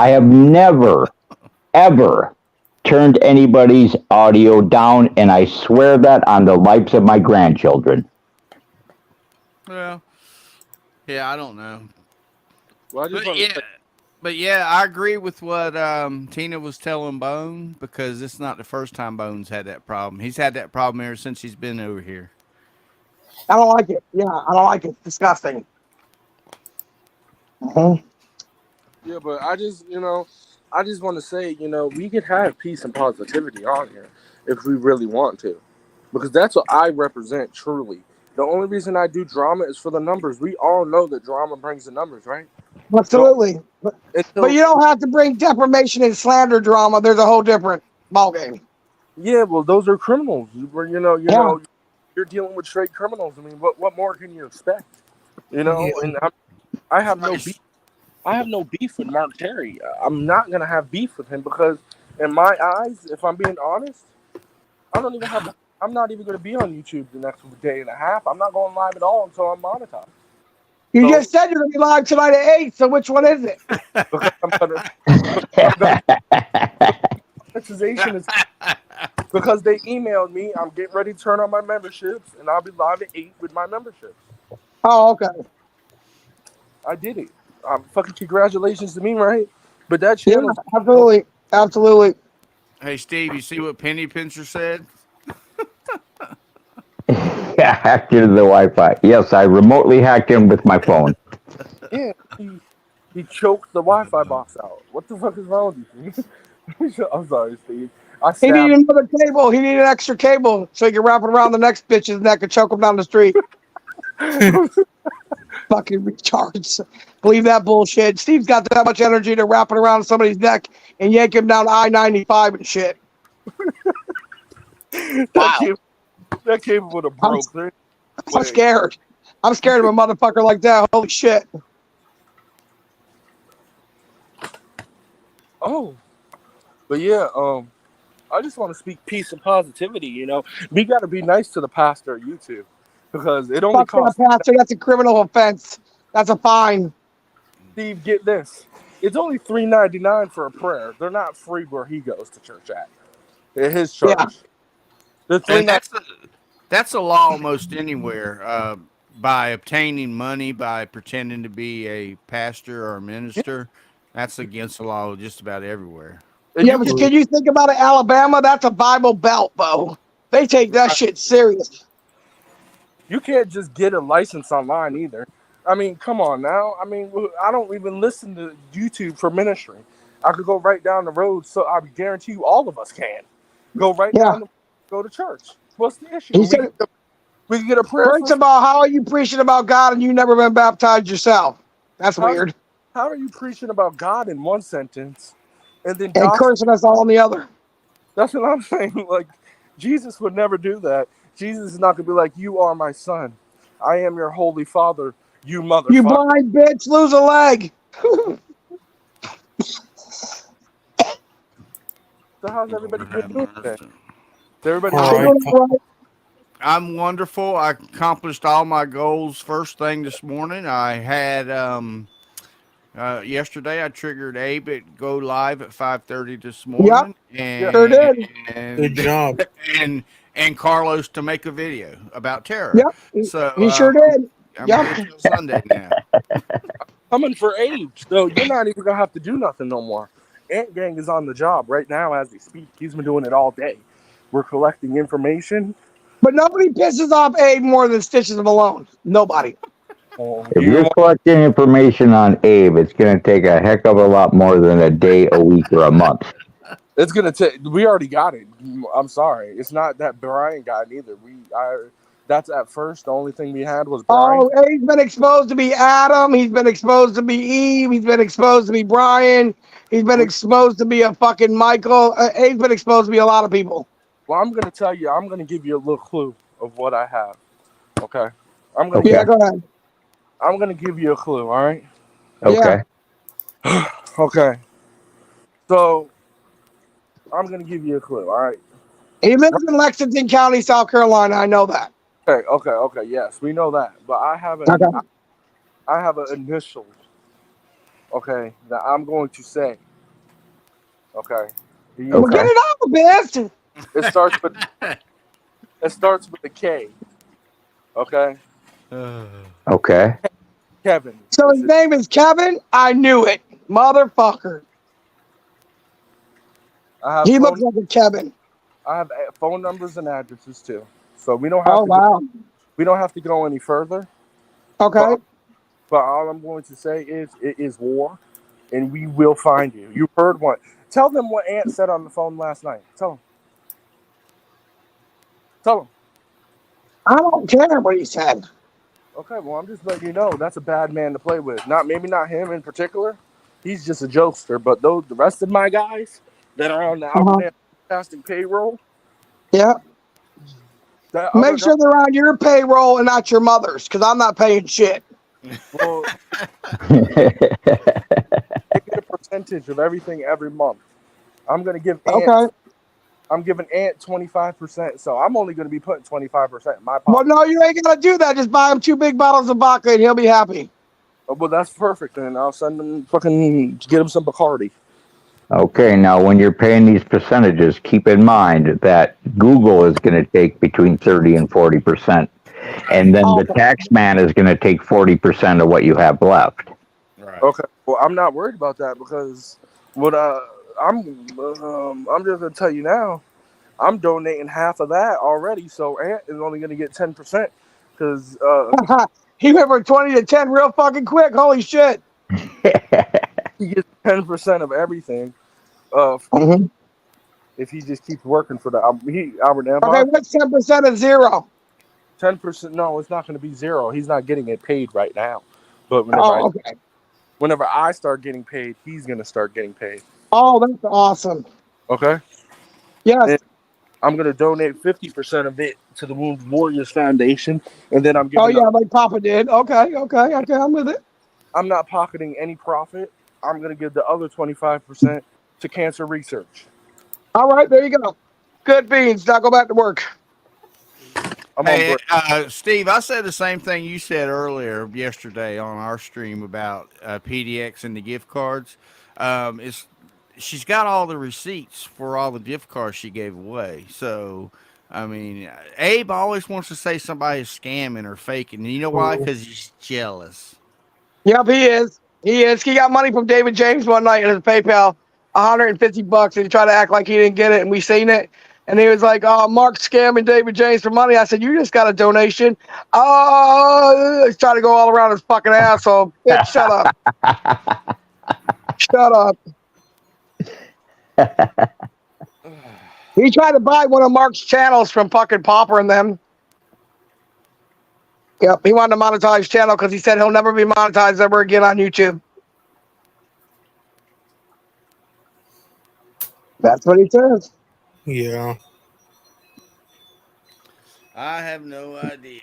[SPEAKER 4] ever turned anybody's audio down, and I swear that on the lives of my grandchildren.
[SPEAKER 8] Well, yeah, I don't know.
[SPEAKER 6] Well, I just
[SPEAKER 8] But
[SPEAKER 6] want
[SPEAKER 8] yeah,
[SPEAKER 6] to
[SPEAKER 8] but yeah, I agree with what Tina was telling Bone, because it's not the first time Bone's had that problem. He's had that problem ever since he's been over here.
[SPEAKER 5] I don't like it. Yeah, I don't like it. It's disgusting.
[SPEAKER 6] Yeah, but I just want to say, we could have peace and positivity on here if we really want to, because that's what I represent truly. The only reason I do drama is for the numbers. We all know that drama brings the numbers, right?
[SPEAKER 5] Absolutely. But
[SPEAKER 6] Until,
[SPEAKER 5] you don't have to bring defamation and slander drama. There's a whole different ballgame.
[SPEAKER 6] yeah, well, those are criminals.
[SPEAKER 5] Yeah.
[SPEAKER 6] You're dealing with straight criminals. I mean, what more can you expect? And I have no beef. I have no beef with Mark Terry. I'm not gonna have beef with him because, in my eyes, if I'm being honest, I'm not even gonna be on YouTube the next day and a half. I'm not going live at all until I'm monetized.
[SPEAKER 5] You just said you're going to be live tonight at 8, so which one is it?
[SPEAKER 6] Because monetization is because they emailed me. I'm getting ready to turn on my memberships, and I'll be live at 8 with my memberships.
[SPEAKER 5] Oh, okay.
[SPEAKER 6] I did it. Fucking congratulations to me, right? But that channel,
[SPEAKER 5] Yeah, absolutely.
[SPEAKER 8] Hey, Steve, you see what Penny Pincher said?
[SPEAKER 4] Yeah, hacked into the Wi-Fi. Yes, I remotely hacked him with my phone.
[SPEAKER 6] yeah, he choked the Wi-Fi box out. What the fuck is wrong with you? I'm sorry, Steve.
[SPEAKER 5] He needed another cable. He needed an extra cable so he could wrap it around the next bitch's neck and choke him down the street. Fucking retards. Believe that bullshit. Steve's got that much energy to wrap it around somebody's neck and yank him down I-95 and shit.
[SPEAKER 3] Wow.
[SPEAKER 6] That cable would have broke.
[SPEAKER 5] I'm scared. I'm scared of a motherfucker like that. Holy shit.
[SPEAKER 6] Oh. But yeah, I just want to speak peace and positivity, We got to be nice to the pastor at YouTube because it only
[SPEAKER 5] Fuck
[SPEAKER 6] costs.
[SPEAKER 5] that, pastor. That's a criminal offense. That's a fine.
[SPEAKER 6] Steve, get this. It's only $3.99 for a prayer. They're not free where he goes to church at his church.
[SPEAKER 5] Yeah.
[SPEAKER 8] And that's a law almost anywhere. By obtaining money, by pretending to be a pastor or a minister, that's against the law just about everywhere.
[SPEAKER 5] Yeah, but can you think about it? Alabama, that's a Bible Belt, Bo. They take that shit serious.
[SPEAKER 6] You can't just get a license online either. I mean, come on now. I mean, I don't even listen to YouTube for ministry. I could go right down the road, so I guarantee you all of us can. Go right down the go to church. What's the issue? We can get a prayer.
[SPEAKER 5] It's about how are you preaching about God and you never been baptized yourself? That's weird.
[SPEAKER 6] How are you preaching about God in one sentence and then
[SPEAKER 5] cursing us all in the other?
[SPEAKER 6] That's what I'm saying. Like, Jesus would never do that. Jesus is not going to be like, you are my son. I am your holy father, you motherfucker.
[SPEAKER 5] You blind bitch, lose a leg.
[SPEAKER 6] So how's everybody doing today? Everybody
[SPEAKER 5] right.
[SPEAKER 8] I'm wonderful. I accomplished all my goals first thing this morning. I had yesterday I triggered Abe at go live at 5:30 this morning.
[SPEAKER 5] Yep. Sure did.
[SPEAKER 1] Good job.
[SPEAKER 8] And Carlos to make a video about terror.
[SPEAKER 5] Yep.
[SPEAKER 8] So
[SPEAKER 5] he sure did.
[SPEAKER 8] I'm here till Sunday now.
[SPEAKER 6] Coming for Abe, so you're not even gonna have to do nothing no more. Ant Gang is on the job right now as we speak. He's been doing it all day. We're collecting information.
[SPEAKER 5] But nobody pisses off Abe more than Stitches him alone. Nobody.
[SPEAKER 4] If you're collecting information on Abe, it's going to take a heck of a lot more than a day, a week, or a month.
[SPEAKER 6] It's going to take. We already got it. I'm sorry. It's not that Brian got it either. That's at first. The only thing we had was Brian.
[SPEAKER 5] Oh, Abe's been exposed to be Adam. He's been exposed to be Eve. He's been exposed to be Brian. He's been exposed to be a fucking Michael. Abe's been exposed to be a lot of people.
[SPEAKER 6] Well, I'm going to tell you. I'm going to give you a little clue of what I have. Okay.
[SPEAKER 5] Go ahead.
[SPEAKER 6] I'm going to give you a clue. All right.
[SPEAKER 4] Okay.
[SPEAKER 6] Okay. So I'm gonna give you a clue. All right.
[SPEAKER 5] He lives in Lexington County, South Carolina. I know that.
[SPEAKER 6] Okay. Yes, we know that. But I have
[SPEAKER 5] Okay.
[SPEAKER 6] I have an initial. Okay, that I'm going to say. Okay.
[SPEAKER 5] Well,
[SPEAKER 4] Okay.
[SPEAKER 5] get it out, bitch.
[SPEAKER 6] It starts with a K. Okay.
[SPEAKER 4] Okay.
[SPEAKER 6] Kevin.
[SPEAKER 5] So his
[SPEAKER 6] Is it-
[SPEAKER 5] name is Kevin. I knew it, motherfucker. He looks like a Kevin.
[SPEAKER 6] I have phone numbers and addresses too. So we don't have
[SPEAKER 5] Oh
[SPEAKER 6] to
[SPEAKER 5] wow.
[SPEAKER 6] we don't have to go any further.
[SPEAKER 5] Okay.
[SPEAKER 6] But all I'm going to say is it is war, and we will find you. You heard what? Tell them what Aunt said on the phone last night. Tell them. Tell them.
[SPEAKER 5] I don't care what he said.
[SPEAKER 6] Okay, well, I'm just letting you know that's a bad man to play with. Maybe not him in particular. He's just a jokester. But the rest of my guys that are on the Algonac Casting payroll,
[SPEAKER 5] Yeah.
[SPEAKER 6] that
[SPEAKER 5] Make sure they're on your payroll and not your mother's, because I'm not paying shit.
[SPEAKER 6] well, they get a percentage of everything every month. I'm gonna give Aunt.
[SPEAKER 5] Okay.
[SPEAKER 6] I'm giving Aunt 25%, so I'm only gonna be putting 25% in my pocket.
[SPEAKER 5] Well, no, you ain't gonna do that. Just buy him 2 big bottles of vodka and he'll be happy.
[SPEAKER 6] Oh, well, that's perfect. Then I'll send them get him some Bacardi.
[SPEAKER 4] Okay, now when you're paying these percentages, keep in mind that Google is going to take between 30 and 40%. And then the tax man is going to take 40% of what you have left.
[SPEAKER 8] Right.
[SPEAKER 6] Okay. Well, I'm not worried about that because I'm just gonna tell you now, I'm donating half of that already. So Aunt is only gonna get 10% because
[SPEAKER 5] he went from 20 to 10 real fucking quick. Holy shit.
[SPEAKER 6] he gets 10% of everything. If he just keeps working for the Albert Empire.
[SPEAKER 5] Okay, what's 10% of zero?
[SPEAKER 6] 10%. No, it's not going to be zero. He's not getting it paid right now. But whenever I start getting paid, he's going to start getting paid.
[SPEAKER 5] Oh, that's awesome.
[SPEAKER 6] Okay.
[SPEAKER 5] Yes.
[SPEAKER 6] And I'm going to donate 50% of it to the Wounded Warriors Foundation, and then I'm giving.
[SPEAKER 5] Like Papa did. Okay, I'm with it.
[SPEAKER 6] I'm not pocketing any profit. I'm going to give the other 25% to cancer research.
[SPEAKER 5] All right, there you go. Good beans. Now go back to work.
[SPEAKER 8] Hey, Steve, I said the same thing you said earlier yesterday on our stream about PDX and the gift cards. She's got all the receipts for all the gift cards she gave away. So, I mean, Abe always wants to say somebody's scamming or faking. And you know why? Because he's jealous.
[SPEAKER 5] Yep, he is. He got money from David James one night in his PayPal, $150, and he tried to act like he didn't get it, and we seen it. And he was like, "Oh, Mark's scamming David James for money." I said, "You just got a donation." Oh, he's trying to go all around his fucking asshole. Bitch, shut up. Shut up. He tried to buy one of Mark's channels from fucking Popper and them. Yep, he wanted to monetize his channel because he said he'll never be monetized ever again on YouTube. That's what he says.
[SPEAKER 1] Yeah.
[SPEAKER 8] I have no idea.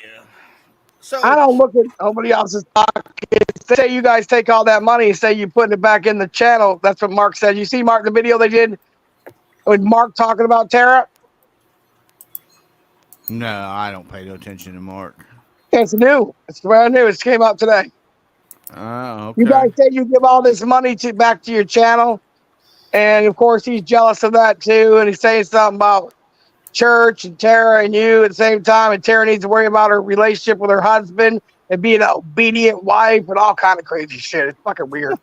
[SPEAKER 8] So
[SPEAKER 5] I don't look at nobody else's pockets. Say you guys take all that money and say you putting it back in the channel. That's what Mark said. You see, Mark, the video they did with Mark talking about Tara?
[SPEAKER 8] No, I don't pay no attention to Mark.
[SPEAKER 5] It's new. It's brand new. It came out today.
[SPEAKER 8] Oh, okay.
[SPEAKER 5] You guys say you give all this money back to your channel, and of course he's jealous of that too. And he's saying something about church and Tara and you at the same time, and Tara needs to worry about her relationship with her husband and being an obedient wife and all kind of crazy shit. It's fucking weird.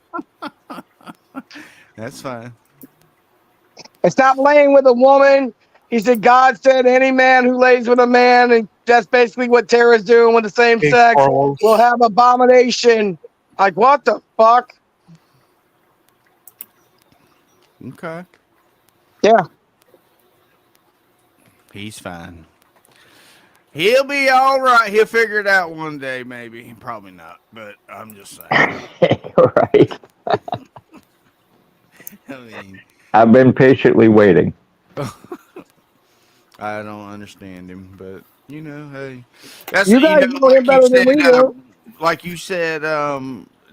[SPEAKER 8] That's fine.
[SPEAKER 5] It's not laying with a woman. He said God said any man who lays with a man, and that's basically what Tara's doing with the same sex, will have abomination. Like, what the fuck?
[SPEAKER 8] Okay.
[SPEAKER 5] Yeah.
[SPEAKER 8] He's fine. He'll be all right. He'll figure it out one day, maybe. Probably not, but I'm just saying.
[SPEAKER 4] Right.
[SPEAKER 8] I mean,
[SPEAKER 4] I've been patiently waiting.
[SPEAKER 8] I don't understand him, but you know, hey, that's
[SPEAKER 5] You guys know him better than we do.
[SPEAKER 8] Like you said,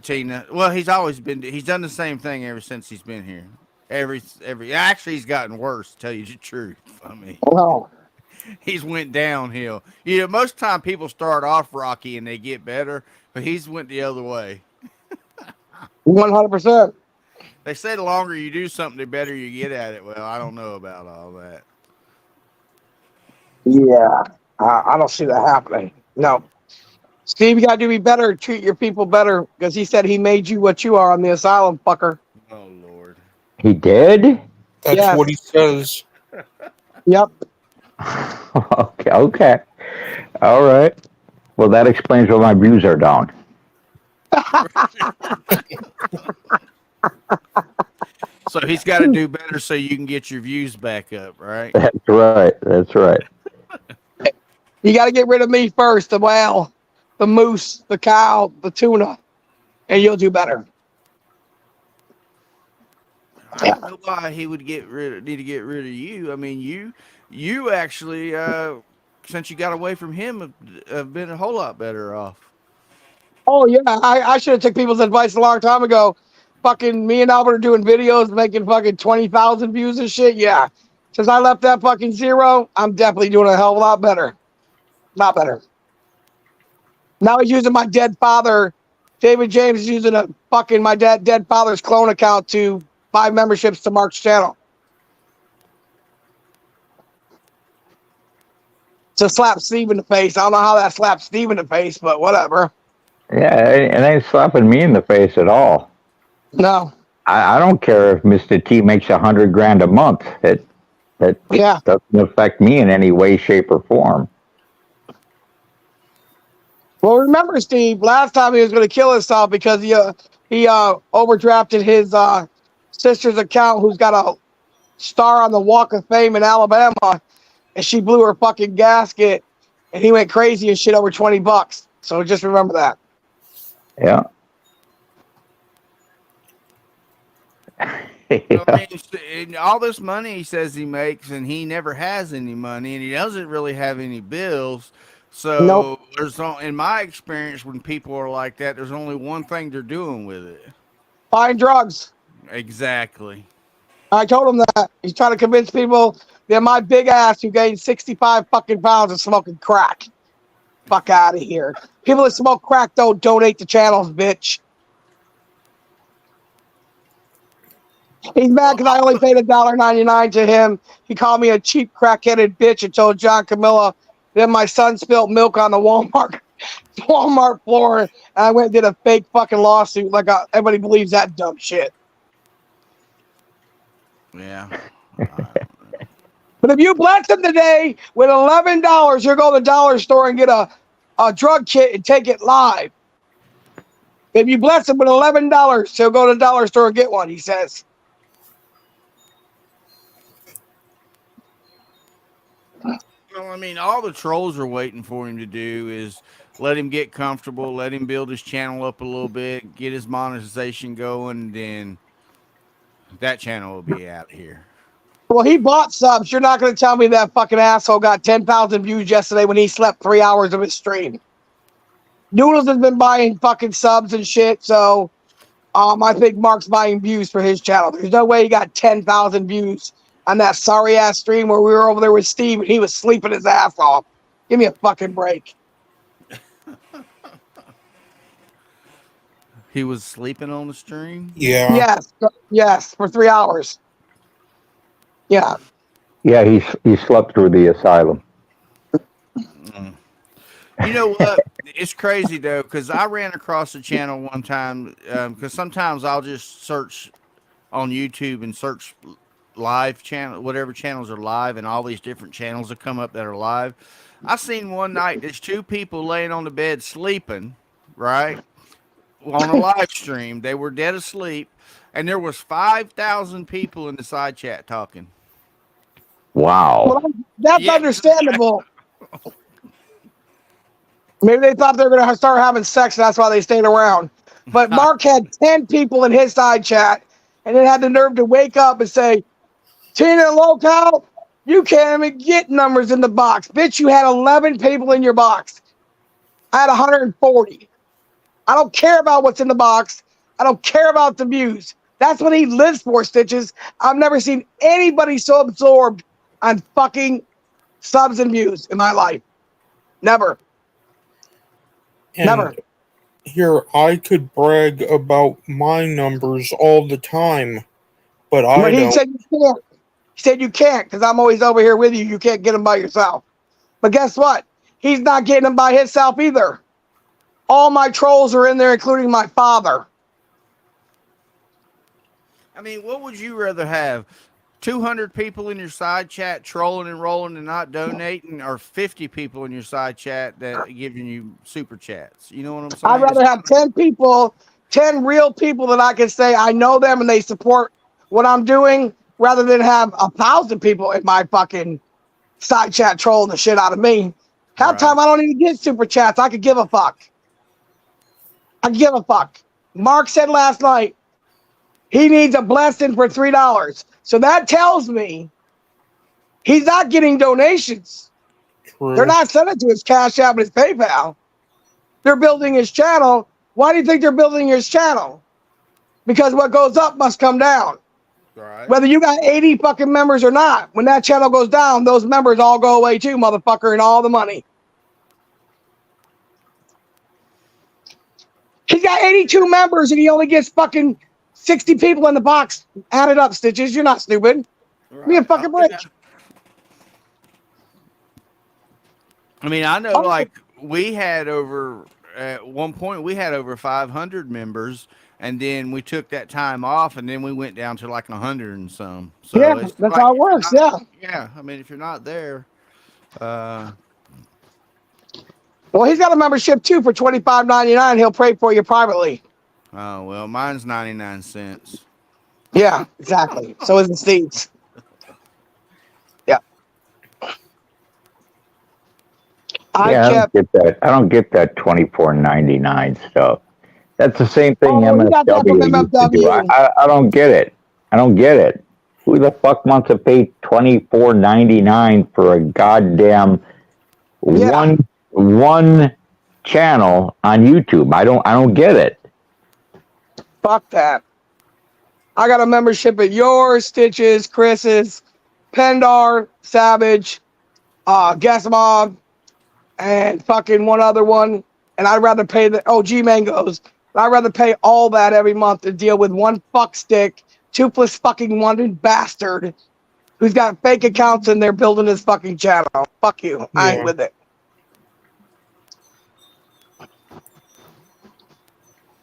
[SPEAKER 8] Tina. Well, he's always been. He's done the same thing ever since he's been here. Actually, he's gotten worse. To tell you the truth, I mean,
[SPEAKER 5] Well,
[SPEAKER 8] he's went downhill. You know, most time people start off rocky and they get better, but he's went the other way.
[SPEAKER 5] 100%.
[SPEAKER 8] They say the longer you do something, the better you get at it. Well, I don't know about all that.
[SPEAKER 5] Yeah, I don't see that happening. No. Steve, you got to be better, treat your people better, because he said he made you what you are on the asylum, fucker.
[SPEAKER 8] Oh Lord.
[SPEAKER 4] He did?
[SPEAKER 1] That's
[SPEAKER 5] Yes.
[SPEAKER 1] what he says.
[SPEAKER 5] Yep.
[SPEAKER 4] Okay. All right. Well, that explains why my views are down.
[SPEAKER 8] So he's got to do better so you can get your views back up, right?
[SPEAKER 4] That's right. That's right.
[SPEAKER 5] You got to get rid of me first, the whale, the moose, the cow, the tuna, and you'll do better.
[SPEAKER 8] I don't know why he would need to get rid of you. I mean, you actually, since you got away from him, have been a whole lot better off.
[SPEAKER 5] Oh, yeah. I should have took people's advice a long time ago. Fucking me and Albert are doing videos making fucking 20,000 views and shit. Yeah. Since I left that fucking zero, I'm definitely doing a hell of a lot better. Not better. Now he's using my dead father. David James is using a fucking my dead father's clone account to buy memberships to Mark's channel. To slap Steve in the face. I don't know how that slapped Steve in the face, but whatever.
[SPEAKER 4] Yeah, it ain't slapping me in the face at all.
[SPEAKER 5] No.
[SPEAKER 4] I don't care if Mr. T makes $100,000 a month. That
[SPEAKER 5] Yeah.
[SPEAKER 4] doesn't affect me in any way, shape, or form.
[SPEAKER 5] Well, remember, Steve, last time he was going to kill himself because he overdrafted his sister's account, who's got a star on the Walk of Fame in Alabama, and she blew her fucking gasket, and he went crazy and shit over $20. So just remember that.
[SPEAKER 4] Yeah.
[SPEAKER 8] I mean, all this money he says he makes, and he never has any money, and he doesn't really have any bills. So
[SPEAKER 5] Nope.
[SPEAKER 8] there's in my experience, when people are like that, there's only one thing they're doing with it.
[SPEAKER 5] Buying drugs.
[SPEAKER 8] Exactly.
[SPEAKER 5] I told him that. He's trying to convince people that my big ass who gained 65 fucking pounds is smoking crack. Fuck out of here. People that smoke crack don't donate to channels, bitch. He's mad because I only paid $1.99 to him. He called me a cheap crack-headed bitch and told John Camilla that my son spilled milk on the Walmart floor, and I went and did a fake fucking lawsuit like everybody believes that dumb shit.
[SPEAKER 8] Yeah.
[SPEAKER 5] But if you bless him today with $11, you'll go to the dollar store and get a drug kit and take it live. If you bless him with $11, he'll go to the dollar store and get one, he says.
[SPEAKER 8] Well, I mean, all the trolls are waiting for him to do is let him get comfortable, let him build his channel up a little bit, get his monetization going, then that channel will be out here.
[SPEAKER 5] Well, he bought subs. You're not going to tell me that fucking asshole got 10,000 views yesterday when he slept 3 hours of his stream. Noodles has been buying fucking subs and shit, so I think Mark's buying views for his channel. There's no way he got 10,000 views on that sorry-ass stream where we were over there with Steve and he was sleeping his ass off. Give me a fucking break.
[SPEAKER 8] He was sleeping on the stream?
[SPEAKER 1] Yeah.
[SPEAKER 5] Yes, for 3 hours. Yeah.
[SPEAKER 4] Yeah, he slept through the asylum.
[SPEAKER 8] You know what? It's crazy, though, because I ran across the channel one time, because sometimes I'll just search on YouTube and search live channel, whatever channels are live, and all these different channels that come up that are live. I seen one night, there's two people laying on the bed sleeping, right? On a live stream. They were dead asleep, and there was 5,000 people in the side chat talking.
[SPEAKER 4] Wow.
[SPEAKER 5] Well, that's
[SPEAKER 8] Yeah.
[SPEAKER 5] understandable. Maybe they thought they were going to start having sex, and that's why they stayed around. But Mark had 10 people in his side chat, and then had the nerve to wake up and say, Tina Locale, you can't even get numbers in the box. Bitch, you had 11 people in your box. I had 140. I don't care about what's in the box. I don't care about the views. That's what he lives for, Stitches. I've never seen anybody so absorbed on fucking subs and views in my life. Never.
[SPEAKER 1] And
[SPEAKER 5] Never.
[SPEAKER 1] here, I could brag about my numbers all the time, but I
[SPEAKER 5] But he
[SPEAKER 1] don't.
[SPEAKER 5] said you can't. He said you can't because I'm always over here with you. You can't get them by yourself. But guess what? He's not getting them by himself either. All my trolls are in there, including my father.
[SPEAKER 8] I mean, what would you rather have? 200 people in your side chat trolling and rolling and not donating, or 50 people in your side chat that are giving you super chats? You know what I'm saying?
[SPEAKER 5] I'd rather have 10 people, 10 real people that I can say I know them and they support what I'm doing, rather than have 1,000 people in my fucking side chat trolling the shit out of me. Half
[SPEAKER 8] Right.
[SPEAKER 5] time I don't even get super chats. I could give a fuck. I give a fuck. Mark said last night he needs a blessing for $3. So that tells me he's not getting donations.
[SPEAKER 1] True.
[SPEAKER 5] They're not sending to his Cash App and his PayPal. They're building his channel. Why do you think they're building his channel? Because what goes up must come down.
[SPEAKER 8] Right.
[SPEAKER 5] Whether you got 80 fucking members or not, when that channel goes down, those members all go away too, motherfucker, and all the money. He's got 82 members and he only gets fucking 60 people in the box. Add it up, Stitches. You're not stupid. Give me a fucking break.
[SPEAKER 8] I mean, I know,
[SPEAKER 5] Oh.
[SPEAKER 8] like, we had over, at one point, we had over 500 members, and then we took that time off, and then we went down to like 100 and some. So
[SPEAKER 5] Yeah,
[SPEAKER 8] it's
[SPEAKER 5] that's
[SPEAKER 8] like,
[SPEAKER 5] how it works. Yeah.
[SPEAKER 8] yeah. I mean, if you're not there,
[SPEAKER 5] Well, he's got a membership too for $25.99. He'll pray for you privately.
[SPEAKER 8] oh, well, mine's 99 cents.
[SPEAKER 5] Yeah, exactly. So is the Steve's. Yeah. I
[SPEAKER 4] Yeah,
[SPEAKER 5] kept.
[SPEAKER 4] I don't get that $24.99 stuff. That's the same thing
[SPEAKER 5] Oh, you got that from
[SPEAKER 4] MSW used to do.
[SPEAKER 5] MFW.
[SPEAKER 4] I don't get it. I don't get it. Who the fuck wants to pay $24.99 for a goddamn
[SPEAKER 5] Yeah.
[SPEAKER 4] one channel on YouTube? I don't get it.
[SPEAKER 5] Fuck that. I got a membership at yours, Stitches, Chris's, Pendar, Savage, Gasmob, and fucking one other one. And I'd rather pay G Mangoes. I'd rather pay all that every month to deal with one fuck stick, toothless fucking wanted bastard who's got fake accounts and they're building his fucking channel. Fuck you. I ain't
[SPEAKER 1] Yeah.
[SPEAKER 5] with it.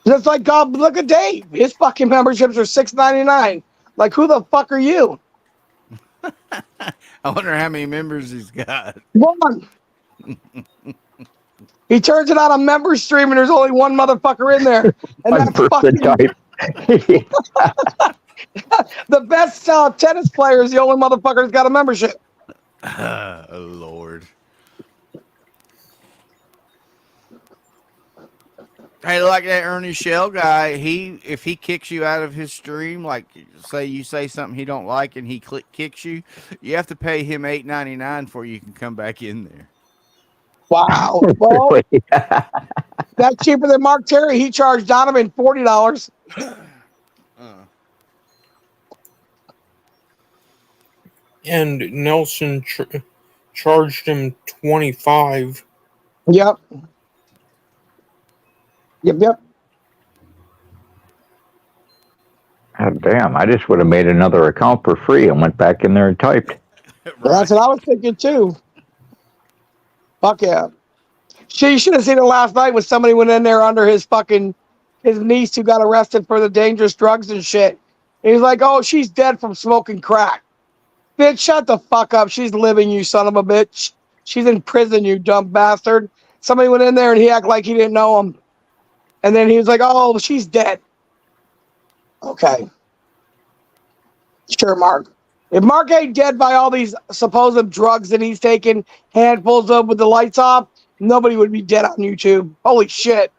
[SPEAKER 5] Just like God, look at Dave. His fucking memberships are $6.99. Like, who the fuck are you?
[SPEAKER 8] I wonder how many members he's got.
[SPEAKER 5] One. He turns it on a member stream and there's only one motherfucker in there. And
[SPEAKER 4] One
[SPEAKER 5] that's
[SPEAKER 4] person
[SPEAKER 5] fucking
[SPEAKER 4] type.
[SPEAKER 5] the best tennis player is the only motherfucker that's got a membership.
[SPEAKER 8] Oh, Lord. Hey, like that Ernie Shell guy, if he kicks you out of his stream, like say you say something he don't like and he kicks you, you have to pay him $8.99 before you can come back in there.
[SPEAKER 5] Wow. Well, that's cheaper than Mark Terry. He charged Donovan $40.
[SPEAKER 1] And Nelson charged him 25.
[SPEAKER 5] Yep. Yep.
[SPEAKER 4] God damn, I just would have made another account for free and went back in there and typed.
[SPEAKER 5] Well, that's what I was thinking too. Fuck yeah. You should have seen it last night when somebody went in there under his niece who got arrested for the dangerous drugs and shit. And he's like, oh, she's dead from smoking crack. Bitch, shut the fuck up. She's living, you son of a bitch. She's in prison, you dumb bastard. Somebody went in there and he acted like he didn't know him. And then he was like, oh, she's dead. Okay. Sure, Mark. If Mark ain't dead by all these supposed drugs that he's taking handfuls of with the lights off, nobody would be dead on YouTube. Holy shit.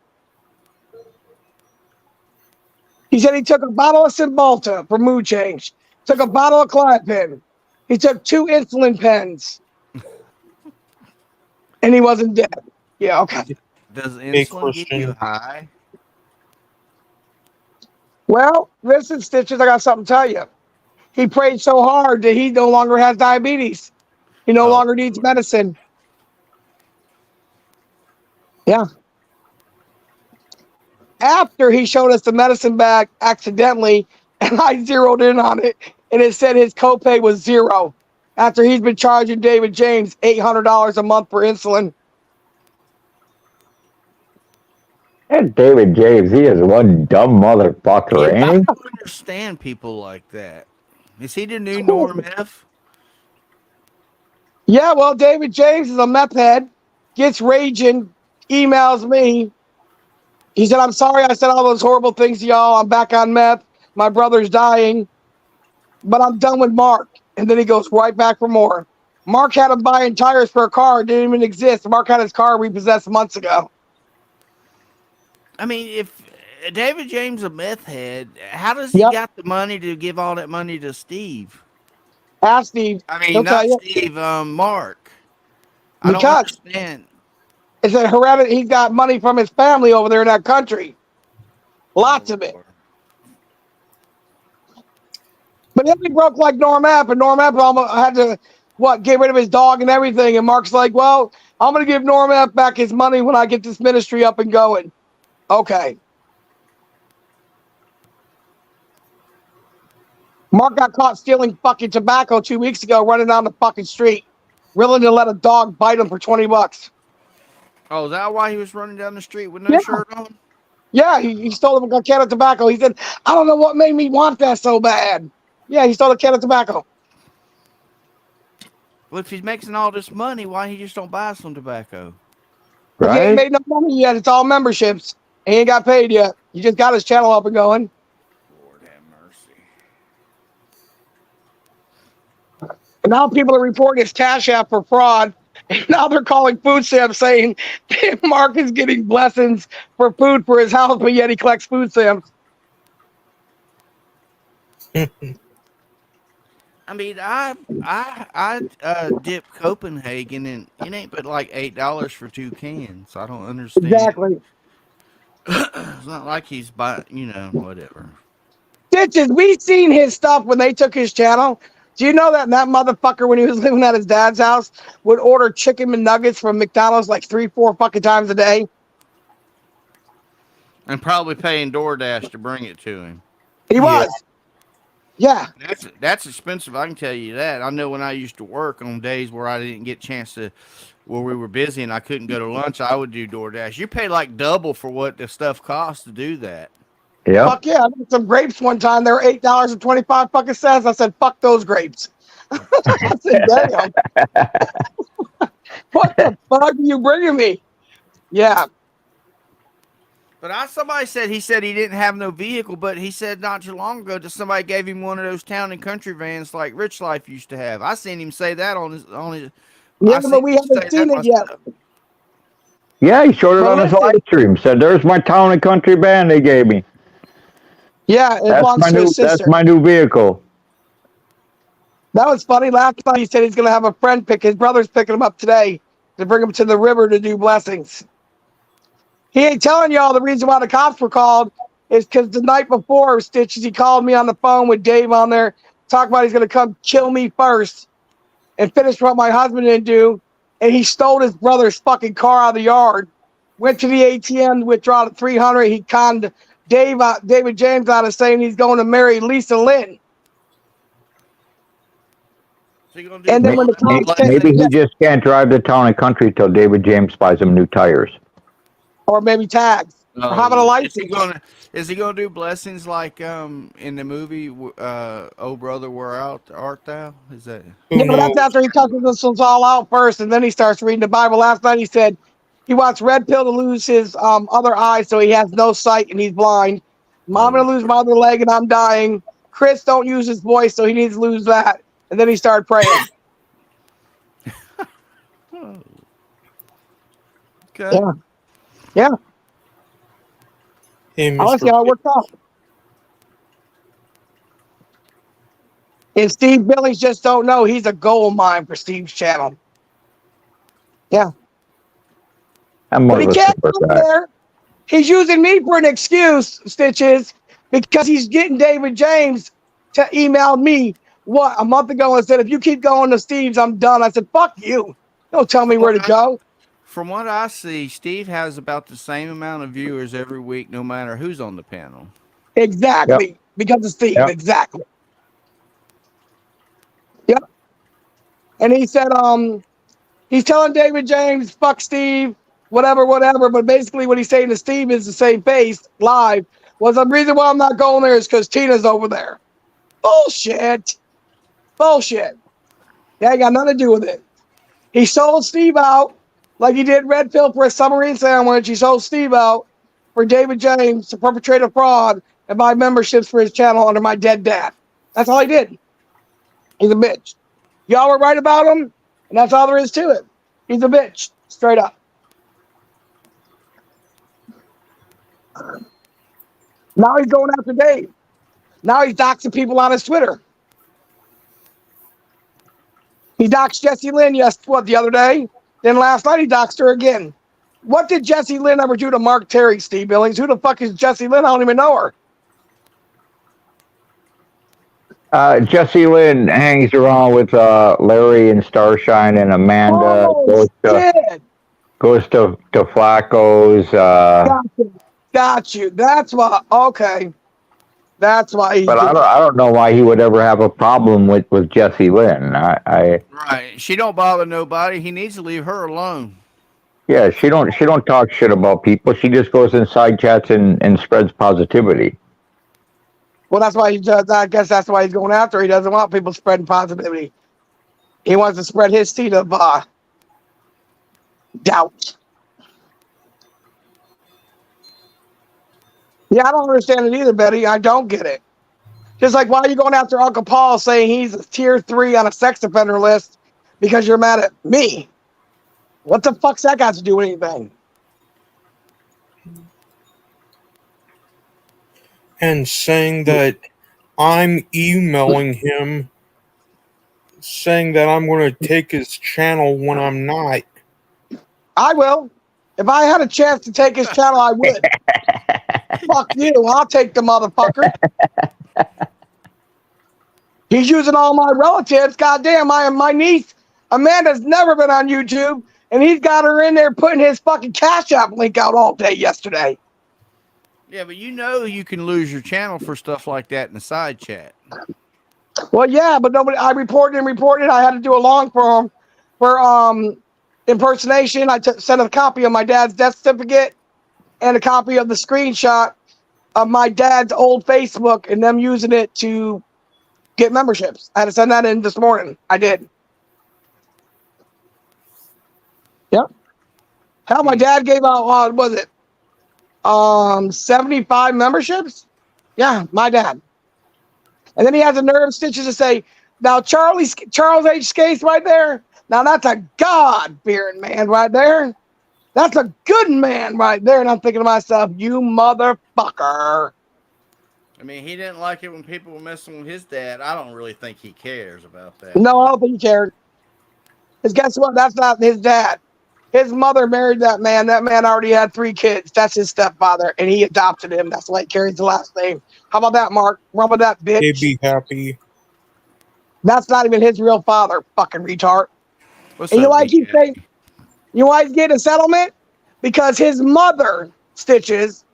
[SPEAKER 5] He said he took a bottle of Cymbalta for mood change. Took a bottle of Klonopin. He took 2 insulin pens. And he wasn't dead. Yeah, okay.
[SPEAKER 8] Does
[SPEAKER 1] Hey,
[SPEAKER 8] insulin get you
[SPEAKER 1] Christian.
[SPEAKER 8] high?
[SPEAKER 5] Well, listen, Stitches, I got something to tell you. He prayed so hard that he no longer has diabetes. He no longer needs medicine. Yeah. After he showed us the medicine bag accidentally, and I zeroed in on it, and it said his copay was $0. After he's been charging David James $800 a month for insulin.
[SPEAKER 4] And David James, he is one dumb motherfucker,
[SPEAKER 8] I
[SPEAKER 4] ain't he?
[SPEAKER 8] don't understand people like that. Is he the new Norm F?
[SPEAKER 5] Yeah, well, David James is a meth head, gets raging, emails me. He said, I'm sorry I said all those horrible things to y'all. I'm back on meth. My brother's dying, but I'm done with Mark. And then he goes right back for more. Mark had him buying tires for a car. It didn't even exist. Mark had his car repossessed months ago.
[SPEAKER 8] I mean, if David James a meth head, how does he got the money to give all that money to Steve?
[SPEAKER 5] Ask Steve.
[SPEAKER 8] I mean,
[SPEAKER 5] He'll
[SPEAKER 8] not
[SPEAKER 5] tell you.
[SPEAKER 8] Steve, Mark. I don't
[SPEAKER 5] Because
[SPEAKER 8] understand.
[SPEAKER 5] it's a heredity. He's got money from his family over there in that country. Lots of it. But then he broke like Norm App, and Norm App almost had to, get rid of his dog and everything. And Mark's like, well, I'm going to give Norm App back his money when I get this ministry up and going. Okay. Mark got caught stealing fucking tobacco 2 weeks ago, running down the fucking street, willing to let a dog bite him for $20.
[SPEAKER 8] Oh, is that why he was running down the street with no shirt on?
[SPEAKER 5] Yeah, he stole a can of tobacco. He said, I don't know what made me want that so bad. Yeah, he stole a can of tobacco.
[SPEAKER 8] Well, if he's making all this money, why he just don't buy some tobacco?
[SPEAKER 5] Right? He ain't made no money yet. It's all memberships. He ain't got paid yet. He just got his channel up and going.
[SPEAKER 8] Lord have mercy.
[SPEAKER 5] And now people are reporting his Cash App for fraud. And now they're calling food stamps saying Mark is getting blessings for food for his house, but yet he collects food stamps.
[SPEAKER 8] I mean, I dip Copenhagen, and it ain't but like $8 for 2 cans. I don't understand.
[SPEAKER 5] Exactly.
[SPEAKER 8] It's not like he's buying, whatever.
[SPEAKER 5] Stitches, we seen his stuff when they took his channel. Do you know that motherfucker, when he was living at his dad's house, would order chicken McNuggets from McDonald's like 3-4 fucking times a day?
[SPEAKER 8] And probably paying DoorDash to bring it to him.
[SPEAKER 5] He was. Yeah.
[SPEAKER 8] That's expensive, I can tell you that. I know when I used to work on days where I didn't get a chance to, where we were busy and I couldn't go to lunch, I would do DoorDash. You pay like double for what the stuff costs to do that.
[SPEAKER 4] Yeah.
[SPEAKER 5] Fuck yeah. I got some grapes one time. They were $8.25 fucking cents. I said, fuck those grapes. I said, damn. What the fuck are you bringing me? Yeah.
[SPEAKER 8] But somebody said he didn't have no vehicle, but he said not too long ago that somebody gave him one of those town and country vans like Rich Life used to have. I seen him say that on his.
[SPEAKER 5] Yeah, but we haven't seen it yet.
[SPEAKER 4] Yeah, he showed it on his live stream. Said, "There's my town and country van they gave me."
[SPEAKER 5] Yeah, it belongs to his sister.
[SPEAKER 4] That's my new vehicle.
[SPEAKER 5] That was funny. Last night he said he's going to have a friend his brother's picking him up today to bring him to the river to do blessings. He ain't telling y'all the reason why the cops were called is because the night before, Stitches, he called me on the phone with Dave on there, talking about he's going to come kill me first and finish what my husband didn't do. And he stole his brother's fucking car out of the yard, went to the ATM to withdraw the $300. He conned David James out of saying he's going to marry Lisa Lynn.
[SPEAKER 8] And
[SPEAKER 5] then when the cops
[SPEAKER 4] maybe he just can't drive the town and country till David James buys him new tires.
[SPEAKER 5] Or maybe tags. Or having a license.
[SPEAKER 8] Is he gonna do blessings like in the movie Oh Brother Where Art Thou? Is that?
[SPEAKER 5] Yeah, but that's after he touches this all out first, and then he starts reading the Bible. Last night he said he wants Red Pill to lose his other eye so he has no sight and he's blind. I'm gonna lose my other leg and I'm dying. Chris don't use his voice, so he needs to lose that. And then he started praying.
[SPEAKER 8] Okay.
[SPEAKER 5] Yeah. Yeah.
[SPEAKER 1] Hey,
[SPEAKER 5] I want to see how it worked out. And Steve Billies just don't know he's a gold mine for Steve's channel. Yeah.
[SPEAKER 4] I'm
[SPEAKER 5] But he can't come there. He's using me for an excuse, Stitches, because he's getting David James to email me a month ago and said, if you keep going to Steve's, I'm done. I said, fuck you. Don't tell me where to go.
[SPEAKER 8] From what I see, Steve has about the same amount of viewers every week, no matter who's on the panel.
[SPEAKER 5] Exactly. Because of Steve.
[SPEAKER 4] Yep.
[SPEAKER 5] Exactly. Yep. And he said, he's telling David James, fuck Steve, whatever. But basically what he's saying to Steve is the same face live. Was the reason why I'm not going there is because Tina's over there. Bullshit. That ain't got nothing to do with it. He sold Steve out like he did Redfield for a submarine sandwich. He sold Steve out for David James to perpetrate a fraud and buy memberships for his channel under my dead dad. That's all he did. He's a bitch. Y'all were right about him, and that's all there is to it. He's a bitch. Straight up. Now he's going after Dave. Now he's doxing people on his Twitter. He doxed Jesse Lynn, the other day? Then last night he doxed her again. What did Jesse Lynn ever do to Mark Terry, Steve Billings? Who the fuck is Jesse Lynn? I don't even know her.
[SPEAKER 4] Jesse Lynn hangs around with Larry and Starshine and Amanda.
[SPEAKER 5] Oh,
[SPEAKER 4] Goes to Flacco's.
[SPEAKER 5] Got you. That's why. Okay. That's why.
[SPEAKER 4] But I don't know why he would ever have a problem with Jesse Lynn.
[SPEAKER 8] Right. She don't bother nobody. He needs to leave her alone.
[SPEAKER 4] Yeah, she don't talk shit about people. She just goes in side chats and spreads positivity.
[SPEAKER 5] Well, that's why he does. I guess that's why he's going after her. He doesn't want people spreading positivity. He wants to spread his seed of doubt. Yeah, I don't understand it either, Betty. I don't get it. Just like, why are you going after Uncle Paul saying he's a tier 3 on a sex offender list because you're mad at me? What the fuck's that got to do with anything?
[SPEAKER 1] And saying that I'm emailing him, saying that I'm going to take his channel when I'm not.
[SPEAKER 5] I will. If I had a chance to take his channel, I would. Fuck you. I'll take the motherfucker. He's using all my relatives. Goddamn, my niece, Amanda's never been on YouTube, and he's got her in there putting his fucking Cash App link out all day yesterday.
[SPEAKER 8] Yeah, but you know you can lose your channel for stuff like that in the side chat.
[SPEAKER 5] Well, yeah, but nobody. I reported. I had to do a long form for impersonation. I sent a copy of my dad's death certificate and a copy of the screenshot of my dad's old Facebook and them using it to get memberships. I had to send that in this morning. I did. Yep. Hell, my dad gave out, what was it? 75 memberships? Yeah, my dad. And then he has the nerve stitches to say, now Charles H. Scase right there. Now that's a God-fearing man right there. That's a good man right there. And I'm thinking to myself, you motherfucker.
[SPEAKER 8] I mean, he didn't like it when people were messing with his dad. I don't really think he cares about that.
[SPEAKER 5] No, I don't think he cared. Because guess what? That's not his dad. His mother married that man. That man already had 3 kids. That's his stepfather. And he adopted him. That's why he carries the last name. How about that, Mark? Run with that, bitch.
[SPEAKER 1] He'd be happy.
[SPEAKER 5] That's not even his real father, fucking retard.
[SPEAKER 8] What's
[SPEAKER 5] And you know
[SPEAKER 8] up,
[SPEAKER 5] why I keep
[SPEAKER 8] BK?
[SPEAKER 5] saying, you know why he's getting a settlement? Because his mother, Stitches,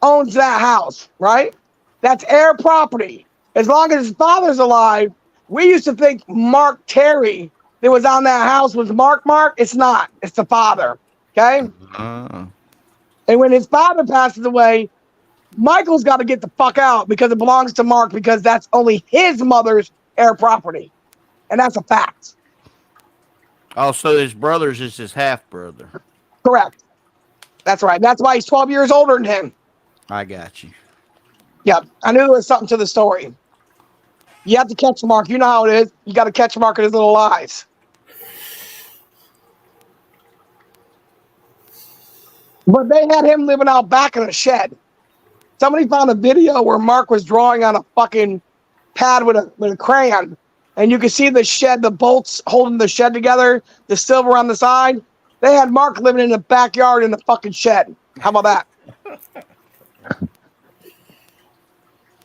[SPEAKER 5] owns that house, right? That's heir property. As long as his father's alive, we used to think Mark Terry that was on that house was Mark. It's not. It's the father. Okay? And when his father passes away, Michael's got to get the fuck out because it belongs to Mark because that's only his mother's heir property. And that's a fact.
[SPEAKER 8] Oh, so his brother's is his half brother.
[SPEAKER 5] Correct. That's right. That's why he's 12 years older than him.
[SPEAKER 8] I got you.
[SPEAKER 5] Yep. I knew there was something to the story. You have to catch Mark. You know how it is. You got to catch Mark in his little lies. But they had him living out back in a shed. Somebody found a video where Mark was drawing on a fucking pad with a crayon. And you can see the shed, the bolts holding the shed together, the silver on the side. They had Mark living in the backyard in the fucking shed. How about that?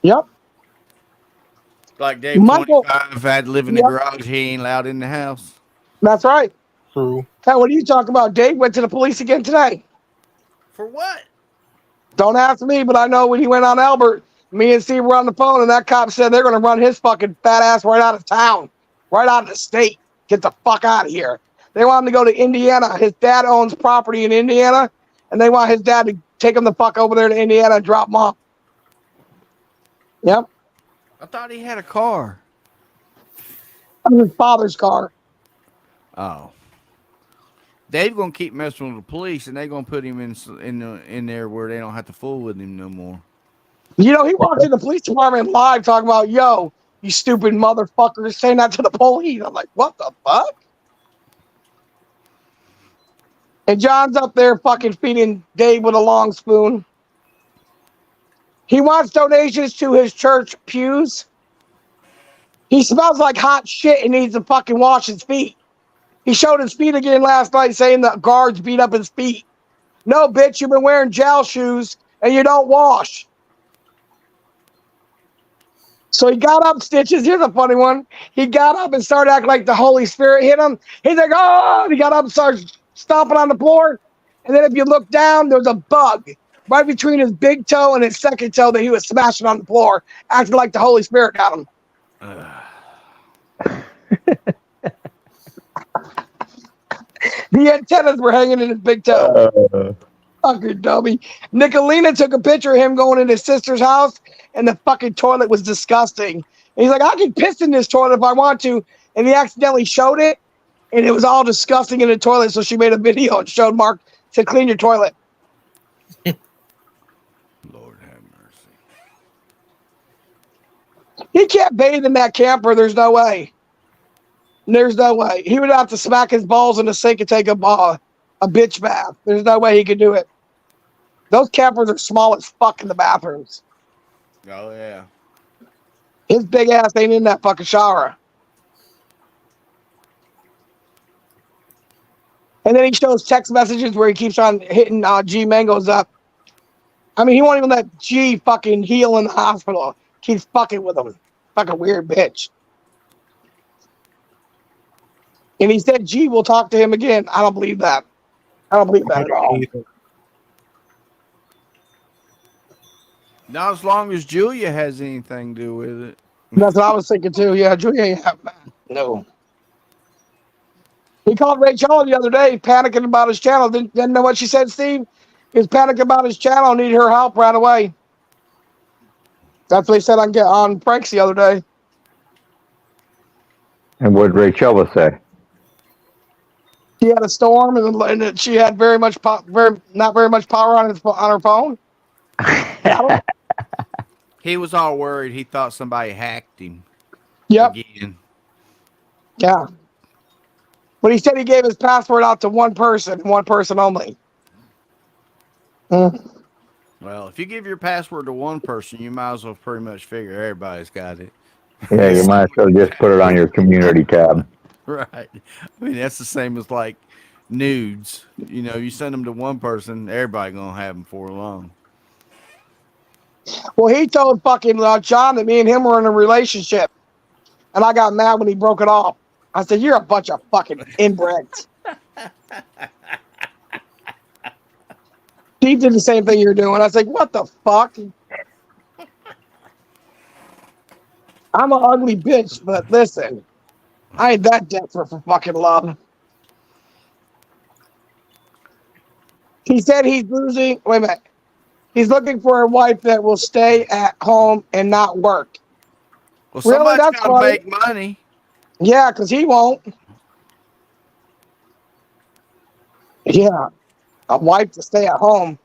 [SPEAKER 5] Yep.
[SPEAKER 8] Like Dave
[SPEAKER 5] Michael-
[SPEAKER 8] 25 had to live in the
[SPEAKER 5] Yep.
[SPEAKER 8] garage. He ain't allowed in the house.
[SPEAKER 5] That's right.
[SPEAKER 1] True.
[SPEAKER 5] Hey, what are you talking about? Dave went to the police again today.
[SPEAKER 8] For what?
[SPEAKER 5] Don't ask me, but I know when he went on Albert, me and Steve were on the phone, and that cop said they're going to run his fucking fat ass right out of town, right out of the state. Get the fuck out of here. They want him to go to Indiana. His dad owns property in Indiana, and they want his dad to take him the fuck over there to Indiana and drop him off. Yep.
[SPEAKER 8] I thought he had a car.
[SPEAKER 5] That was his father's car.
[SPEAKER 8] Oh. They're gonna keep messing with the police, and they're gonna put him in there where they don't have to fool with him no more.
[SPEAKER 5] You know, he walked in the police department live talking about, yo, you stupid motherfuckers, saying that to the police. I'm like, what the fuck? And John's up there fucking feeding Dave with a long spoon. He wants donations to his church pews. He smells like hot shit and needs to fucking wash his feet. He showed his feet again last night saying the guards beat up his feet. No, bitch, you've been wearing gel shoes and you don't wash. So he got up, Stitches. Here's a funny one. He got up and started acting like the Holy Spirit hit him. He's like, oh, and he got up and started stomping on the floor. And then if you look down, there's a bug right between his big toe and his second toe that he was smashing on the floor, acting like the Holy Spirit got him. The antennas were hanging in his big toe. Fucking dummy. Nicolina took a picture of him going in his sister's house, and the fucking toilet was disgusting. And he's like, I can piss in this toilet if I want to. And he accidentally showed it, and it was all disgusting in the toilet. So she made a video and showed Mark to clean your toilet.
[SPEAKER 8] Lord have mercy.
[SPEAKER 5] He can't bathe in that camper. There's no way. There's no way. He would have to smack his balls in the sink and take a bitch bath. There's no way he could do it. Those campers are small as fuck in the bathrooms.
[SPEAKER 8] Oh, yeah.
[SPEAKER 5] His big ass ain't in that fucking shower. And then he shows text messages where he keeps on hitting G Mangoes up. I mean, he won't even let G fucking heal in the hospital. Keeps fucking with him. Fucking weird bitch. And he said G will talk to him again. I don't believe that. I don't believe that at all.
[SPEAKER 8] Not as long as Julia has anything to do with it.
[SPEAKER 5] That's what I was thinking too. Yeah, Julia ain't have no. He called Ray Charles the other day, panicking about his channel. Didn't know what she said, Steve? He was panicking about his channel, needed her help right away. That's what he said on Frank's the other day.
[SPEAKER 4] And what did Rachel say?
[SPEAKER 5] She had a storm, and she had not very much power on her phone.
[SPEAKER 8] He was all worried. He thought somebody hacked him.
[SPEAKER 5] Yep.
[SPEAKER 8] Again.
[SPEAKER 5] Yeah. But he said he gave his password out to one person only.
[SPEAKER 8] Well, if you give your password to one person, you might as well pretty much figure everybody's got it.
[SPEAKER 4] Yeah, you might as well just put it on your community tab.
[SPEAKER 8] Right. I mean, that's the same as like nudes. You know, you send them to one person, everybody gonna have them for long.
[SPEAKER 5] Well, he told fucking John that me and him were in a relationship, and I got mad when he broke it off. I said, "You're a bunch of fucking inbreds." He did the same thing you're doing. I was like, "What the fuck?" I'm an ugly bitch, but listen, I ain't that desperate for fucking love. He said he's losing. Wait a minute. He's looking for a wife that will stay at home and not work.
[SPEAKER 8] Well,
[SPEAKER 5] Really?
[SPEAKER 8] somebody's
[SPEAKER 5] That's
[SPEAKER 8] gotta
[SPEAKER 5] funny.
[SPEAKER 8] make money.
[SPEAKER 5] Yeah, because he won't. Yeah, a wife to stay at home.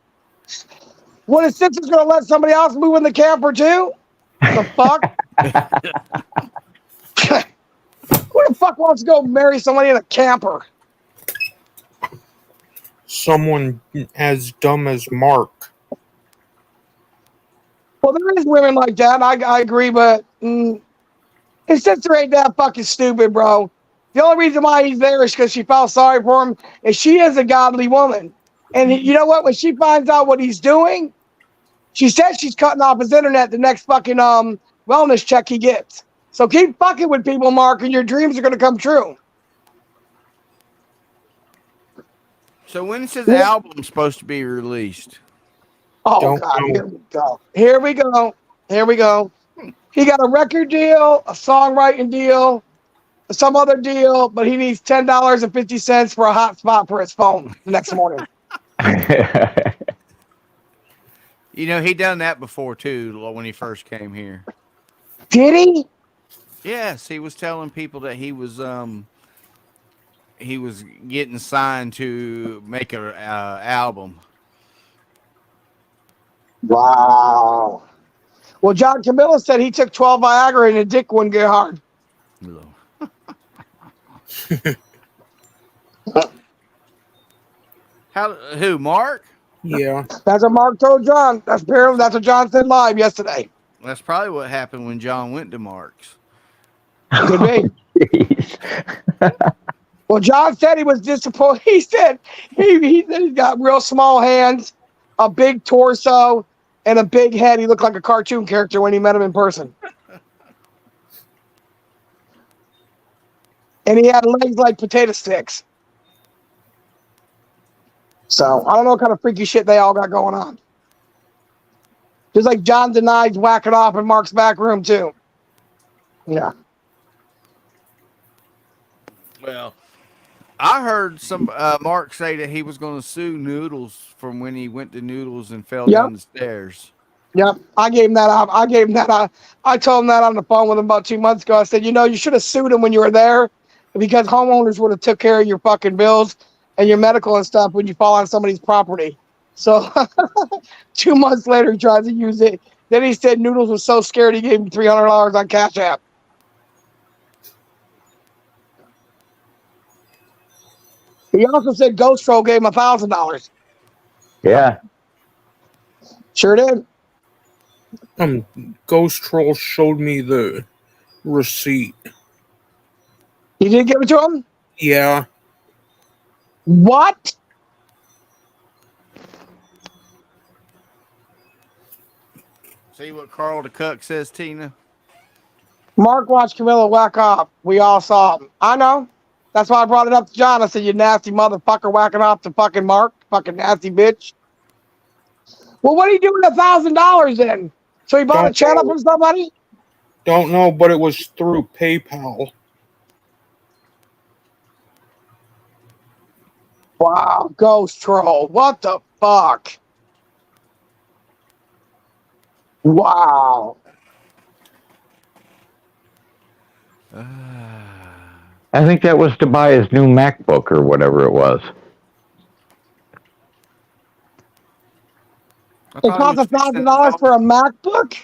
[SPEAKER 5] What, his sister's going to let somebody else move in the camper too? The fuck? Who the fuck wants to go marry somebody in a camper?
[SPEAKER 1] Someone as dumb as Mark.
[SPEAKER 5] Well, there is women like that. I agree, but his sister ain't that fucking stupid, bro. The only reason why he's there is because she felt sorry for him, and she is a godly woman. And you know what? When she finds out what he's doing, She said she's cutting off his internet the next fucking wellness check he gets. So keep fucking with people, Mark, and your dreams are gonna come true.
[SPEAKER 8] So when's his album supposed to be released?
[SPEAKER 5] Oh
[SPEAKER 1] Don't
[SPEAKER 5] God,
[SPEAKER 1] know.
[SPEAKER 5] here we go. Here we go. Here we go. He got a record deal, a songwriting deal, some other deal, but he needs $10.50 for a hotspot for his phone the next morning.
[SPEAKER 8] You know, he done that before too when he first came here.
[SPEAKER 5] Did he?
[SPEAKER 8] Yes, he was telling people that he was getting signed to make an album.
[SPEAKER 5] Wow. Well, John Camilla said he took 12 Viagra and his dick wouldn't get hard.
[SPEAKER 8] Who, Mark?
[SPEAKER 1] Yeah.
[SPEAKER 5] That's what Mark told John. That's what John said live yesterday.
[SPEAKER 8] That's probably what happened when John went to Mark's.
[SPEAKER 5] Could be.
[SPEAKER 4] Jeez.
[SPEAKER 5] Well, John said he was disappointed. He said he's got real small hands, a big torso, and a big head. He looked like a cartoon character when he met him in person. And he had legs like potato sticks. So I don't know what kind of freaky shit they all got going on. Just like John denies whacking off in Mark's back room too. Yeah.
[SPEAKER 8] Well, I heard some Mark say that he was going to sue Noodles from when he went to Noodles and fell down the stairs.
[SPEAKER 5] Yep, I gave him that up. I told him that on the phone with him about 2 months ago. I said, you should have sued him when you were there, because homeowners would have took care of your fucking bills and your medical and stuff when you fall on somebody's property. So 2 months later, he tried to use it. Then he said Noodles was so scared he gave him $300 on Cash App. He also said Ghost Troll gave him $1,000.
[SPEAKER 4] Yeah.
[SPEAKER 5] Sure did.
[SPEAKER 1] Ghost Troll showed me the receipt.
[SPEAKER 5] You did give it to him?
[SPEAKER 1] Yeah.
[SPEAKER 5] What?
[SPEAKER 8] See what Carl the Cuck says, Tina?
[SPEAKER 5] Mark watched Camilla whack off. We all saw him. I know. That's why I brought it up to John. I said, you nasty motherfucker whacking off to fucking Mark. Fucking nasty bitch. Well, what are you doing with $1,000 then? So he bought a channel from somebody?
[SPEAKER 1] Don't know, but it was through PayPal.
[SPEAKER 5] Wow, Ghost Troll. What the fuck? Wow.
[SPEAKER 4] I think that was to buy his new MacBook or whatever it was.
[SPEAKER 5] It cost $1,000 for a MacBook?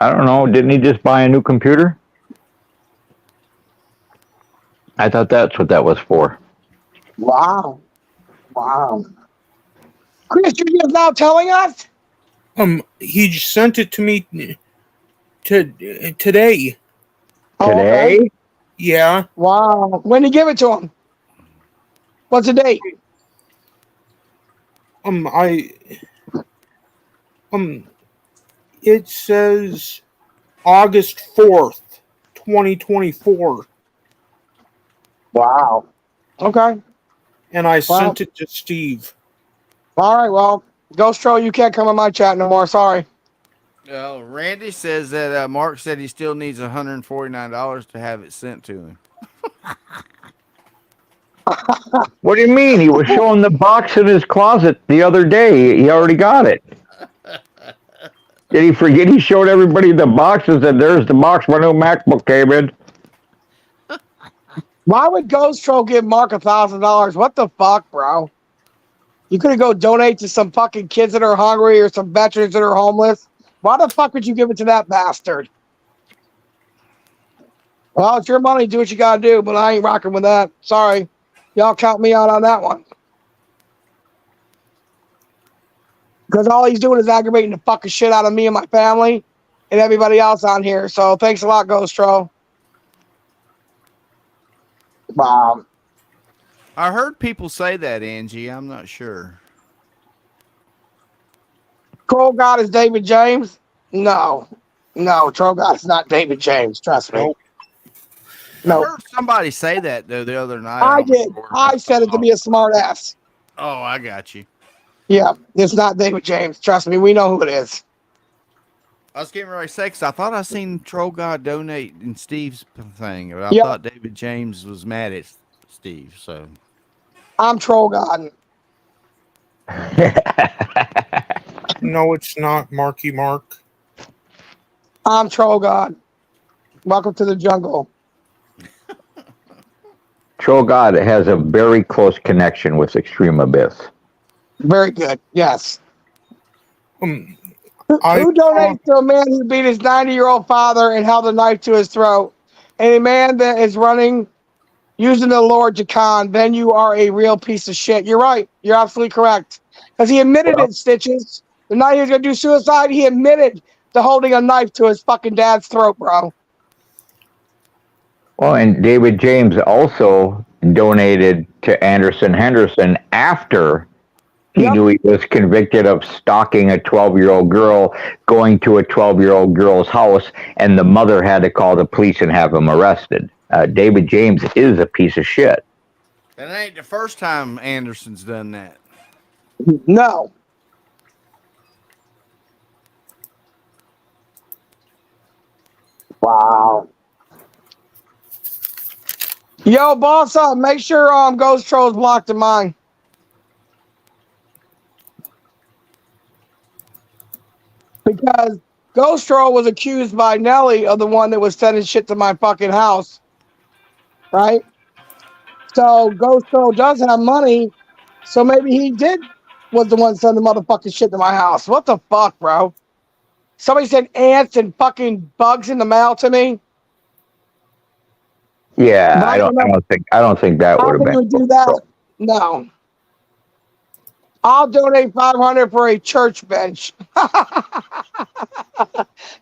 [SPEAKER 4] I don't know. Didn't he just buy a new computer? I thought that's what that was for.
[SPEAKER 5] Wow. Wow. Chris, you're just now telling us?
[SPEAKER 1] He sent it to me today.
[SPEAKER 4] Today?
[SPEAKER 5] Okay.
[SPEAKER 1] Yeah.
[SPEAKER 5] Wow. When did you give it to him? What's the date?
[SPEAKER 1] It says August 4th, 2024.
[SPEAKER 5] Wow. Okay.
[SPEAKER 1] And I sent it to Steve.
[SPEAKER 5] All right, well, Ghost Troll, you can't come in my chat no more. Sorry.
[SPEAKER 8] Randy says that Mark said he still needs $149 to have it sent to him.
[SPEAKER 4] What do you mean? He was showing the box in his closet the other day. He already got it. Did he forget he showed everybody the box and said, there's the box my new MacBook came in?
[SPEAKER 5] Why would Ghost Troll give Mark $1,000? What the fuck, bro? You could go donate to some fucking kids that are hungry or some veterans that are homeless. Why the fuck would you give it to that bastard? Well, it's your money. Do what you gotta do, but I ain't rocking with that. Sorry. Y'all count me out on that one. Because all he's doing is aggravating the fucking shit out of me and my family and everybody else on here. So thanks a lot, Ghost Troll. Wow.
[SPEAKER 8] I heard people say that, Angie. I'm not sure.
[SPEAKER 5] Troll God is David James? No. No, Troll God is not David James. Trust me.
[SPEAKER 1] Nope.
[SPEAKER 8] I
[SPEAKER 5] No.
[SPEAKER 8] heard somebody say that though the other night.
[SPEAKER 5] I
[SPEAKER 8] don't
[SPEAKER 5] did.
[SPEAKER 8] remember where
[SPEAKER 5] I said it to be a smart ass.
[SPEAKER 8] Oh, I got you.
[SPEAKER 5] Yeah, it's not David James. Trust me, we know who it is.
[SPEAKER 8] I was getting ready to say, because I thought I seen Troll God donate in Steve's thing, but I
[SPEAKER 5] Yep.
[SPEAKER 8] thought David James was mad at Steve. So
[SPEAKER 5] I'm Troll God.
[SPEAKER 1] No, it's not Marky Mark.
[SPEAKER 5] I'm Troll God. Welcome to the jungle.
[SPEAKER 4] Troll God has a very close connection with Extreme Abyss.
[SPEAKER 5] Very good. Yes.
[SPEAKER 1] Um,
[SPEAKER 5] Who donates to a man who beat his 90-year-old father and held a knife to his throat? And a man that is running using the Lord Jacan, then you are a real piece of shit. You're right. You're absolutely correct. Because he admitted it, Stitches. The night he was going to do suicide, he admitted to holding a knife to his fucking dad's throat, bro.
[SPEAKER 4] Well, and David James also donated to Anderson Henderson after he knew he was convicted of stalking a 12-year-old girl, going to a 12-year-old girl's house, and the mother had to call the police and have him arrested. David James is a piece of shit.
[SPEAKER 8] that ain't the first time Anderson's done that.
[SPEAKER 5] No. Wow. Yo, boss up. Make sure Ghost Troll's blocked in mine. Because Ghost Troll was accused by Nelly of the one that was sending shit to my fucking house. Right? So Ghost Troll does have money. So maybe he was the one sending motherfucking shit to my house. What the fuck, bro? Somebody sent ants and fucking bugs in the mail to me.
[SPEAKER 4] Yeah, I don't think that would have been.
[SPEAKER 5] Do that? No. I'll donate $500 for a church bench.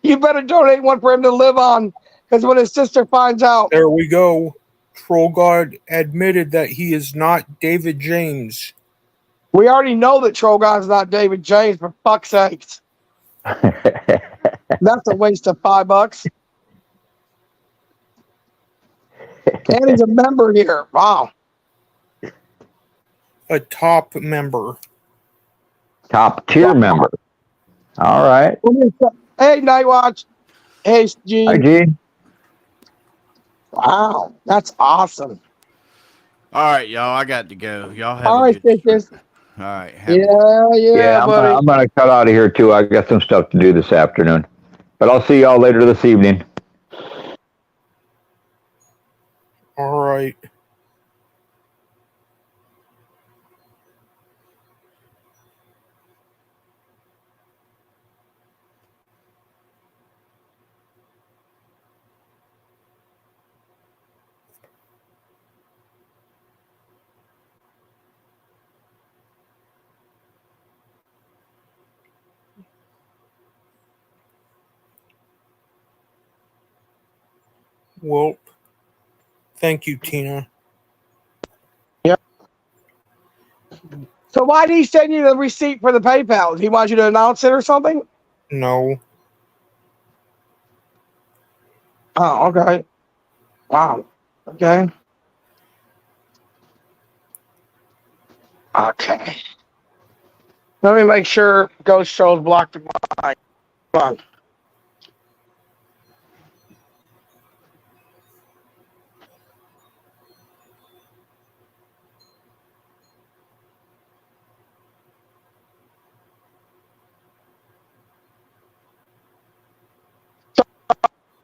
[SPEAKER 5] You better donate one for him to live on, because when his sister finds out.
[SPEAKER 1] There we go. Troll God admitted that he is not David James.
[SPEAKER 5] We already know that Troll God's not David James, for fuck's sakes. That's a waste of $5. And he's a member here. Wow.
[SPEAKER 1] A top member.
[SPEAKER 4] Top tier member. All right.
[SPEAKER 5] Hey, Nightwatch. Hey, Gene.
[SPEAKER 4] Hi, Gene.
[SPEAKER 5] Wow. That's awesome.
[SPEAKER 8] All right, y'all. I got to go. Y'all have
[SPEAKER 5] All
[SPEAKER 8] a
[SPEAKER 5] right,
[SPEAKER 8] good
[SPEAKER 5] Stitches.
[SPEAKER 8] All right.
[SPEAKER 5] Yeah, buddy.
[SPEAKER 4] I'm gonna cut out of here too. I got some stuff to do this afternoon, but I'll see y'all later this evening.
[SPEAKER 1] All right. Well, thank you, Tina.
[SPEAKER 5] Yep. So why did he send you the receipt for the PayPal? Did he want you to announce it or something?
[SPEAKER 1] No.
[SPEAKER 5] Oh, okay. Wow. Okay. Okay. Let me make sure Ghost Troll's blocked the mic. Come on.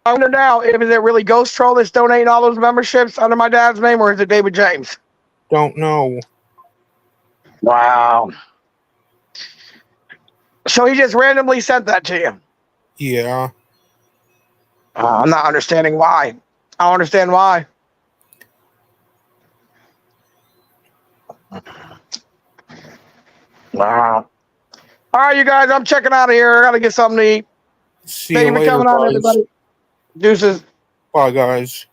[SPEAKER 5] I wonder now, if is it really Ghost Troll that's donating all those memberships under my dad's name, or is it David James?
[SPEAKER 1] Don't know.
[SPEAKER 5] Wow. So he just randomly sent that to you?
[SPEAKER 1] Yeah.
[SPEAKER 5] I'm not understanding why. I don't understand why. Wow. All right, you guys, I'm checking out of here. I got to get something to eat.
[SPEAKER 1] See
[SPEAKER 5] Thank
[SPEAKER 1] you
[SPEAKER 5] you for
[SPEAKER 1] later,
[SPEAKER 5] coming on,
[SPEAKER 1] guys.
[SPEAKER 5] everybody. Deuces.
[SPEAKER 1] Bye, guys.